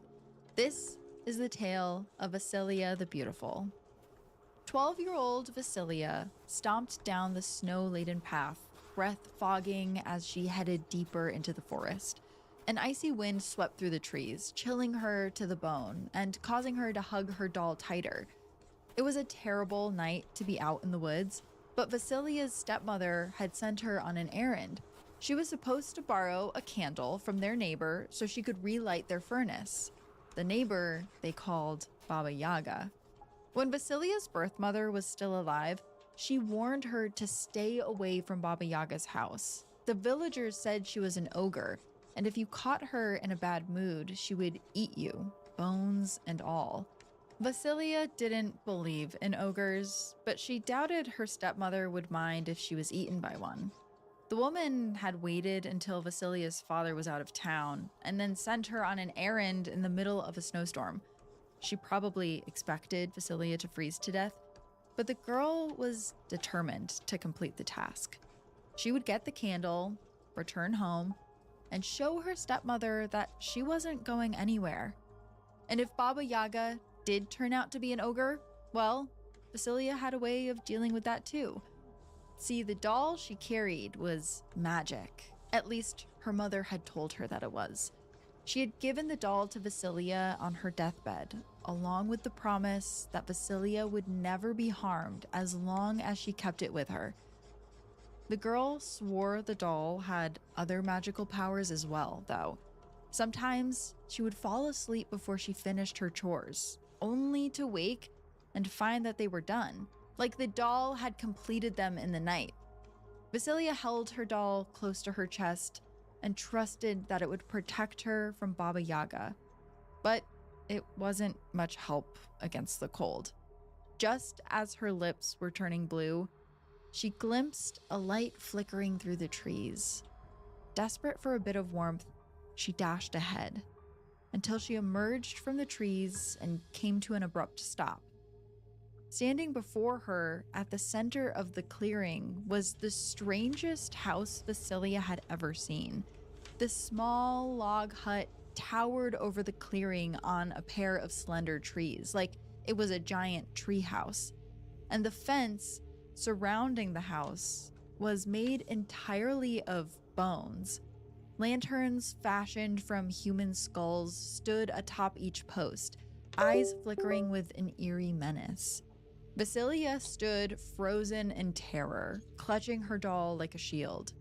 This is the tale of Vasilia the Beautiful. 12-year-old Vasilia stomped down the snow-laden path, breath fogging as she headed deeper into the forest. An icy wind swept through the trees, chilling her to the bone and causing her to hug her doll tighter. It was a terrible night to be out in the woods, but Vasilia's stepmother had sent her on an errand. She was supposed to borrow a candle from their neighbor so she could relight their furnace. The neighbor they called Baba Yaga. When Vasilia's birth mother was still alive, she warned her to stay away from Baba Yaga's house. The villagers said she was an ogre, and if you caught her in a bad mood, she would eat you, bones and all. Vasilia didn't believe in ogres, but she doubted her stepmother would mind if she was eaten by one. The woman had waited until Vasilia's father was out of town, and then sent her on an errand in the middle of a snowstorm. She probably expected Vasilia to freeze to death, but the girl was determined to complete the task. She would get the candle, return home, and show her stepmother that she wasn't going anywhere. And if Baba Yaga did turn out to be an ogre, well, Vasilia had a way of dealing with that too. See, the doll she carried was magic. At least her mother had told her that it was. She had given the doll to Vasilia on her deathbed, along with the promise that Vasilia would never be harmed as long as she kept it with her. The girl swore the doll had other magical powers as well, though. Sometimes she would fall asleep before she finished her chores, only to wake and find that they were done, like the doll had completed them in the night. Vasilia held her doll close to her chest and trusted that it would protect her from Baba Yaga. But it wasn't much help against the cold. Just as her lips were turning blue, she glimpsed a light flickering through the trees. Desperate for a bit of warmth, she dashed ahead until she emerged from the trees and came to an abrupt stop. Standing before her at the center of the clearing was the strangest house Vasilia had ever seen. The small log hut towered over the clearing on a pair of slender trees, like it was a giant tree house. And the fence surrounding the house was made entirely of bones. Lanterns fashioned from human skulls stood atop each post, eyes flickering with an eerie menace. Vasilia stood frozen in terror, clutching her doll like a shield.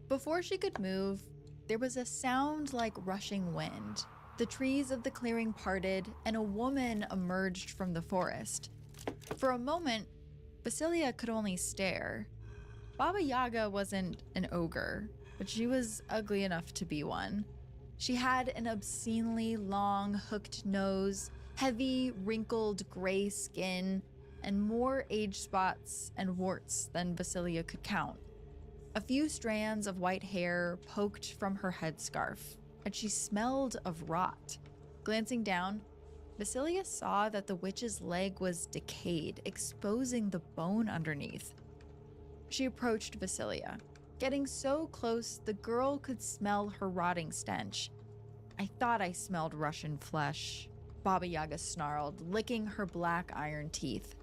Before she could move, there was a sound like rushing wind. The trees of the clearing parted, and a woman emerged from the forest. For a moment, Vasilia could only stare. Baba Yaga wasn't an ogre, but she was ugly enough to be one. She had an obscenely long, hooked nose, heavy, wrinkled gray skin, and more age spots and warts than Vasilia could count. A few strands of white hair poked from her headscarf, and she smelled of rot. Glancing down, Vasilia saw that the witch's leg was decayed, exposing the bone underneath. She approached Vasilia. Getting so close, the girl could smell her rotting stench. "I thought I smelled Russian flesh," Baba Yaga snarled, licking her black iron teeth.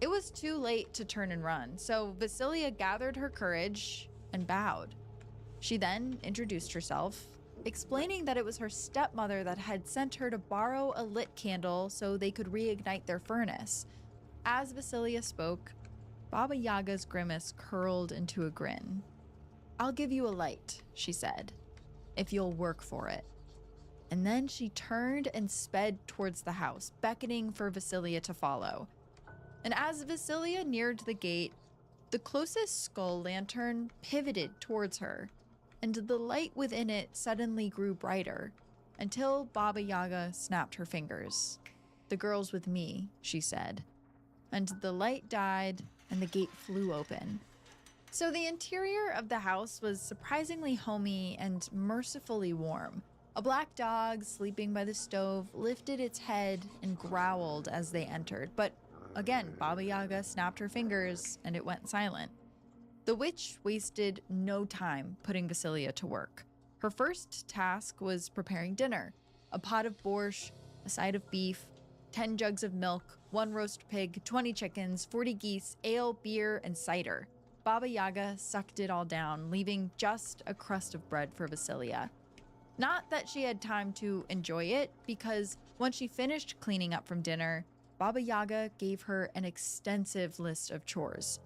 It was too late to turn and run, so Vasilia gathered her courage and bowed. She then introduced herself, explaining that it was her stepmother that had sent her to borrow a lit candle so they could reignite their furnace. As Vasilia spoke, Baba Yaga's grimace curled into a grin. "I'll give you a light," she said, "if you'll work for it." And then she turned and sped towards the house, beckoning for Vasilia to follow. And as Vasilia neared the gate, the closest skull lantern pivoted towards her, and the light within it suddenly grew brighter, until Baba Yaga snapped her fingers. "The girl's with me," she said. And the light died, and the gate flew open. So the interior of the house was surprisingly homey and mercifully warm. A black dog sleeping by the stove lifted its head and growled as they entered, but again, Baba Yaga snapped her fingers and it went silent. The witch wasted no time putting Vasilia to work. Her first task was preparing dinner: a pot of borscht, a side of beef, 10 jugs of milk, 1 roast pig, 20 chickens, 40 geese, ale, beer, and cider. Baba Yaga sucked it all down, leaving just a crust of bread for Vasilia. Not that she had time to enjoy it, because once she finished cleaning up from dinner, Baba Yaga gave her an extensive list of chores.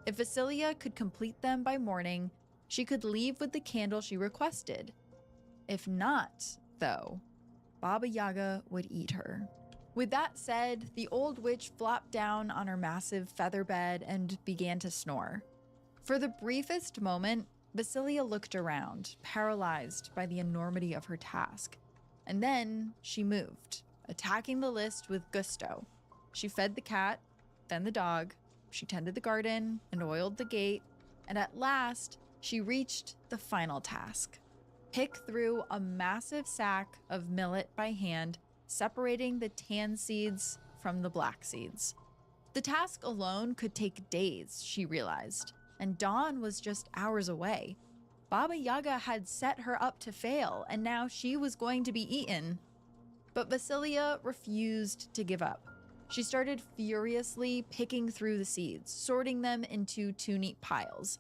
If Vasilia could complete them by morning, she could leave with the candle she requested. If not, though, Baba Yaga would eat her. With that said, the old witch flopped down on her massive feather bed and began to snore. For the briefest moment, Vasilia looked around, paralyzed by the enormity of her task. And then she moved, attacking the list with gusto. She fed the cat, then the dog. She tended the garden and oiled the gate. And at last, she reached the final task: pick through a massive sack of millet by hand, separating the tan seeds from the black seeds. The task alone could take days, she realized, and dawn was just hours away. Baba Yaga had set her up to fail, and now she was going to be eaten. But Vasilia refused to give up. She started furiously picking through the seeds, sorting them into 2 neat piles.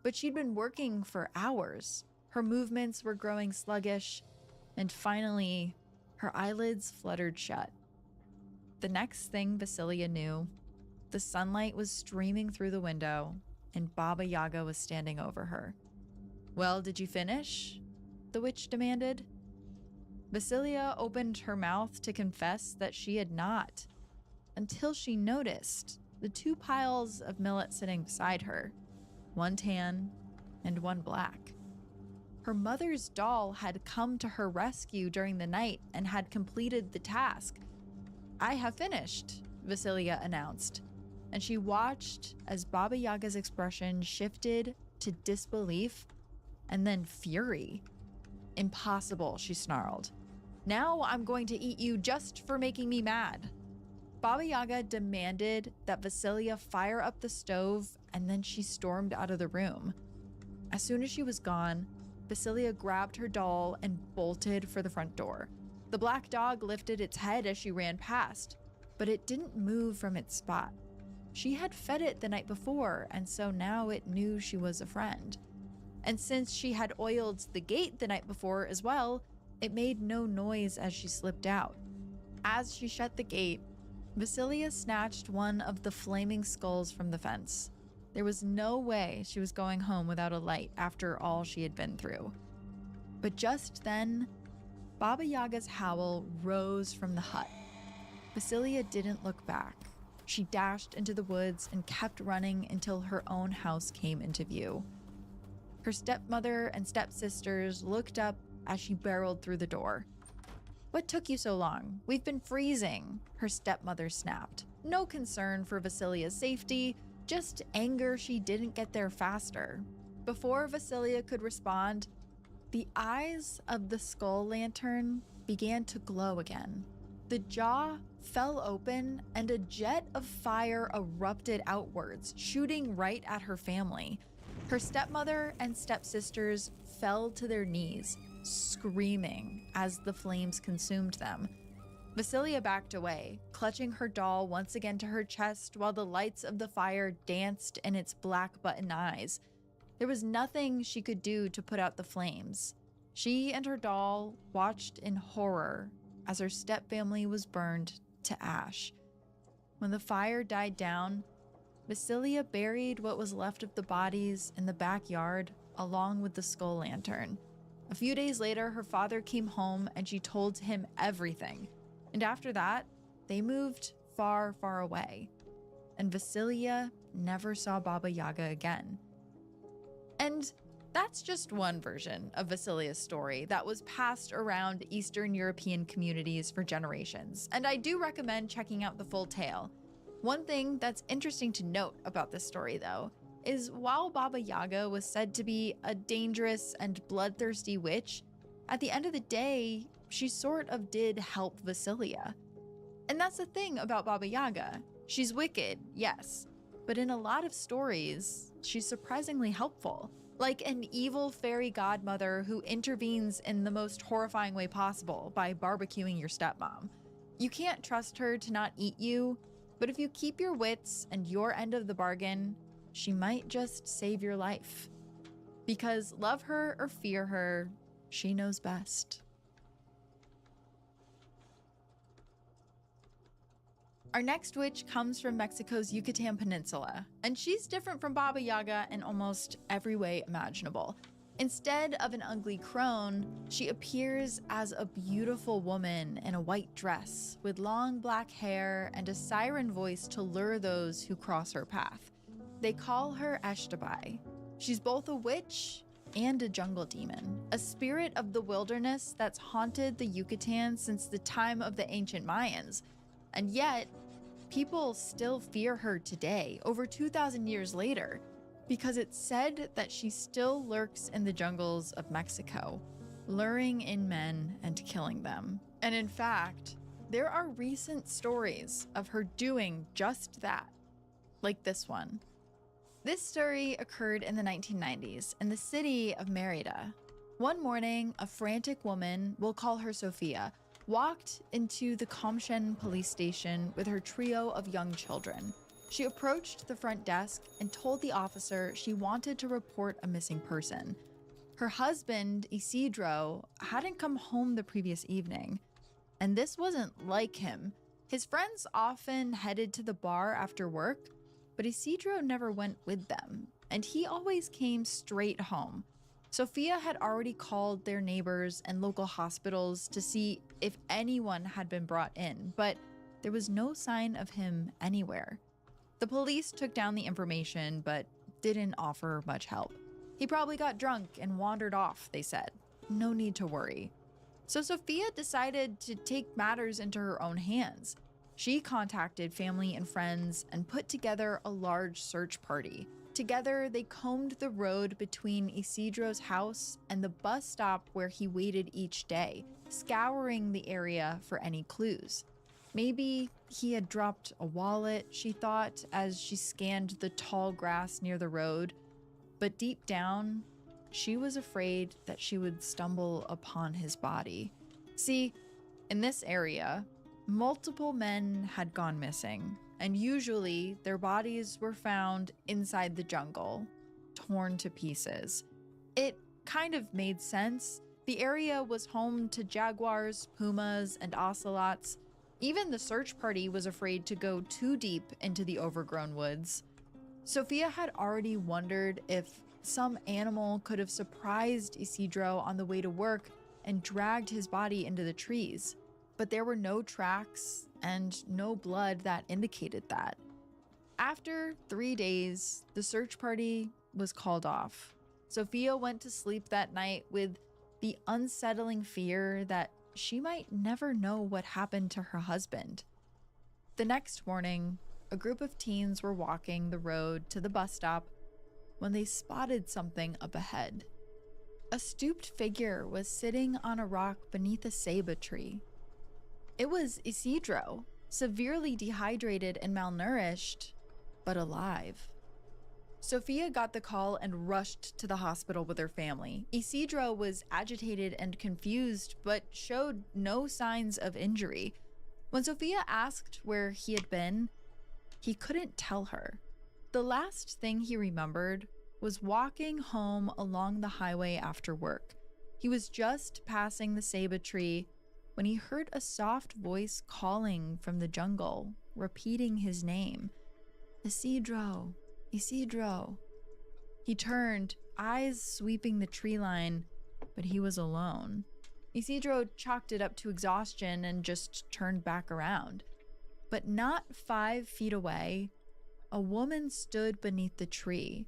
But she'd been working for hours. Her movements were growing sluggish, and finally, her eyelids fluttered shut. The next thing Vasilia knew, the sunlight was streaming through the window, and Baba Yaga was standing over her. "Well, did you finish?" the witch demanded. Vasilia opened her mouth to confess that she had not, until she noticed the 2 piles of millet sitting beside her, 1 tan and 1 black. Her mother's doll had come to her rescue during the night and had completed the task. "I have finished," Vasilia announced, and she watched as Baba Yaga's expression shifted to disbelief and then fury. "Impossible," she snarled. "Now I'm going to eat you just for making me mad." Baba Yaga demanded that Vasilia fire up the stove, and then she stormed out of the room. As soon as she was gone, Vasilia grabbed her doll and bolted for the front door. The black dog lifted its head as she ran past, but it didn't move from its spot. She had fed it the night before, and so now it knew she was a friend. And since she had oiled the gate the night before as well, it made no noise as she slipped out. As she shut the gate, Vasilia snatched one of the flaming skulls from the fence. There was no way she was going home without a light after all she had been through. But just then, Baba Yaga's howl rose from the hut. Vasilia didn't look back. She dashed into the woods and kept running until her own house came into view. Her stepmother and stepsisters looked up as she barreled through the door. "What took you so long? We've been freezing," her stepmother snapped. No concern for Vasilia's safety, just anger she didn't get there faster. Before Vasilia could respond, the eyes of the skull lantern began to glow again. The jaw fell open and a jet of fire erupted outwards, shooting right at her family. Her stepmother and stepsisters fell to their knees, screaming as the flames consumed them. Vasilia backed away, clutching her doll once again to her chest while the lights of the fire danced in its black button eyes. There was nothing she could do to put out the flames. She and her doll watched in horror as her stepfamily was burned to ash. When the fire died down, Vasilia buried what was left of the bodies in the backyard along with the skull lantern. A few days later, her father came home and she told him everything. And after that, they moved far, far away. And Vasilia never saw Baba Yaga again. And that's just one version of Vasilia's story that was passed around Eastern European communities for generations. And I do recommend checking out the full tale. One thing that's interesting to note about this story, though, is while Baba Yaga was said to be a dangerous and bloodthirsty witch, at the end of the day, she sort of did help Vasilia. And that's the thing about Baba Yaga. She's wicked, yes, but in a lot of stories, she's surprisingly helpful. Like an evil fairy godmother who intervenes in the most horrifying way possible by barbecuing your stepmom. You can't trust her to not eat you, but if you keep your wits and your end of the bargain, she might just save your life. Because love her or fear her, she knows best. Our next witch comes from Mexico's Yucatan Peninsula, and she's different from Baba Yaga in almost every way imaginable. Instead of an ugly crone, she appears as a beautiful woman in a white dress with long black hair and a siren voice to lure those who cross her path. They call her Eshtabai. She's both a witch and a jungle demon, a spirit of the wilderness that's haunted the Yucatan since the time of the ancient Mayans. And yet, people still fear her today, over 2,000 years later, because it's said that she still lurks in the jungles of Mexico, luring in men and killing them. And in fact, there are recent stories of her doing just that, like this one. This story occurred in the 1990s in the city of Mérida. One morning, a frantic woman, we'll call her Sophia, walked into the Comshen police station with her trio of young children. She approached the front desk and told the officer she wanted to report a missing person. Her husband, Isidro, hadn't come home the previous evening, and this wasn't like him. His friends often headed to the bar after work, but Isidro never went with them, and he always came straight home. Sophia had already called their neighbors and local hospitals to see if anyone had been brought in, but there was no sign of him anywhere. The police took down the information, but didn't offer much help. He probably got drunk and wandered off, they said. No need to worry. So Sophia decided to take matters into her own hands. She contacted family and friends and put together a large search party. Together, they combed the road between Isidro's house and the bus stop where he waited each day, scouring the area for any clues. Maybe he had dropped a wallet, she thought, as she scanned the tall grass near the road. But deep down, she was afraid that she would stumble upon his body. See, in this area, multiple men had gone missing, and usually their bodies were found inside the jungle, torn to pieces. It kind of made sense. The area was home to jaguars, pumas, and ocelots. Even the search party was afraid to go too deep into the overgrown woods. Sophia had already wondered if some animal could have surprised Isidro on the way to work and dragged his body into the trees. But there were no tracks and no blood that indicated that. After 3 days, the search party was called off. Sophia went to sleep that night with the unsettling fear that she might never know what happened to her husband. The next morning, a group of teens were walking the road to the bus stop when they spotted something up ahead. A stooped figure was sitting on a rock beneath a ceiba tree. It was Isidro, severely dehydrated and malnourished, but alive. Sophia got the call and rushed to the hospital with her family. Isidro was agitated and confused, but showed no signs of injury. When Sophia asked where he had been, he couldn't tell her. The last thing he remembered was walking home along the highway after work. He was just passing the ceiba tree when he heard a soft voice calling from the jungle, repeating his name. Isidro, Isidro. He turned, eyes sweeping the tree line, but he was alone. Isidro chalked it up to exhaustion and just turned back around. But not 5 feet away, a woman stood beneath the tree.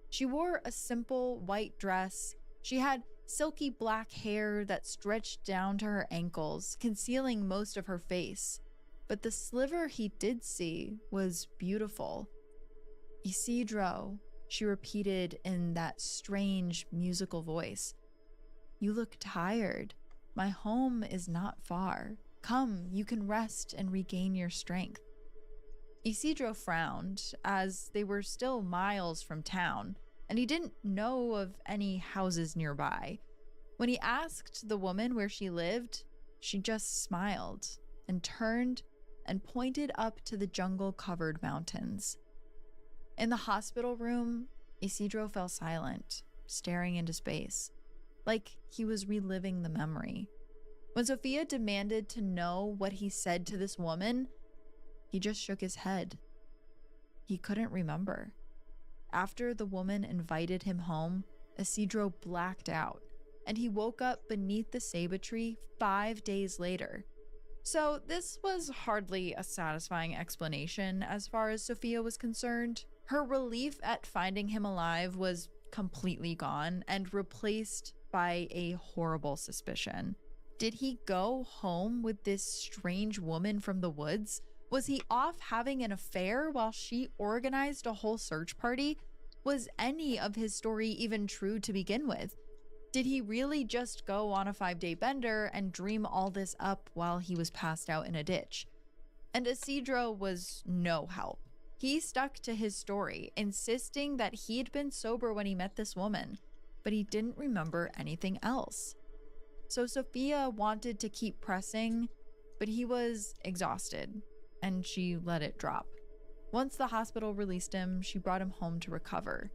She wore a simple white dress. She had silky black hair that stretched down to her ankles, concealing most of her face. But the sliver he did see was beautiful. Isidro, she repeated in that strange musical voice. You look tired. My home is not far. Come, you can rest and regain your strength. Isidro frowned, as they were still miles from town, and he didn't know of any houses nearby. When he asked the woman where she lived, she just smiled and turned and pointed up to the jungle-covered mountains. In the hospital room, Isidro fell silent, staring into space, like he was reliving the memory. When Sophia demanded to know what he said to this woman, he just shook his head. He couldn't remember. After the woman invited him home, Isidro blacked out, and he woke up beneath the ceiba tree 5 days later. So this was hardly a satisfying explanation as far as Sophia was concerned. Her relief at finding him alive was completely gone and replaced by a horrible suspicion. Did he go home with this strange woman from the woods? Was he off having an affair while she organized a whole search party? Was any of his story even true to begin with? Did he really just go on a 5-day bender and dream all this up while he was passed out in a ditch? And Isidro was no help. He stuck to his story, insisting that he'd been sober when he met this woman, but he didn't remember anything else. So Sophia wanted to keep pressing, but he was exhausted, and she let it drop. Once the hospital released him, she brought him home to recover.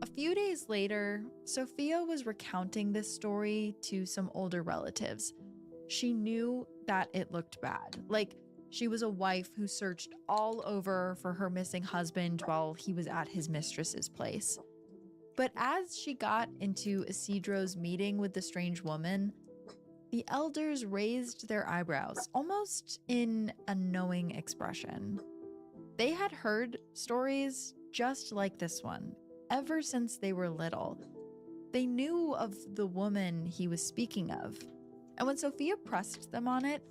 A few days later, Sophia was recounting this story to some older relatives. She knew that it looked bad, like she was a wife who searched all over for her missing husband while he was at his mistress's place. But as she got into Isidro's meeting with the strange woman, the elders raised their eyebrows, almost in a knowing expression. They had heard stories just like this one ever since they were little. They knew of the woman he was speaking of. And when Sophia pressed them on it,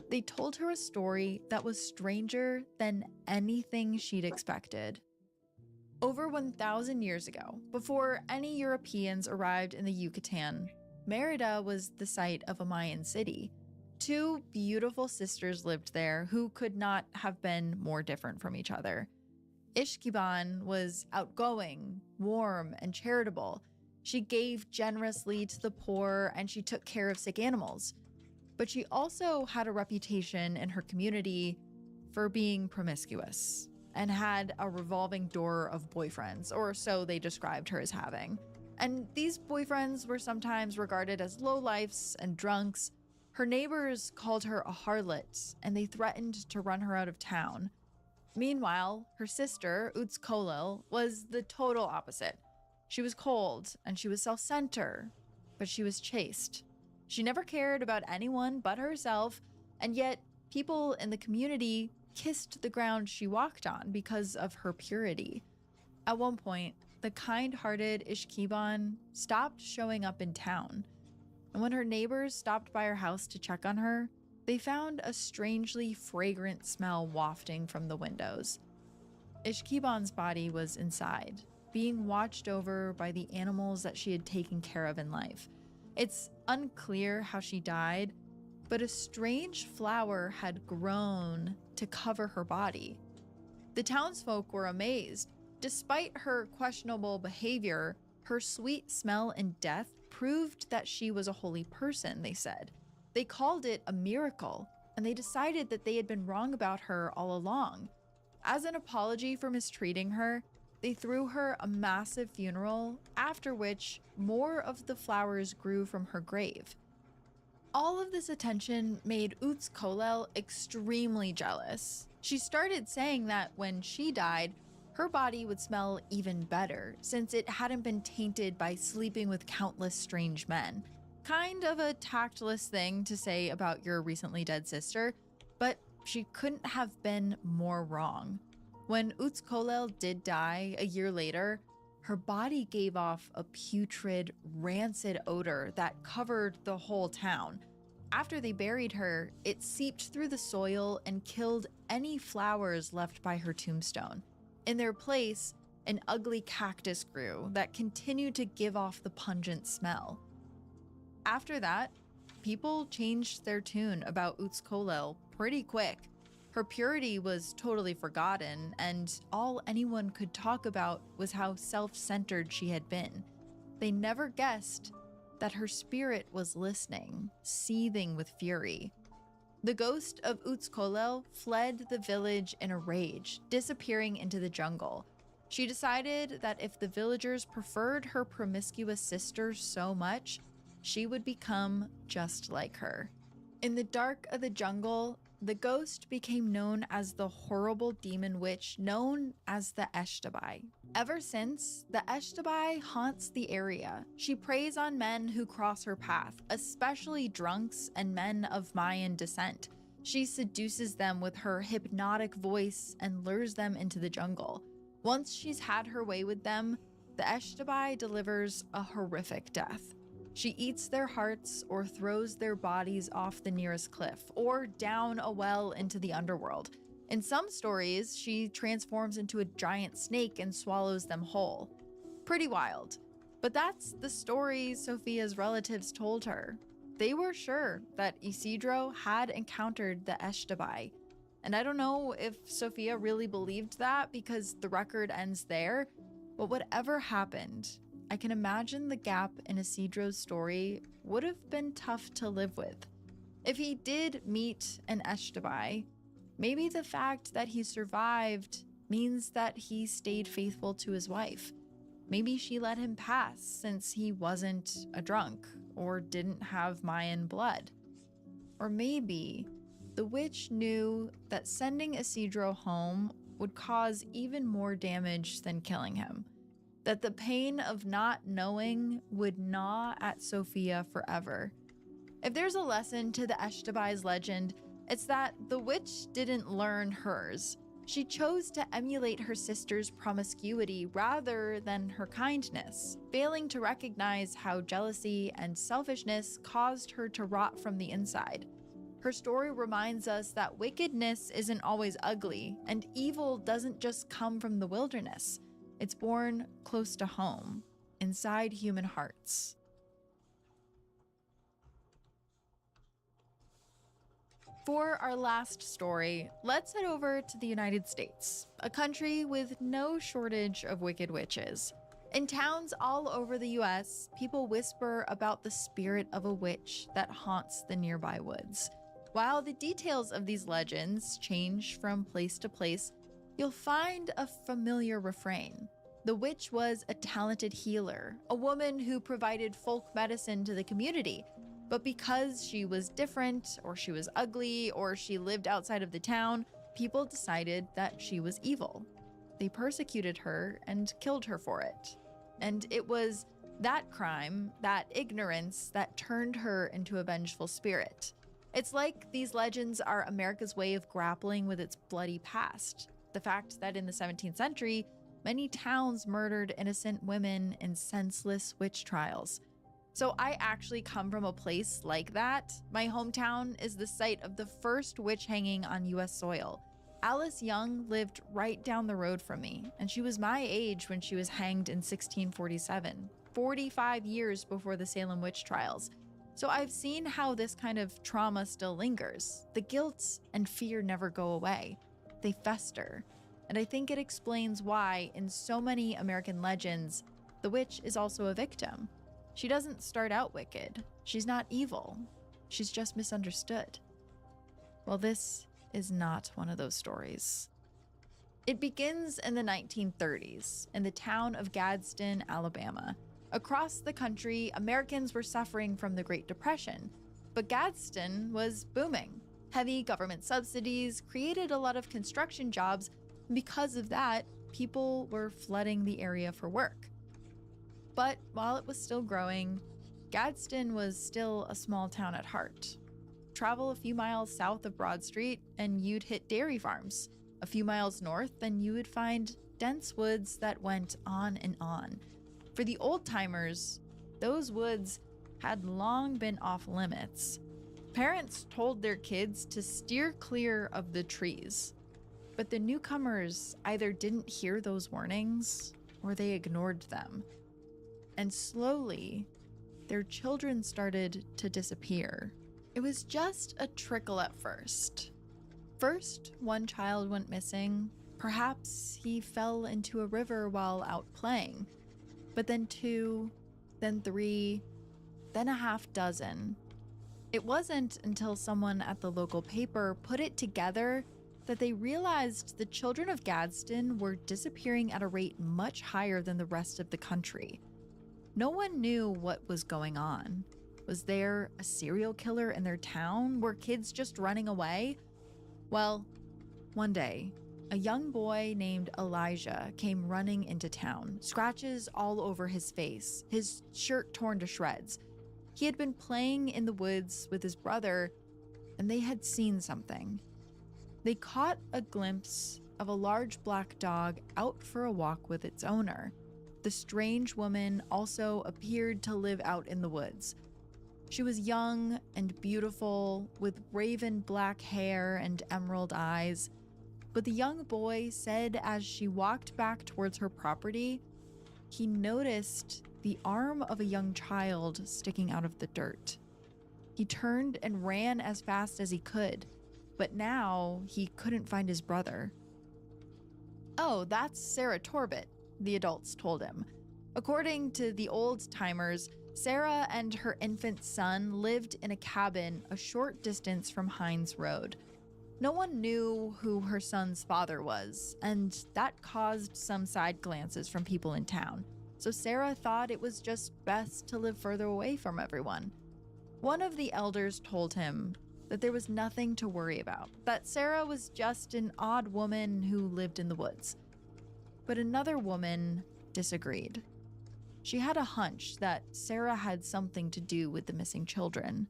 they told her a story that was stranger than anything she'd expected. Over 1,000 years ago, before any Europeans arrived in the Yucatan, Merida was the site of a Mayan city. 2 beautiful sisters lived there who could not have been more different from each other. Ishkiban was outgoing, warm, and charitable. She gave generously to the poor and she took care of sick animals. But she also had a reputation in her community for being promiscuous and had a revolving door of boyfriends, or so they described her as having. And these boyfriends were sometimes regarded as lowlifes and drunks. Her neighbors called her a harlot, and they threatened to run her out of town. Meanwhile, her sister, Utskolil, was the total opposite. She was cold, and she was self-centered, but she was chaste. She never cared about anyone but herself, and yet people in the community kissed the ground she walked on because of her purity. At one point, the kind-hearted Ishkiban stopped showing up in town. and when her neighbors stopped by her house to check on her, they found a strangely fragrant smell wafting from the windows. Ishkiban's body was inside, being watched over by the animals that she had taken care of in life. It's unclear how she died, but a strange flower had grown to cover her body. The townsfolk were amazed. Despite her questionable behavior, her sweet smell and death proved that she was a holy person, they said. They called it a miracle, and they decided that they had been wrong about her all along. As an apology for mistreating her, they threw her a massive funeral, after which more of the flowers grew from her grave. All of this attention made Uts Kolel extremely jealous. She started saying that when she died, her body would smell even better, since it hadn't been tainted by sleeping with countless strange men. Kind of a tactless thing to say about your recently dead sister, but she couldn't have been more wrong. When Uts Kolel did die a year later, her body gave off a putrid, rancid odor that covered the whole town. After they buried her, it seeped through the soil and killed any flowers left by her tombstone. In their place, an ugly cactus grew that continued to give off the pungent smell. After that, people changed their tune about Uts Kolel pretty quick. Her purity was totally forgotten, and all anyone could talk about was how self-centered she had been. They never guessed that her spirit was listening, seething with fury. The ghost of Uts Kolel fled the village in a rage, disappearing into the jungle. She decided that if the villagers preferred her promiscuous sister so much, she would become just like her. In the dark of the jungle, the ghost became known as the horrible demon witch known as the Eshtabai. Ever since, the Eshtabai haunts the area. She preys on men who cross her path, especially drunks and men of Mayan descent. She seduces them with her hypnotic voice and lures them into the jungle. Once she's had her way with them, the Eshtabai delivers a horrific death. She eats their hearts or throws their bodies off the nearest cliff or down a well into the underworld. In some stories, she transforms into a giant snake and swallows them whole. Pretty wild. But that's the story Sophia's relatives told her. They were sure that Isidro had encountered the Eshtabai. And I don't know if Sophia really believed that because the record ends there, but whatever happened, I can imagine the gap in Isidro's story would have been tough to live with. If he did meet an Eshtabai, maybe the fact that he survived means that he stayed faithful to his wife. Maybe she let him pass since he wasn't a drunk or didn't have Mayan blood. Or maybe the witch knew that sending Isidro home would cause even more damage than killing him. That the pain of not knowing would gnaw at Sophia forever. If there's a lesson to the Eshtabai's legend, it's that the witch didn't learn hers. She chose to emulate her sister's promiscuity rather than her kindness, failing to recognize how jealousy and selfishness caused her to rot from the inside. Her story reminds us that wickedness isn't always ugly, and evil doesn't just come from the wilderness. It's born close to home, inside human hearts. For our last story, let's head over to the United States, a country with no shortage of wicked witches. In towns all over the US, people whisper about the spirit of a witch that haunts the nearby woods. While the details of these legends change from place to place, you'll find a familiar refrain. The witch was a talented healer, a woman who provided folk medicine to the community. But because she was different, or she was ugly, or she lived outside of the town, people decided that she was evil. They persecuted her and killed her for it. And it was that crime, that ignorance, that turned her into a vengeful spirit. It's like these legends are America's way of grappling with its bloody past. The fact that in the 17th century, many towns murdered innocent women in senseless witch trials. So I actually come from a place like that. My hometown is the site of the first witch hanging on US soil. Alice Young lived right down the road from me, and she was my age when she was hanged in 1647, 45 years before the Salem witch trials. So I've seen how this kind of trauma still lingers. The guilt and fear never go away. They fester. And I think it explains why, in so many American legends, the witch is also a victim. She doesn't start out wicked. She's not evil. She's just misunderstood. Well, this is not one of those stories. It begins in the 1930s in the town of Gadsden, Alabama. Across the country, Americans were suffering from the Great Depression, but Gadsden was booming. Heavy government subsidies created a lot of construction jobs, and because of that, people were flooding the area for work. But while it was still growing, Gadsden was still a small town at heart. Travel a few miles south of Broad Street and you'd hit dairy farms. A few miles north and you would find dense woods that went on and on. For the old-timers, those woods had long been off limits. Parents told their kids to steer clear of the trees. But the newcomers either didn't hear those warnings or they ignored them. And slowly, their children started to disappear. It was just a trickle at first. First, one child went missing. Perhaps he fell into a river while out playing. But then 2, then 3, then a half dozen. It wasn't until someone at the local paper put it together that they realized the children of Gadsden were disappearing at a rate much higher than the rest of the country. No one knew what was going on. Was there a serial killer in their town? Were kids just running away? Well, one day, a young boy named Elijah came running into town, scratches all over his face, his shirt torn to shreds. He had been playing in the woods with his brother, and they had seen something. They caught a glimpse of a large black dog out for a walk with its owner. The strange woman also appeared to live out in the woods. She was young and beautiful, with raven black hair and emerald eyes. But the young boy said as she walked back towards her property, he noticed the arm of a young child sticking out of the dirt. He turned and ran as fast as he could, but now he couldn't find his brother. "Oh, that's Sarah Torbett," the adults told him. According to the old-timers, Sarah and her infant son lived in a cabin a short distance from Hines Road. No one knew who her son's father was, and that caused some side glances from people in town. So Sarah thought it was just best to live further away from everyone. One of the elders told him that there was nothing to worry about, that Sarah was just an odd woman who lived in the woods. But another woman disagreed. She had a hunch that Sarah had something to do with the missing children.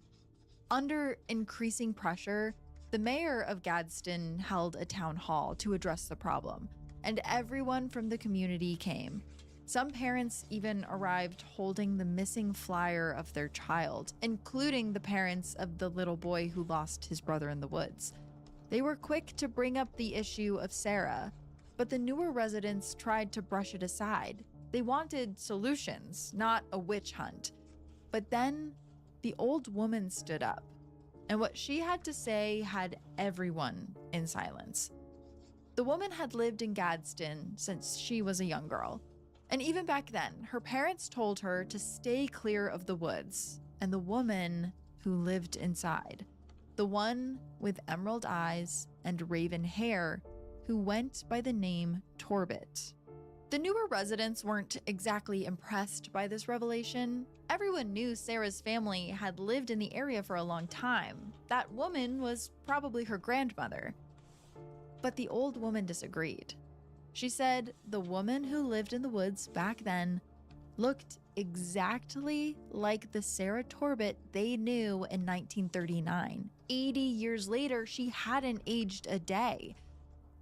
Under increasing pressure, the mayor of Gadsden held a town hall to address the problem, and everyone from the community came. Some parents even arrived holding the missing flyer of their child, including the parents of the little boy who lost his brother in the woods. They were quick to bring up the issue of Sarah, but the newer residents tried to brush it aside. They wanted solutions, not a witch hunt. But then the old woman stood up, and what she had to say had everyone in silence. The woman had lived in Gadsden since she was a young girl. And even back then, her parents told her to stay clear of the woods, and the woman who lived inside, the one with emerald eyes and raven hair, who went by the name Torbett. The newer residents weren't exactly impressed by this revelation. Everyone knew Sarah's family had lived in the area for a long time. That woman was probably her grandmother. But the old woman disagreed. She said the woman who lived in the woods back then looked exactly like the Sarah Torbett they knew in 1939. 80 years later, she hadn't aged a day.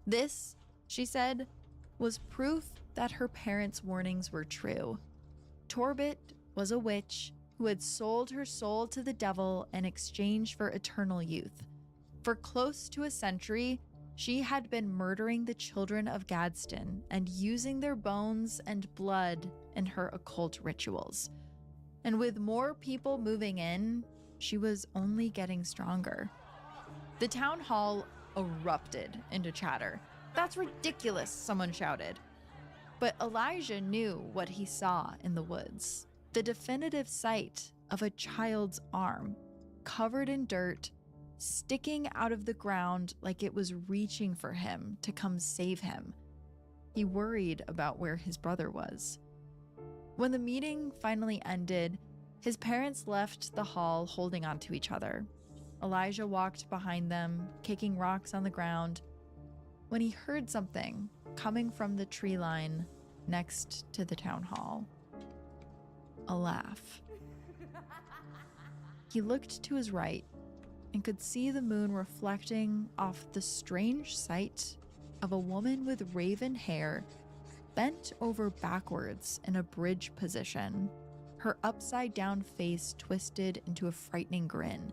This, she said, was proof that her parents' warnings were true. Torbett was a witch who had sold her soul to the devil in exchange for eternal youth. For close to a century, she had been murdering the children of Gadsden and using their bones and blood in her occult rituals. And with more people moving in, she was only getting stronger. The town hall erupted into chatter. "That's ridiculous," someone shouted. But Elijah knew what he saw in the woods. The definitive sight of a child's arm, covered in dirt, sticking out of the ground like it was reaching for him to come save him. He worried about where his brother was. When the meeting finally ended, his parents left the hall holding onto each other. Elijah walked behind them, kicking rocks on the ground, when he heard something coming from the tree line next to the town hall. A laugh. He looked to his right and could see the moon reflecting off the strange sight of a woman with raven hair bent over backwards in a bridge position, her upside-down face twisted into a frightening grin.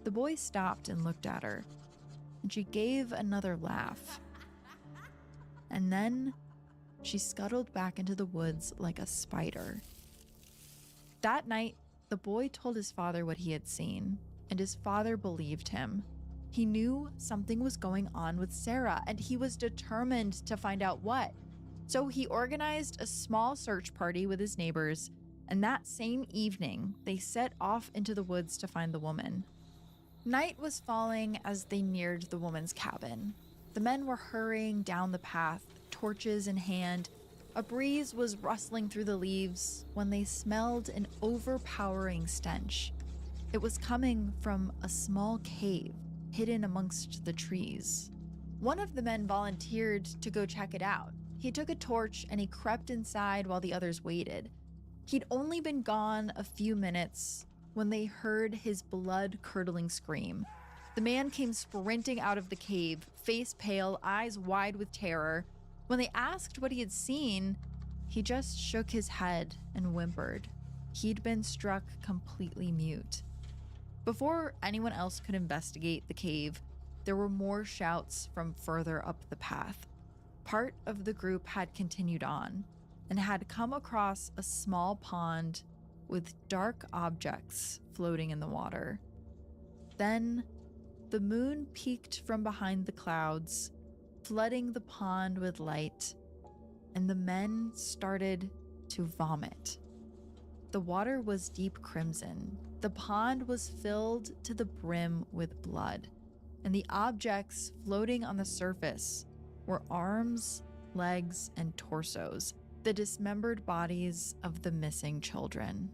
The boy stopped and looked at her, and she gave another laugh. And then she scuttled back into the woods like a spider. That night, the boy told his father what he had seen, and his father believed him. He knew something was going on with Sarah, and he was determined to find out what. So he organized a small search party with his neighbors, and that same evening, they set off into the woods to find the woman. Night was falling as they neared the woman's cabin. The men were hurrying down the path, torches in hand. A breeze was rustling through the leaves when they smelled an overpowering stench. It was coming from a small cave hidden amongst the trees. One of the men volunteered to go check it out. He took a torch and he crept inside while the others waited. He'd only been gone a few minutes when they heard his blood-curdling scream. The man came sprinting out of the cave, face pale, eyes wide with terror. When they asked what he had seen, he just shook his head and whimpered. He'd been struck completely mute. Before anyone else could investigate the cave, there were more shouts from further up the path. Part of the group had continued on and had come across a small pond with dark objects floating in the water. Then, the moon peeked from behind the clouds, flooding the pond with light, and the men started to vomit. The water was deep crimson. The pond was filled to the brim with blood, and the objects floating on the surface were arms, legs, and torsos, the dismembered bodies of the missing children.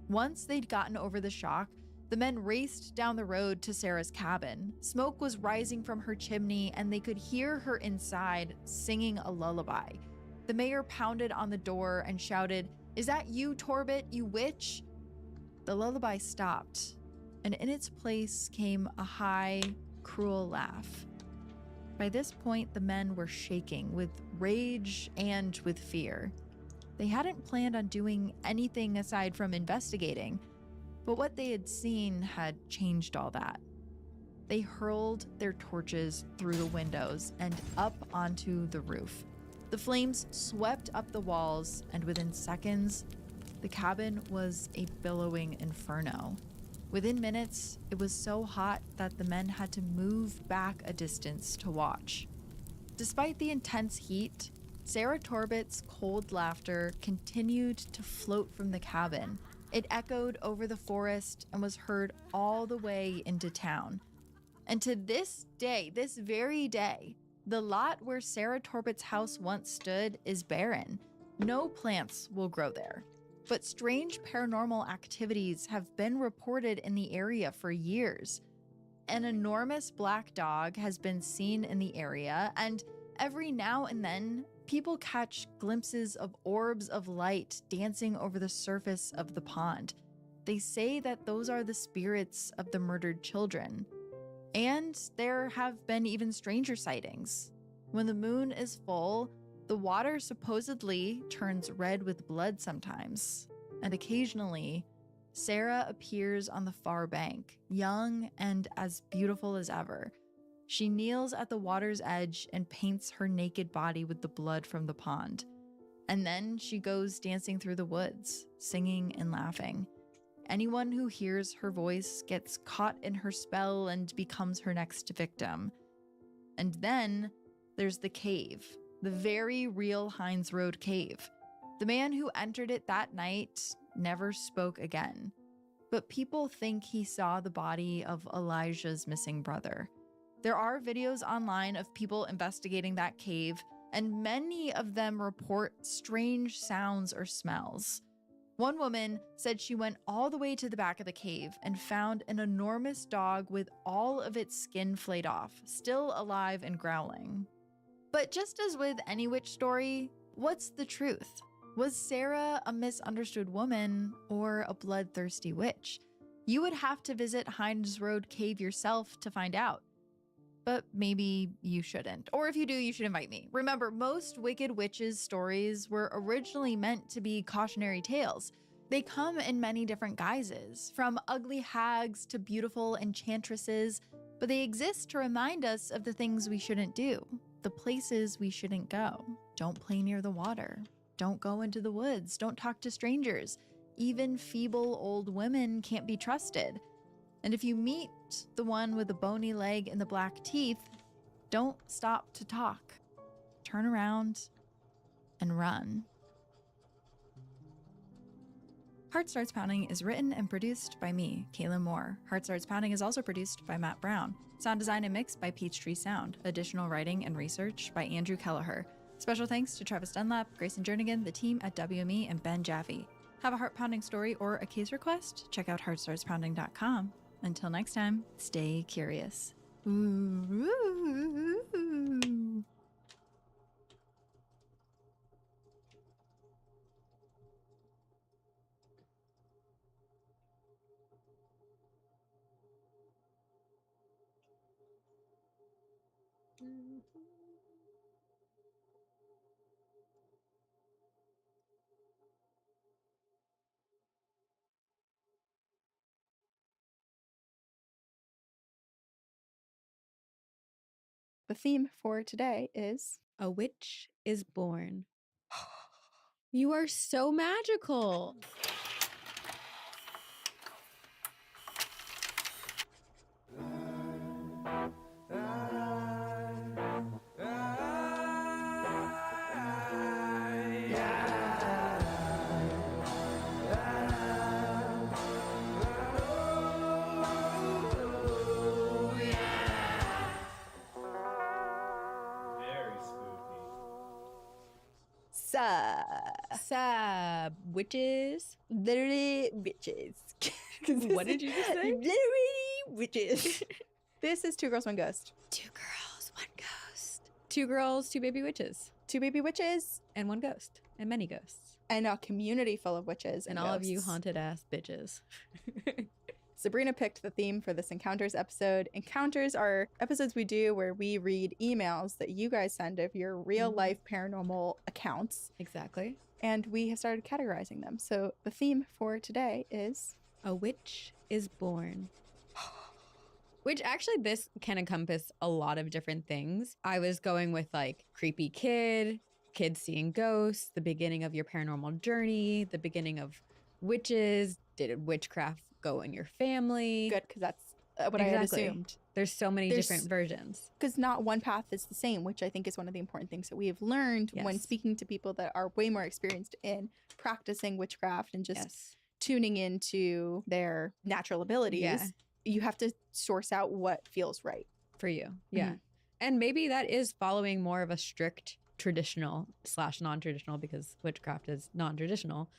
Once they'd gotten over the shock, the men raced down the road to Sarah's cabin. Smoke was rising from her chimney, and they could hear her inside singing a lullaby. The mayor pounded on the door and shouted, "Is that you, Torbit, you witch?" The lullaby stopped, and in its place came a high, cruel laugh. By this point, the men were shaking with rage and with fear. They hadn't planned on doing anything aside from investigating, but what they had seen had changed all that. They hurled their torches through the windows and up onto the roof. The flames swept up the walls, and within seconds, the cabin was a billowing inferno. Within minutes, it was so hot that the men had to move back a distance to watch. Despite the intense heat, Sarah Torbit's cold laughter continued to float from the cabin. It echoed over the forest and was heard all the way into town. And to this day, this very day, the lot where Sarah Torbit's house once stood is barren. No plants will grow there. But strange paranormal activities have been reported in the area for years. An enormous black dog has been seen in the area, and every now and then, people catch glimpses of orbs of light dancing over the surface of the pond. They say that those are the spirits of the murdered children. And there have been even stranger sightings. When the moon is full, the water supposedly turns red with blood sometimes. and occasionally, Sarah appears on the far bank, young and as beautiful as ever. She kneels at the water's edge and paints her naked body with the blood from the pond. And then she goes dancing through the woods, singing and laughing. Anyone who hears her voice gets caught in her spell and becomes her next victim. And then there's the cave, the very real Hines Road cave. The man who entered it that night never spoke again. But people think he saw the body of Elijah's missing brother. There are videos online of people investigating that cave, and many of them report strange sounds or smells. One woman said she went all the way to the back of the cave and found an enormous dog with all of its skin flayed off, still alive and growling. But just as with any witch story, what's the truth? Was Sarah a misunderstood woman or a bloodthirsty witch? You would have to visit Hines Road Cave yourself to find out. But maybe you shouldn't. Or if you do, you should invite me. Remember, most Wicked Witches stories were originally meant to be cautionary tales. They come in many different guises, from ugly hags to beautiful enchantresses, but they exist to remind us of the things we shouldn't do, the places we shouldn't go. Don't play near the water. Don't go into the woods. Don't talk to strangers. Even feeble old women can't be trusted. And if you meet the one with the bony leg and the black teeth, don't stop to talk. Turn around and run. Heart Starts Pounding is written and produced by me, Kayla Moore. Heart Starts Pounding is also produced by Matt Brown. Sound design and mix by Peachtree Sound. Additional writing and research by Andrew Kelleher. Special thanks to Travis Dunlap, Grayson Jernigan, the team at WME, and Ben Jaffe. Have a heart-pounding story or a case request? Check out heartstartspounding.com. Until next time, stay curious. Ooh. The theme for today is A Witch is Born. You are so magical. Witches. literally witches. What did you just say? Literally witches. This is Two Girls, One Ghost. 2 girls, 1 ghost. 2 girls, 2 baby witches. 2 baby witches And 1 ghost. And many ghosts. and a community full of witches And all of you ghosts. haunted ass bitches. Sabrina picked the theme for this Encounters episode. Encounters are episodes we do where we read emails that you guys send of your real life paranormal accounts, Exactly. and we have started categorizing them. So the theme for today is A Witch is Born. Which actually, this can encompass a lot of different things. I was going with like creepy kid, kids seeing ghosts, the beginning of your paranormal journey, the beginning of witches. Did witchcraft go in your family? good because that's what I had Exactly. assumed. There's so many There's- different versions. Because not one path is the same, which I think is one of the important things that we have learned when Yes. speaking to people that are way more experienced in practicing witchcraft and just Yes. tuning into their natural abilities. Yeah. You have to source out what feels right. For you. Yeah. And maybe that is following more of a strict traditional / non-traditional, because witchcraft is non-traditional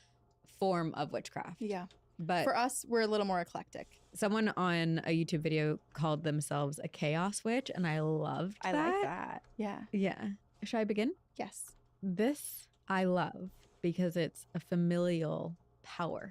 form of witchcraft. Yeah. But For us, we're a little more eclectic. someone on a YouTube video called themselves a chaos witch, and I loved I that. like that. Yeah. Yeah. Should I begin? Yes. This I love because it's a familial power.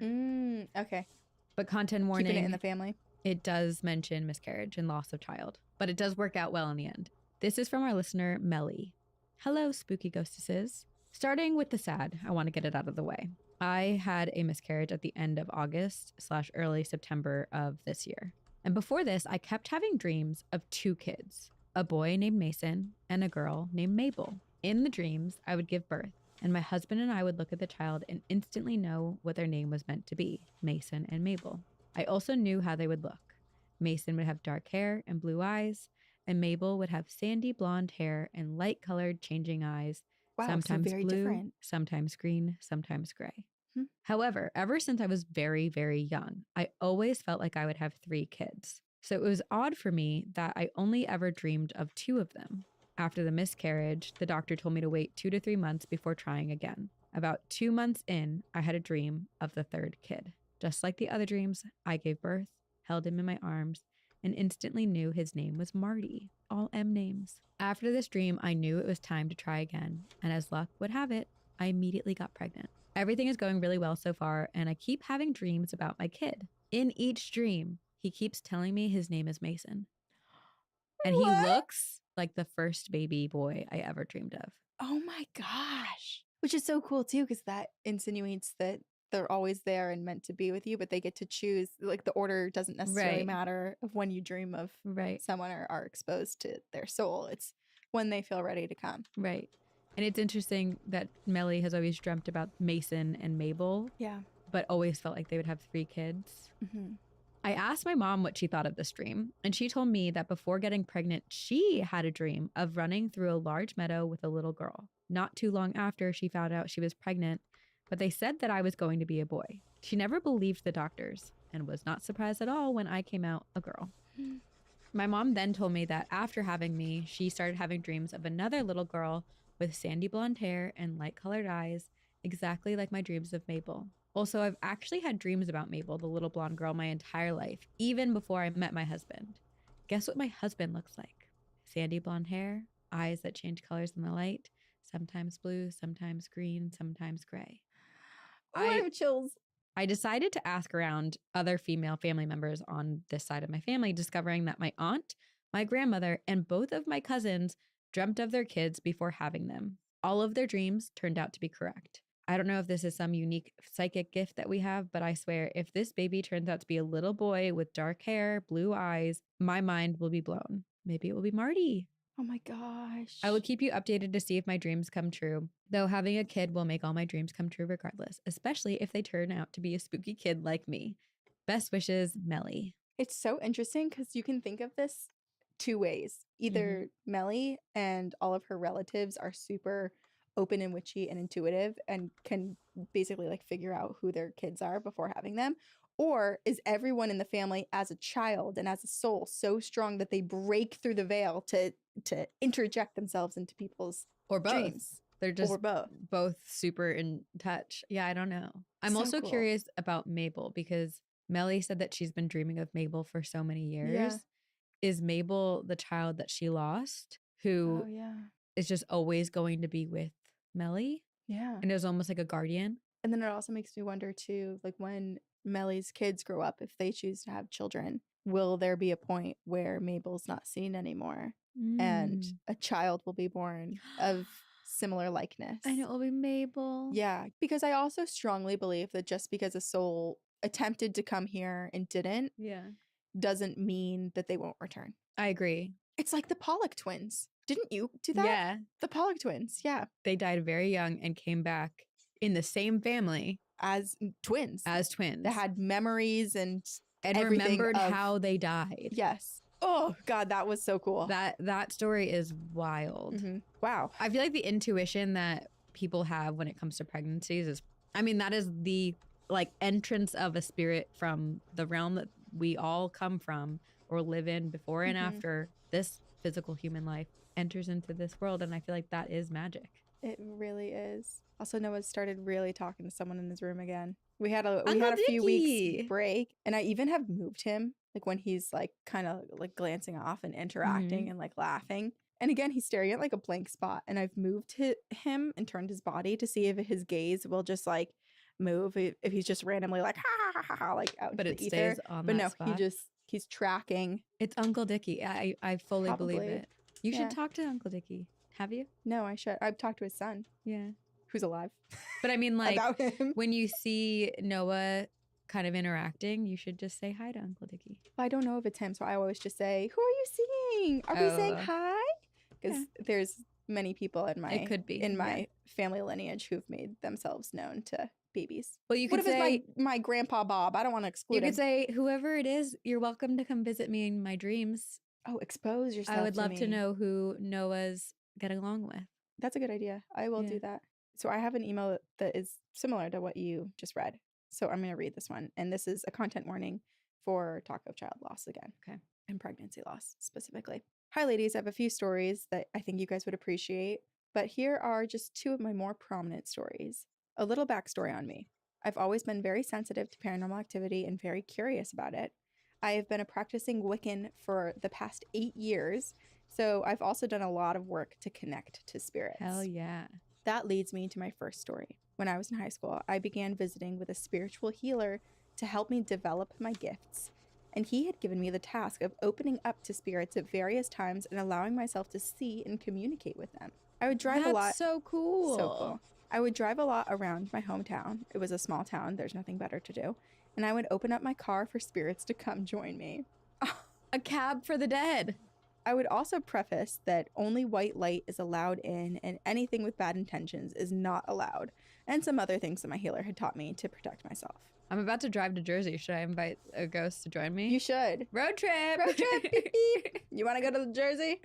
Okay. But content warning, Keeping it in the family. it does mention miscarriage and loss of child, but it does work out well in the end. This is from our listener, Melly. Hello, spooky ghostesses. Starting with the sad, I want to get it out of the way. I had a miscarriage at the end of August/early September of this year. And before this, I kept having dreams of 2 kids, a boy named Mason and a girl named Mabel. In the dreams, I would give birth, and my husband and I would look at the child and instantly know what their name was meant to be, Mason and Mabel. I also knew how they would look. Mason would have dark hair and blue eyes, and Mabel would have sandy blonde hair and light-colored changing eyes, Wow, sometimes so very blue, different. sometimes green, sometimes gray. Hmm. However, ever since I was very, very young, I always felt like I would have 3 kids. So it was odd for me that I only ever dreamed of 2 of them. After the miscarriage, the doctor told me to wait 2 to 3 months before trying again. About 2 months in, I had a dream of the 3rd kid. Just like the other dreams, I gave birth, held him in my arms, and instantly knew his name was Marty, all M names. After this dream, I knew it was time to try again, and as luck would have it, I immediately got pregnant. Everything is going really well so far, and I keep having dreams about my kid. In each dream, he keeps telling me his name is Mason. And he What? looks like the first baby boy I ever dreamed of. Oh my gosh. Which is so cool too, because that insinuates that they're always there and meant to be with you, but they get to choose. Like the order doesn't necessarily Right. matter of when you dream of Right. someone or are exposed to their soul. It's when they feel ready to come. Right. And it's interesting that Melly has always dreamt about Mason and Mabel, Yeah. but always felt like they would have 3 kids. Mm-hmm. I asked my mom what she thought of this dream, and she told me that before getting pregnant, she had a dream of running through a large meadow with a little girl. Not too long after she found out she was pregnant, but they said that I was going to be a boy. She never believed the doctors and was not surprised at all when I came out a girl. My mom then told me that after having me, she started having dreams of another little girl with sandy blonde hair and light-colored eyes, exactly like my dreams of Mabel. Also, I've actually had dreams about Mabel, the little blonde girl, my entire life, even before I met my husband. Guess what my husband looks like? Sandy blonde hair, eyes that change colors in the light, sometimes blue, sometimes green, sometimes gray. I have chills. I decided to ask around other female family members on this side of my family, discovering that my aunt, my grandmother, and both of my cousins dreamt of their kids before having them. All of their dreams turned out to be correct. I don't know if this is some unique psychic gift that we have, but I swear if this baby turns out to be a little boy with dark hair, blue eyes, my mind will be blown. Maybe it will be Marty. Oh my gosh. I will keep you updated to see if my dreams come true, though having a kid will make all my dreams come true regardless, especially if they turn out to be a spooky kid like me. Best wishes, Melly. It's so interesting because you can think of this 2 ways. Either Melly and all of her relatives are super open and witchy and intuitive and can basically like figure out who their kids are before having them, or is everyone in the family as a child and as a soul so strong that they break through the veil to interject themselves into people's Or both. dreams? They're just Or both. super in touch. Yeah, I don't know. I'm So also cool. curious about Mabel because Melly said that she's been dreaming of Mabel for so many years. Yeah. Is Mabel the child that she lost who Oh yeah. is just always going to be with Melly Yeah. and is almost like a guardian? And then it also makes me wonder too, like when Melly's kids grow up, if they choose to have children, will there be a point where Mabel's not seen anymore and a child will be born of similar likeness? And it will be Mabel. Yeah, because I also strongly believe that just because a soul attempted to come here and didn't Yeah. doesn't mean that they won't return. I agree. It's like the Pollock twins. Didn't you do that? Yeah. The Pollock twins. Yeah. They died very young and came back in the same family As twins. as twins. That had memories and everything remembered of- how they died. yes. Oh God, that was so cool. That story is wild. Mhm. Wow. I feel like the intuition that people have when it comes to pregnancies is, I mean, that is the like entrance of a spirit from the realm that we all come from or live in before and Mhm. after this physical human life enters into this world. And I feel like that is magic. It really is. Also, Noah started really talking to someone in his room again. We had a Uncle few Dickie. weeks break, and I even have moved him, like when he's like kind of like glancing off and interacting and like laughing. And again, he's staring at like a blank spot, and I've moved him and turned his body to see if his gaze will just like move if he's just randomly like ha ha ha ha, ha like out But into it the ether. stays on But that no, spot. he's tracking. It's Uncle Dickie. I fully believe Probably. it. You Yeah. should talk to Uncle Dickie. Have you? No, I should. I've talked to his son. Yeah. who's alive. But I mean, like, about him. when you see Noah kind of interacting, you should just say hi to Uncle Dickie. I don't know if it's him, so I always just say, "Who are you seeing? Are we saying Oh. hi?" Because Yeah. there's many people in my could be, in yeah. my family lineage who've made themselves known to babies. Well, you What could if say it's my grandpa Bob? I don't want to exclude you him. could say whoever it is, you're welcome to come visit me in my dreams. Oh, expose yourself. I would love to me. know who Noah's getting along with. That's a good idea. I will Yeah. do that. So I have an email that is similar to what you just read. So I'm going to read this one. And this is a content warning for talk of child loss again. Okay. And pregnancy loss specifically. Hi, ladies. I have a few stories that I think you guys would appreciate. But here are just two of my more prominent stories. A little backstory on me. I've always been very sensitive to paranormal activity and very curious about it. I have been a practicing Wiccan for the past 8 years. So I've also done a lot of work to connect to spirits. Hell yeah. That leads me to my first story. When I was in high school, I began visiting with a spiritual healer to help me develop my gifts. And he had given me the task of opening up to spirits at various times and allowing myself to see and communicate with them. I would drive a lot. so cool. So cool. I would drive a lot around my hometown. It was a small town. There's nothing better to do. And I would open up my car for spirits to come join me. A cab for the dead. I would also preface that only white light is allowed in and anything with bad intentions is not allowed, and some other things that my healer had taught me to protect myself. I'm about to drive to Jersey. Should I invite a ghost to join me? You should. Road trip. Road trip. Beep, beep. You want to go to Jersey?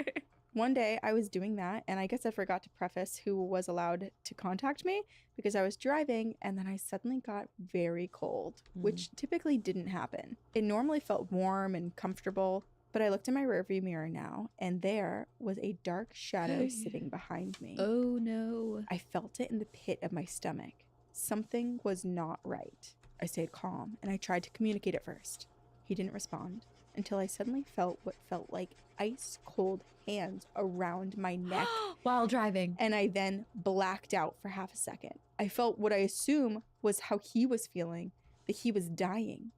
One day I was doing that, and I guess I forgot to preface who was allowed to contact me because I was driving, and then I suddenly got very cold, which typically didn't happen. It normally felt warm and comfortable, but I looked in my rearview mirror now, and there was a dark shadow sitting behind me. Oh no. I felt it in the pit of my stomach. Something was not right. I stayed calm, and I tried to communicate at first. He didn't respond until I suddenly felt what felt like ice cold hands around my neck While driving. and I then blacked out for half a second. I felt what I assume was how he was feeling, that he was dying.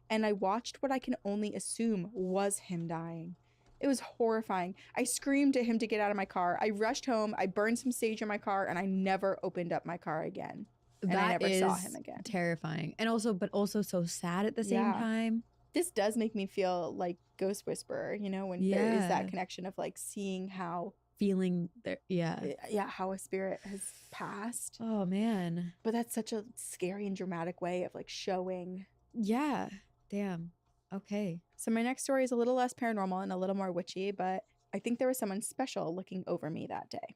And I watched what I can only assume was him dying. It was horrifying. I screamed at him to get out of my car. I rushed home, I burned some sage in my car, and I never opened up my car again. And I never saw him again. Terrifying. And also, but also so sad at the same Yeah. time. This does make me feel like Ghost Whisperer, you know, when there is that connection of like seeing how Feeling there. Yeah. how a spirit has passed. Oh man. But that's such a scary and dramatic way of like showing. Yeah. Damn. Okay. So my next story is a little less paranormal and a little more witchy, but I think there was someone special looking over me that day.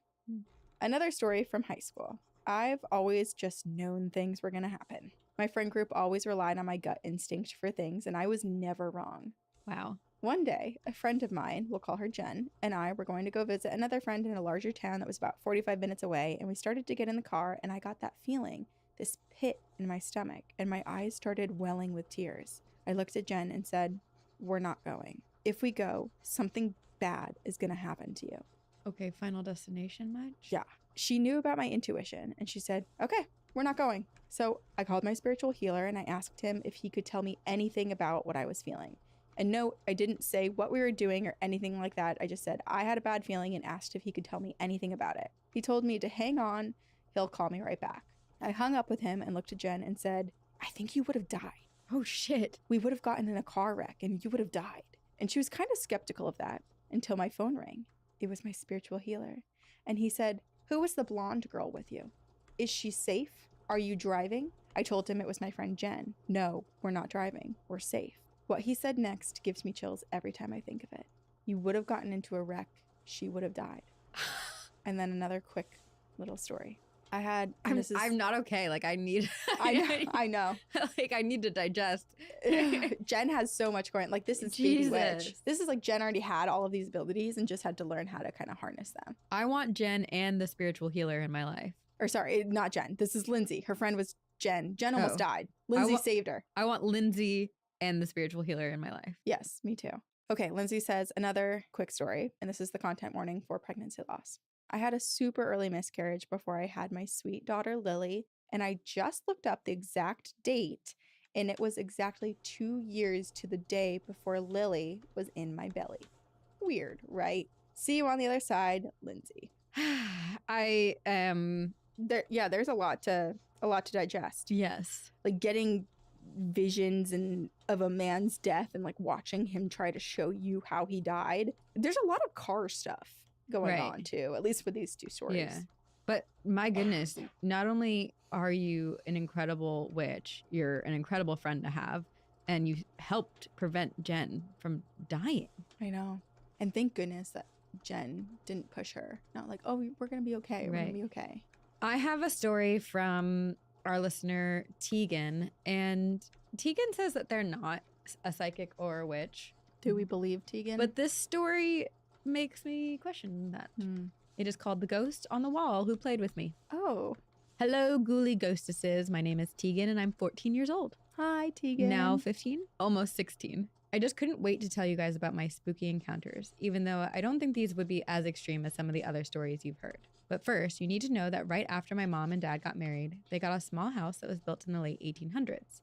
Another story from high school. I've always just known things were going to happen. My friend group always relied on my gut instinct for things, and I was never wrong. Wow. One day, a friend of mine, we'll call her Jen, and I were going to go visit another friend in a larger town that was about 45 minutes away, and we started to get in the car, and I got that feeling, this pit in my stomach, and my eyes started welling with tears. I looked at Jen and said, "We're not going. If we go, something bad is going to happen to you." Okay. Final destination much? Yeah. She knew about my intuition, and she said, "Okay, we're not going." So I called my spiritual healer, and I asked him if he could tell me anything about what I was feeling. And no, I didn't say what we were doing or anything like that. I just said I had a bad feeling and asked if he could tell me anything about it. He told me to hang on. He'll call me right back. I hung up with him and looked at Jen and said, "I think you would have died. Oh shit. We would have gotten in a car wreck and you would have died." And she was kind of skeptical of that until my phone rang. It was my spiritual healer. And he said, "Who was the blonde girl with you? Is she safe? Are you driving?" I told him it was my friend Jen. "No, we're not driving. We're safe." What he said next gives me chills every time I think of it. "You would have gotten into a wreck. She would have died." And then another quick little story. I had, and this is, I'm not okay. Like I need. I know. Like I need to digest. Jen has so much going. Like this is baby witch. This is like Jen already had all of these abilities and just had to learn how to kind of harness them. I want Jen and the spiritual healer in my life. Or sorry, not Jen. This is Lindsay. Her friend was Jen. Jen almost Oh. died. Lindsay saved her. I want Lindsay and the spiritual healer in my life. Yes, me too. Okay, Lindsay says another quick story, and this is the content warning for pregnancy loss. I had a super early miscarriage before I had my sweet daughter, Lily, and I just looked up the exact date, and it was exactly 2 years to the day before Lily was in my belly. Weird, right? See you on the other side, Lindsay. I am there's a lot to digest. Yes. Like getting visions and of a man's death and like watching him try to show you how he died. There's a lot of car stuff going on too, at least with these two stories. Yeah. But my goodness, not only are you an incredible witch, you're an incredible friend to have, and you helped prevent Jen from dying. I know. And thank goodness that Jen didn't push her. Not like, oh, we're going to be okay. We're going to be okay. I have a story from our listener, Tegan, and Tegan says that they're not a psychic or a witch. Do we believe Tegan? But this story makes me question that. It is called The Ghost on the Wall Who Played With Me. Oh. Hello, ghouly ghostesses. My name is Tegan, and I'm 14 years old. Hi, Tegan. Now 15, almost 16. I just couldn't wait to tell you guys about my spooky encounters, even though I don't think these would be as extreme as some of the other stories you've heard. But first, you need to know that right after my mom and dad got married, they got a small house that was built in the late 1800s.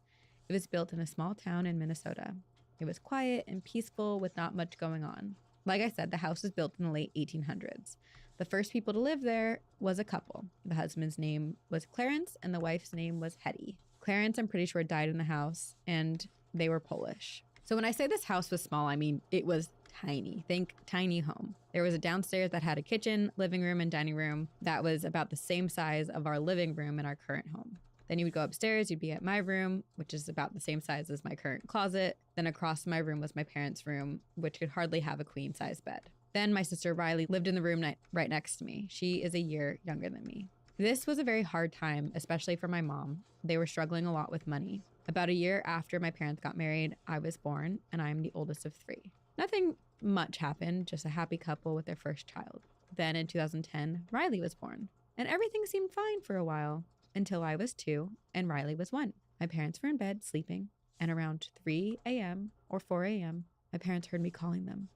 It was built in a small town in Minnesota. It was quiet and peaceful with not much going on. Like I said, the house was built in the late 1800s. The first people to live there was a couple. The husband's name was Clarence and the wife's name was Hetty. Clarence, I'm pretty sure, died in the house, and they were Polish. So when I say this house was small, I mean it was tiny. Think tiny home. There was a downstairs that had a kitchen, living room, and dining room that was about the same size of our living room in our current home. Then you would go upstairs, you'd be at my room, which is about the same size as my current closet. Then across my room was my parents' room, which could hardly have a queen-size bed. Then my sister Riley lived in the room right next to me. She is a year younger than me. This was a very hard time, especially for my mom. They were struggling a lot with money. About a year after my parents got married, I was born, and I'm the oldest of 3. Nothing much happened, just a happy couple with their first child. Then in 2010, Riley was born, and everything seemed fine for a while until I was 2 and Riley was 1. My parents were in bed sleeping, and around 3 a.m. or 4 a.m., my parents heard me calling them.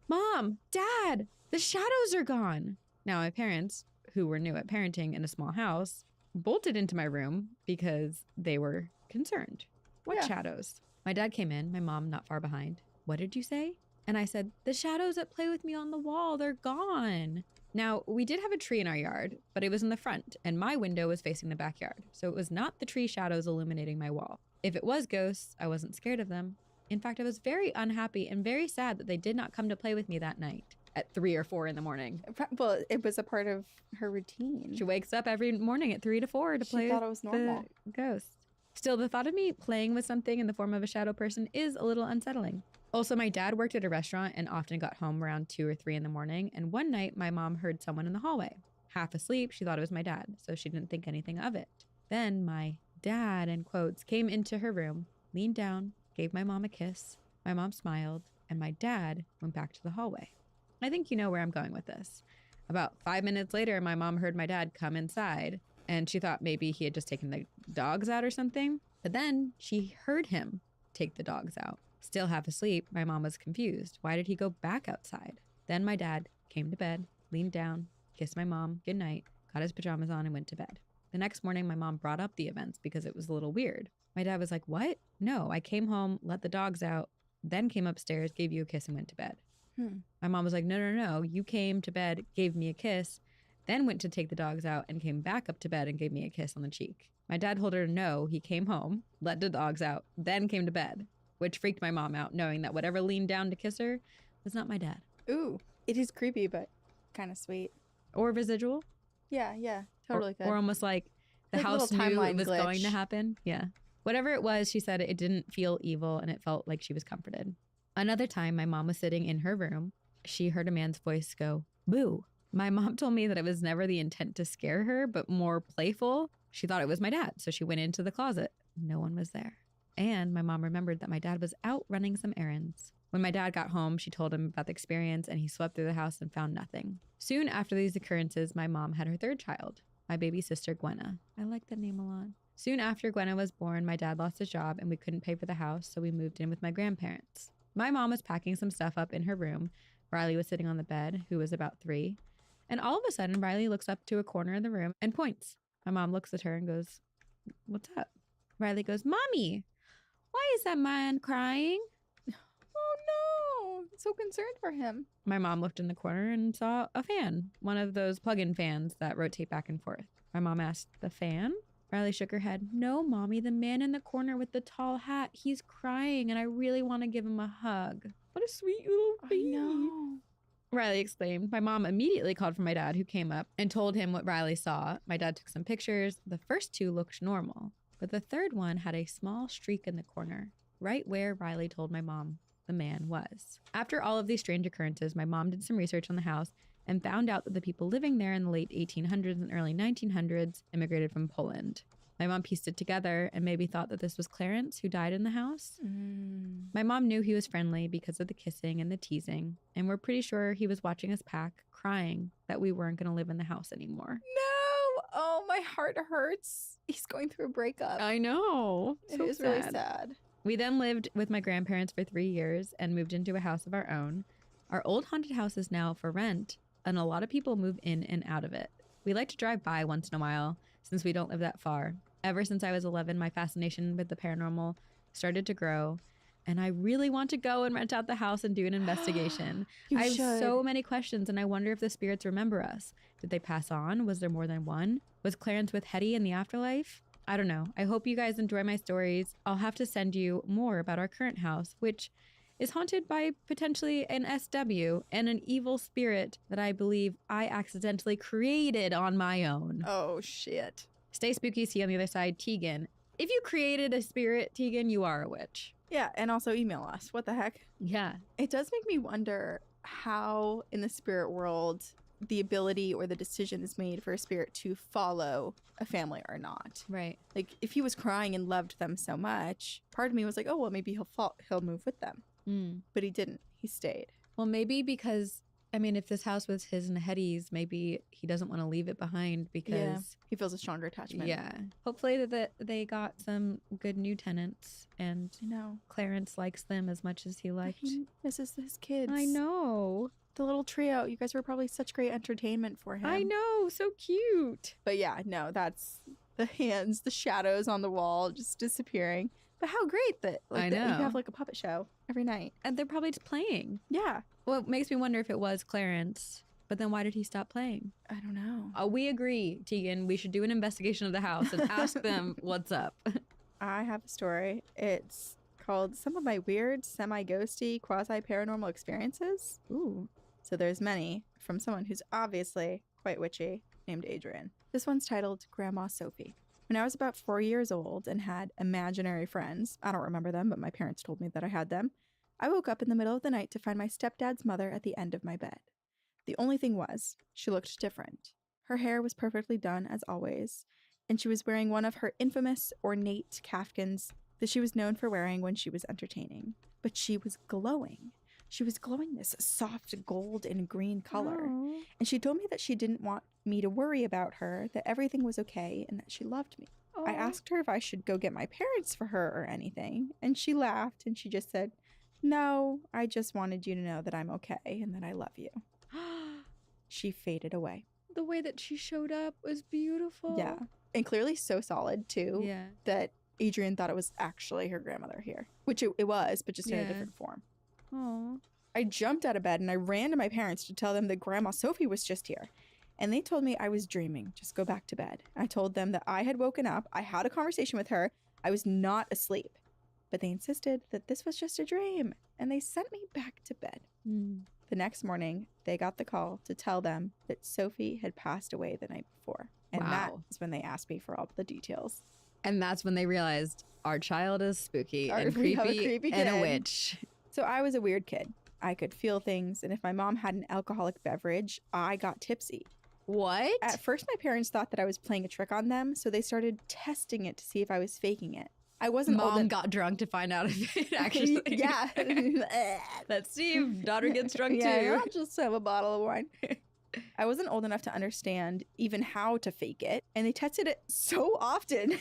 Mom, Dad, the shadows are gone. Now my parents, who were new at parenting in a small house, bolted into my room because they were concerned. What shadows? My dad came in, my mom not far behind. What did you say? And I said, the shadows that play with me on the wall, they're gone. Now, we did have a tree in our yard, but it was in the front, and my window was facing the backyard, so it was not the tree shadows illuminating my wall. If it was ghosts, I wasn't scared of them. In fact, I was very unhappy and very sad that they did not come to play with me that night at 3 or 4 in the morning. Well, it was a part of her routine. She wakes up every morning at 3 to 4 to play She thought it was normal. the ghost. Still, the thought of me playing with something in the form of a shadow person is a little unsettling. Also, my dad worked at a restaurant and often got home around 2 or 3 in the morning, and one night my mom heard someone in the hallway. Half asleep, she thought it was my dad, so she didn't think anything of it. Then my dad, in quotes, came into her room, leaned down, gave my mom a kiss. My mom smiled, and my dad went back to the hallway. I think you know where I'm going with this. About 5 minutes later, my mom heard my dad come inside, and she thought maybe he had just taken the dogs out or something. But then she heard him take the dogs out. Still half asleep, my mom was confused. Why did he go back outside? Then my dad came to bed, leaned down, kissed my mom goodnight, got his pajamas on, and went to bed. The next morning, my mom brought up the events because it was a little weird. My dad was like, what? No, I came home, let the dogs out, then came upstairs, gave you a kiss, and went to bed. My mom was like, no. You came to bed, gave me a kiss, then went to take the dogs out and came back up to bed and gave me a kiss on the cheek. My dad told her no, he came home, let the dogs out, then came to bed, which freaked my mom out, knowing that whatever leaned down to kiss her was not my dad. Ooh, it is creepy, but kind of sweet. Or residual. Yeah, totally good. Or almost like the Like a house little knew it timeline was going to glitch. happen. Yeah. Whatever it was, she said it didn't feel evil and it felt like she was comforted. Another time, my mom was sitting in her room. She heard a man's voice go, boo. My mom told me that it was never the intent to scare her, but more playful. She thought it was my dad, so she went into the closet. No one was there. And my mom remembered that my dad was out running some errands. When my dad got home, she told him about the experience, and he swept through the house and found nothing. Soon after these occurrences, my mom had her third child, my baby sister, Gwenna. I like that name a lot. Soon after Gwenna was born, my dad lost his job, and we couldn't pay for the house, so we moved in with my grandparents. My mom was packing some stuff up in her room. Riley was sitting on the bed, who was about 3. And all of a sudden, Riley looks up to a corner of the room and points. My mom looks at her and goes, what's up? Riley goes, Mommy, why is that man crying? Oh so concerned for him. My mom looked in the corner and saw a fan, one of those plug-in fans that rotate back and forth. My mom asked, "The fan?" Riley shook her head. "No, Mommy, the man in the corner with the tall hat. He's crying and I really want to give him a hug." What a sweet little baby. I know. Riley exclaimed. My mom immediately called for my dad, who came up and told him what Riley saw. My dad took some pictures. The first two looked normal, but the third one had a small streak in the corner, right where Riley told my mom the man was. After all of these strange occurrences, my mom did some research on the house and found out that the people living there in the late 1800s and early 1900s immigrated from Poland. My mom pieced it together and maybe thought that this was Clarence, who died in the house. My mom knew he was friendly because of the kissing and the teasing, and we're pretty sure he was watching us pack, crying that we weren't going to live in the house anymore. No! Oh, my heart hurts. He's going through a breakup. I know. It is really sad. We then lived with my grandparents for 3 years and moved into a house of our own. Our old haunted house is now for rent, and a lot of people move in and out of it. We like to drive by once in a while since we don't live that far. Ever since I was 11, my fascination with the paranormal started to grow, and I really want to go and rent out the house and do an investigation. I have so many questions, and I wonder if the spirits remember us. Did they pass on? Was there more than one? Was Clarence with Hetty in the afterlife? I don't know. I hope you guys enjoy my stories. I'll have to send you more about our current house, which is haunted by potentially an SW and an evil spirit that I believe I accidentally created on my own. Oh, shit. Stay spooky. See you on the other side. Tegan. If you created a spirit, Tegan, you are a witch. Yeah, and also email us. What the heck? Yeah. It does make me wonder how in the spirit world the ability or the decision is made for a spirit to follow a family or not. Right. Like, if he was crying and loved them so much, part of me was like, oh, well, maybe he'll move with them. But he didn't. He stayed. Well, maybe because, I mean, if this house was his and Hetty's, maybe he doesn't want to leave it behind because he feels a stronger attachment. Yeah. Hopefully that they got some good new tenants and I know. Clarence likes them as much as he liked. He misses his kids. I know. The little trio. You guys were probably such great entertainment for him. I know. So cute. But yeah, no, that's the hands, the shadows on the wall just disappearing. But how great that, like, I that you know. have like a puppet show every night. And they're probably just playing. Yeah. Well, it makes me wonder if it was Clarence, but then why did he stop playing? I don't know. We agree, Tegan. We should do an investigation of the house and ask them what's up. I have a story. It's called Some of My Weird, Semi-Ghosty, Quasi-Paranormal Experiences. Ooh. So there's many from someone who's obviously quite witchy named Adrian. This one's titled Grandma Sophie. When I was about 4 years old and had imaginary friends, I don't remember them, but my parents told me that I had them, I woke up in the middle of the night to find my stepdad's mother at the end of my bed. The only thing was, she looked different. Her hair was perfectly done, as always, and she was wearing one of her infamous ornate kaftans that she was known for wearing when she was entertaining. But she was glowing. She was glowing this soft gold and green color. Aww. And she told me that she didn't want me to worry about her, that everything was okay, and that she loved me. Aww. I asked her if I should go get my parents for her or anything, and she laughed and she just said, "No, I just wanted you to know that I'm okay and that I love you." She faded away. The way that she showed up was beautiful. Yeah. And clearly so solid, too, Yeah. that Adrian thought it was actually her grandmother here, which it was, but just in a Yeah. different form. Aww. I jumped out of bed and I ran to my parents to tell them that Grandma Sophie was just here. And they told me I was dreaming. Just go back to bed. I told them that I had woken up. I had a conversation with her. I was not asleep. But they insisted that this was just a dream. And they sent me back to bed. The next morning, they got the call to tell them that Sophie had passed away the night before. And that Wow. is when they asked me for all the details. And that's when they realized our child is spooky and We have a creepy creepy and a kid. witch. So I was a weird kid. I could feel things. And if my mom had an alcoholic beverage, I got tipsy. What? At first, my parents thought that I was playing a trick on them, so they started testing it to see if I was faking it. I wasn't old Mom en- got drunk to find out if it actually. Yeah. Let's see if daughter gets drunk Yeah, too. I'll just have a bottle of wine. I wasn't old enough to understand even how to fake it, and they tested it so often.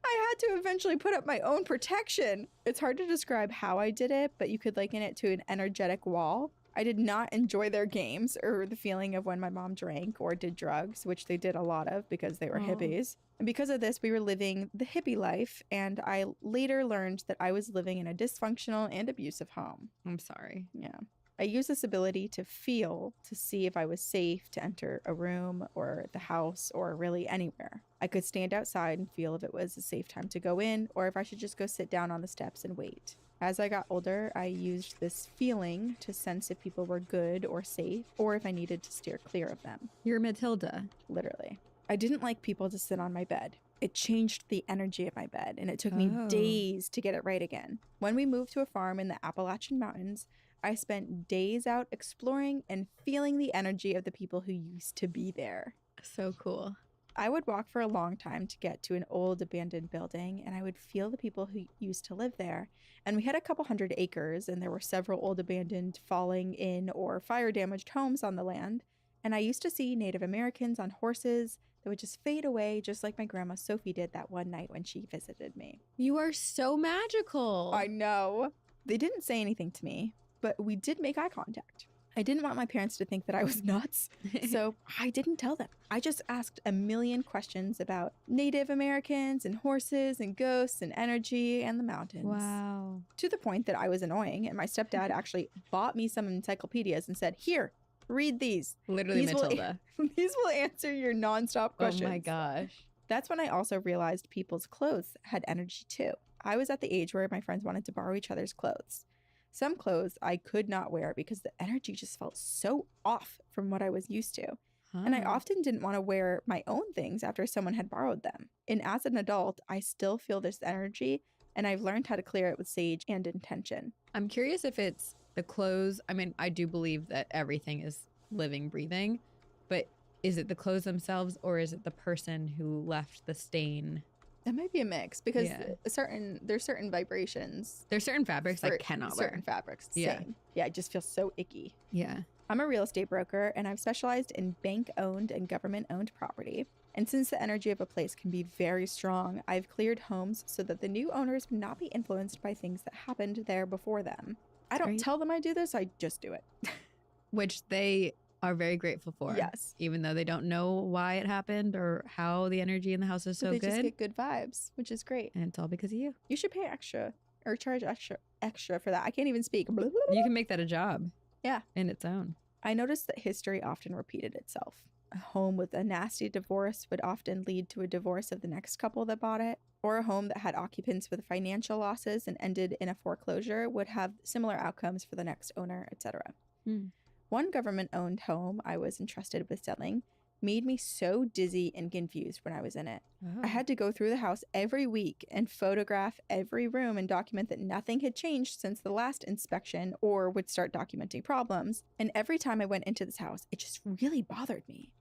I had to eventually put up my own protection. It's hard to describe how I did it, but you could liken it to an energetic wall. I did not enjoy their games or the feeling of when my mom drank or did drugs, which they did a lot of because they were hippies. And because of this, we were living the hippie life, and I later learned that I was living in a dysfunctional and abusive home. I'm sorry. Yeah. I used this ability to feel to see if I was safe to enter a room or the house or really anywhere. I could stand outside and feel if it was a safe time to go in or if I should just go sit down on the steps and wait. As I got older, I used this feeling to sense if people were good or safe or if I needed to steer clear of them. You're Matilda. Literally. I didn't like people to sit on my bed. It changed the energy of my bed, and it took me days to get it right again. When we moved to a farm in the Appalachian Mountains, I spent days out exploring and feeling the energy of the people who used to be there. So cool. I would walk for a long time to get to an old abandoned building, and I would feel the people who used to live there. And we had a couple hundred acres, and there were several old abandoned, falling in, or fire damaged homes on the land. And I used to see Native Americans on horses that would just fade away, just like my grandma Sophie did that one night when she visited me. You are so magical. I know. They didn't say anything to me, but we did make eye contact. I didn't want my parents to think that I was nuts, so I didn't tell them. I just asked a million questions about Native Americans and horses and ghosts and energy and the mountains. Wow. To the point that I was annoying, and my stepdad actually bought me some encyclopedias and said, "Here, read these. Literally These Matilda. These will answer your nonstop questions." Oh my gosh. That's when I also realized people's clothes had energy too. I was at the age where my friends wanted to borrow each other's clothes. Some clothes I could not wear because the energy just felt so off from what I was used to. And I often didn't want to wear my own things after someone had borrowed them. And as an adult, I still feel this energy, and I've learned how to clear it with sage and intention. I'm curious if it's the clothes. I mean, I do believe that everything is living, breathing, but is it the clothes themselves or is it the person who left the stain? That might be a mix because there's certain vibrations. There's certain fabrics I cannot wear. Certain fabrics. Yeah. Same. Yeah, it just feels so icky. Yeah. I'm a real estate broker, and I've specialized in bank-owned and government-owned property. And since the energy of a place can be very strong, I've cleared homes so that the new owners would not be influenced by things that happened there before them. I don't tell them I do this, I just do it. Which they are very grateful for. Yes. Even though they don't know why it happened or how the energy in the house is so They good. just get good vibes, which is great. And it's all because of you. You should pay extra or charge extra for that. I can't even speak. You can make that a job. Yeah. In its own. I noticed that history often repeated itself. A home with a nasty divorce would often lead to a divorce of the next couple that bought it, or a home that had occupants with financial losses and ended in a foreclosure would have similar outcomes for the next owner, etc. One government-owned home I was entrusted with selling made me so dizzy and confused when I was in it. I had to go through the house every week and photograph every room and document that nothing had changed since the last inspection, or would start documenting problems. And every time I went into this house, it just really bothered me.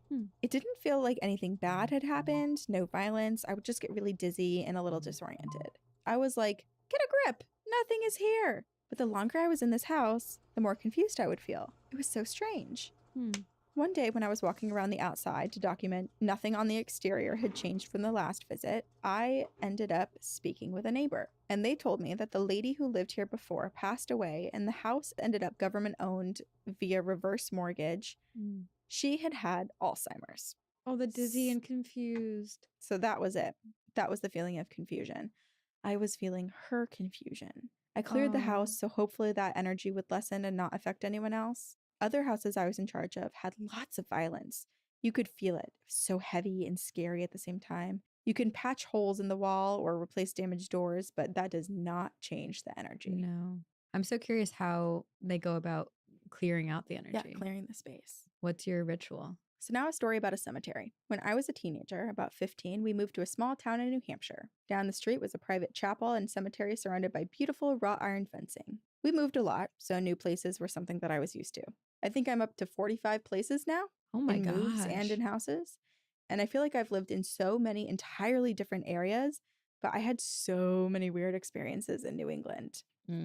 It didn't feel like anything bad had happened, no violence. I would just get really dizzy and a little disoriented. I was like, get a grip, nothing is here. But the longer I was in this house, the more confused I would feel. It was so strange. One day when I was walking around the outside to document nothing on the exterior had changed from the last visit, I ended up speaking with a neighbor. And they told me that the lady who lived here before passed away and the house ended up government owned via reverse mortgage. She had had Alzheimer's. Oh, the dizzy and confused. So that was it. That was the feeling of confusion. I was feeling her confusion. I cleared the house so hopefully that energy would lessen and not affect anyone else. Other houses I was in charge of had lots of violence. You could feel it. It was so heavy and scary at the same time. You can patch holes in the wall or replace damaged doors, but that does not change the energy. No. I'm so curious how they go about clearing out the energy. Yeah, clearing the space. What's your ritual? So now a story about a cemetery. When I was a teenager, about 15, we moved to a small town in New Hampshire. Down the street was a private chapel and cemetery surrounded by beautiful wrought iron fencing. We moved a lot, so new places were something that I was used to. I think I'm up to 45 places now. Oh my in moves and in houses. And I feel like I've lived in so many entirely different areas, but I had so many weird experiences in New England.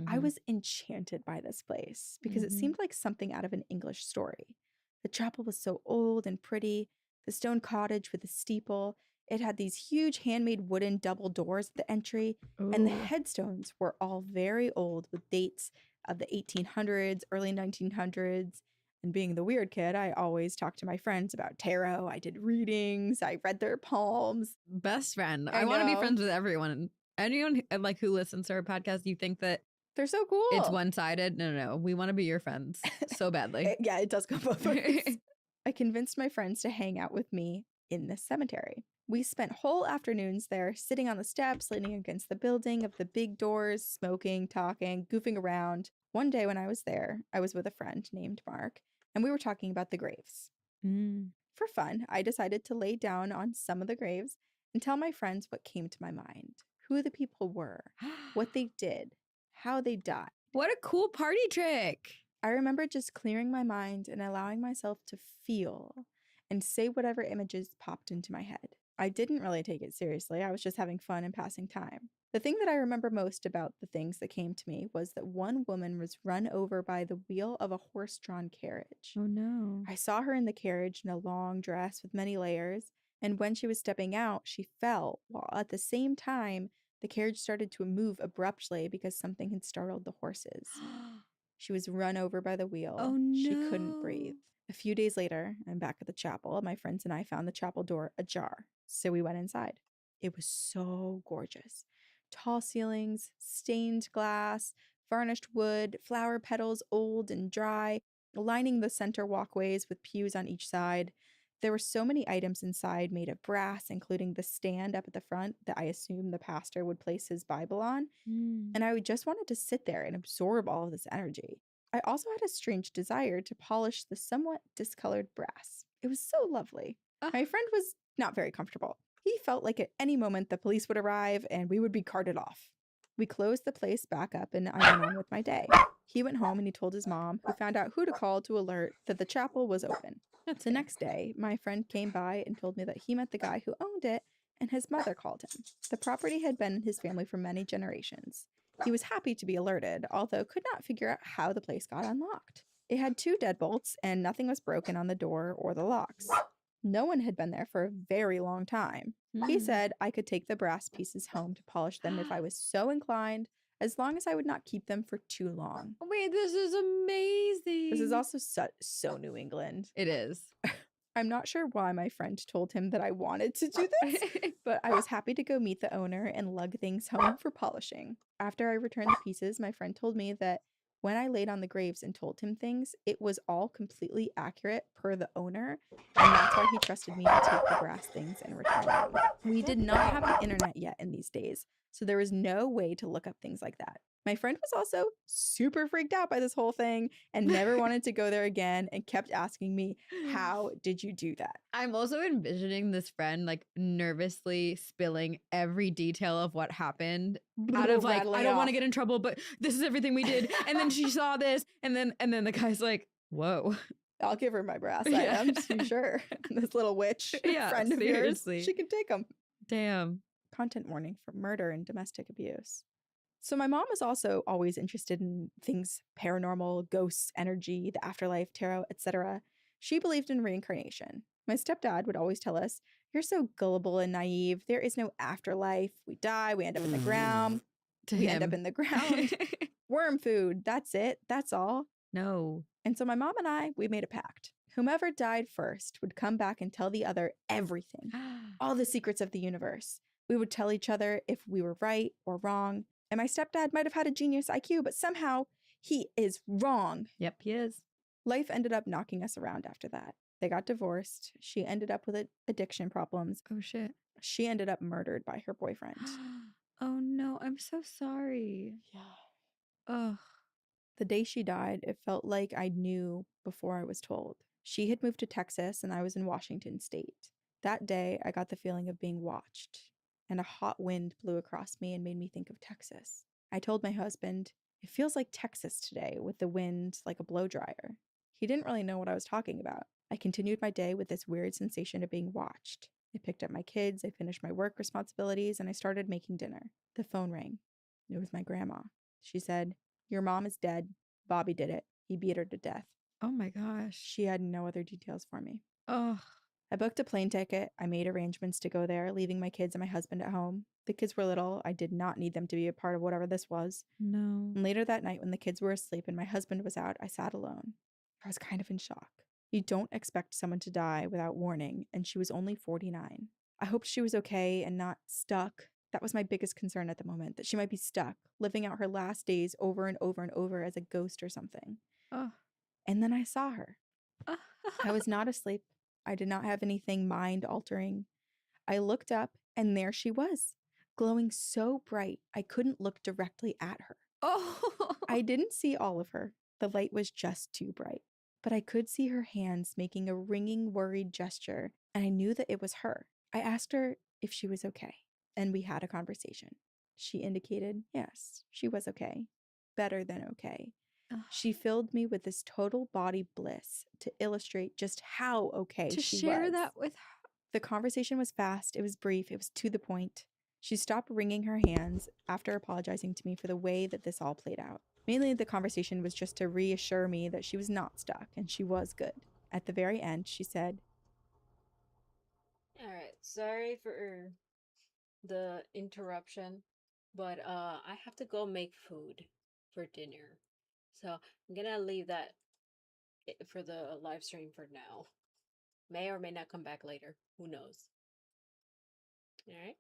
I was enchanted by this place because it seemed like something out of an English story. The chapel was so old and pretty, the stone cottage with the steeple. It had these huge handmade wooden double doors at the entry, and the headstones were all very old with dates of the 1800s, early 1900s. And being the weird kid, I always talked to my friends about tarot. I did readings. I read their palms. Best friend. I I want to be know. friends with everyone. Anyone like who listens to our podcast, you think that They're so cool. it's one-sided? No. We want to be your friends so badly. Yeah, it does go both ways. I convinced my friends to hang out with me in this cemetery. We spent whole afternoons there, sitting on the steps, leaning against the building of the big doors, smoking, talking, goofing around. One day when I was there, I was with a friend named Mark, and we were talking about the graves. For fun, I decided to lay down on some of the graves and tell my friends what came to my mind, who the people were, what they did, how they died. What a cool party trick. I remember just clearing my mind and allowing myself to feel and say whatever images popped into my head. I didn't really take it seriously. I was just having fun and passing time. The thing that I remember most about the things that came to me was that one woman was run over by the wheel of a horse-drawn carriage. Oh no. I saw her in the carriage in a long dress with many layers, and when she was stepping out, she fell, while at the same time, the carriage started to move abruptly because something had startled the horses. She was run over by the wheel. Oh no. She couldn't breathe. A few days later, I'm back at the chapel. My friends and I found the chapel door ajar, so we went inside. It was so gorgeous. Tall ceilings, stained glass, varnished wood, flower petals old and dry, lining the center walkways with pews on each side. There were so many items inside made of brass, including the stand up at the front that I assumed the pastor would place his Bible on. And I just wanted to sit there and absorb all of this energy. I also had a strange desire to polish the somewhat discolored brass. It was so lovely. My friend was not very comfortable. He felt like at any moment the police would arrive and we would be carted off. We closed the place back up and I went on with my day. He went home and he told his mom, who found out who to call to alert that the chapel was open. The next day, my friend came by and told me that he met the guy who owned it and his mother called him. The property had been in his family for many generations. He was happy to be alerted, although could not figure out how the place got unlocked. It had 2 deadbolts and nothing was broken on the door or the locks. No one had been there for a very long time. He said I could take the brass pieces home to polish them if I was so inclined, as long as I would not keep them for too long. Wait, this is amazing. This is also so New England. It is. I'm not sure why my friend told him that I wanted to do this, but I was happy to go meet the owner and lug things home for polishing. After I returned the pieces, my friend told me that when I laid on the graves and told him things, it was all completely accurate per the owner, and that's why he trusted me to take the brass things and return them. We did not have the internet yet in these days, so there was no way to look up things like that. My friend was also super freaked out by this whole thing and never wanted to go there again and kept asking me, how did you do that? I'm also envisioning this friend like nervously spilling every detail of what happened out of like, I don't want to get in trouble, but this is everything we did. And then she saw this and then the guy's like, whoa. I'll give her my brass items, sure. This little witch friend of seriously. yours, she can take them. Damn. Content warning for murder and domestic abuse. So my mom was also always interested in things paranormal, ghosts, energy, the afterlife, tarot, etc. She believed in reincarnation. My stepdad would always tell us, "You're so gullible and naive. There is no afterlife. We die, we end up in the ground. End up in the ground. Worm food, that's it. That's all." No. And so my mom and I, we made a pact. Whomever died first would come back and tell the other everything, all the secrets of the universe. We would tell each other if we were right or wrong. And my stepdad might have had a genius IQ, but somehow he is wrong. Yep, he is. Life ended up knocking us around after that. They got divorced. She ended up with addiction problems. Oh, shit. She ended up murdered by her boyfriend. Oh, no. I'm so sorry. Yeah. Ugh. The day she died, it felt like I knew before I was told. She had moved to Texas and I was in Washington State. That day, I got the feeling of being watched, and a hot wind blew across me and made me think of Texas. I told my husband, "It feels like Texas today, with the wind like a blow dryer." He didn't really know what I was talking about. I continued my day with this weird sensation of being watched. I picked up my kids, I finished my work responsibilities, and I started making dinner. The phone rang. It was my grandma. She said, "Your mom is dead. Bobby did it. He beat her to death." Oh my gosh. She had no other details for me. Oh. I booked a plane ticket. I made arrangements to go there, leaving my kids and my husband at home. The kids were little. I did not need them to be a part of whatever this was. No. And later that night, when the kids were asleep and my husband was out, I sat alone. I was kind of in shock. You don't expect someone to die without warning, and she was only 49. I hoped she was okay and not stuck. That was my biggest concern at the moment, that she might be stuck, living out her last days over and over and over as a ghost or something. Oh. And then I saw her. I was not asleep. I did not have anything mind altering. I looked up, and there she was, glowing so bright I couldn't look directly at her. Oh. I didn't see all of her. The light was just too bright. But I could see her hands making a ringing, worried gesture, and I knew that it was her. I asked her if she was okay, and we had a conversation. She indicated yes, she was okay. Better than okay. She filled me with this total body bliss to illustrate just how okay To she share was. that with her. The conversation was fast, it was brief, it was to the point. She stopped wringing her hands after apologizing to me for the way that this all played out. Mainly, the conversation was just to reassure me that she was not stuck and she was good. At the very end, she said, All right, sorry for the interruption, but I have to go make food for dinner. So I'm gonna leave that for the live stream for now. May or may not come back later. Who knows? All right.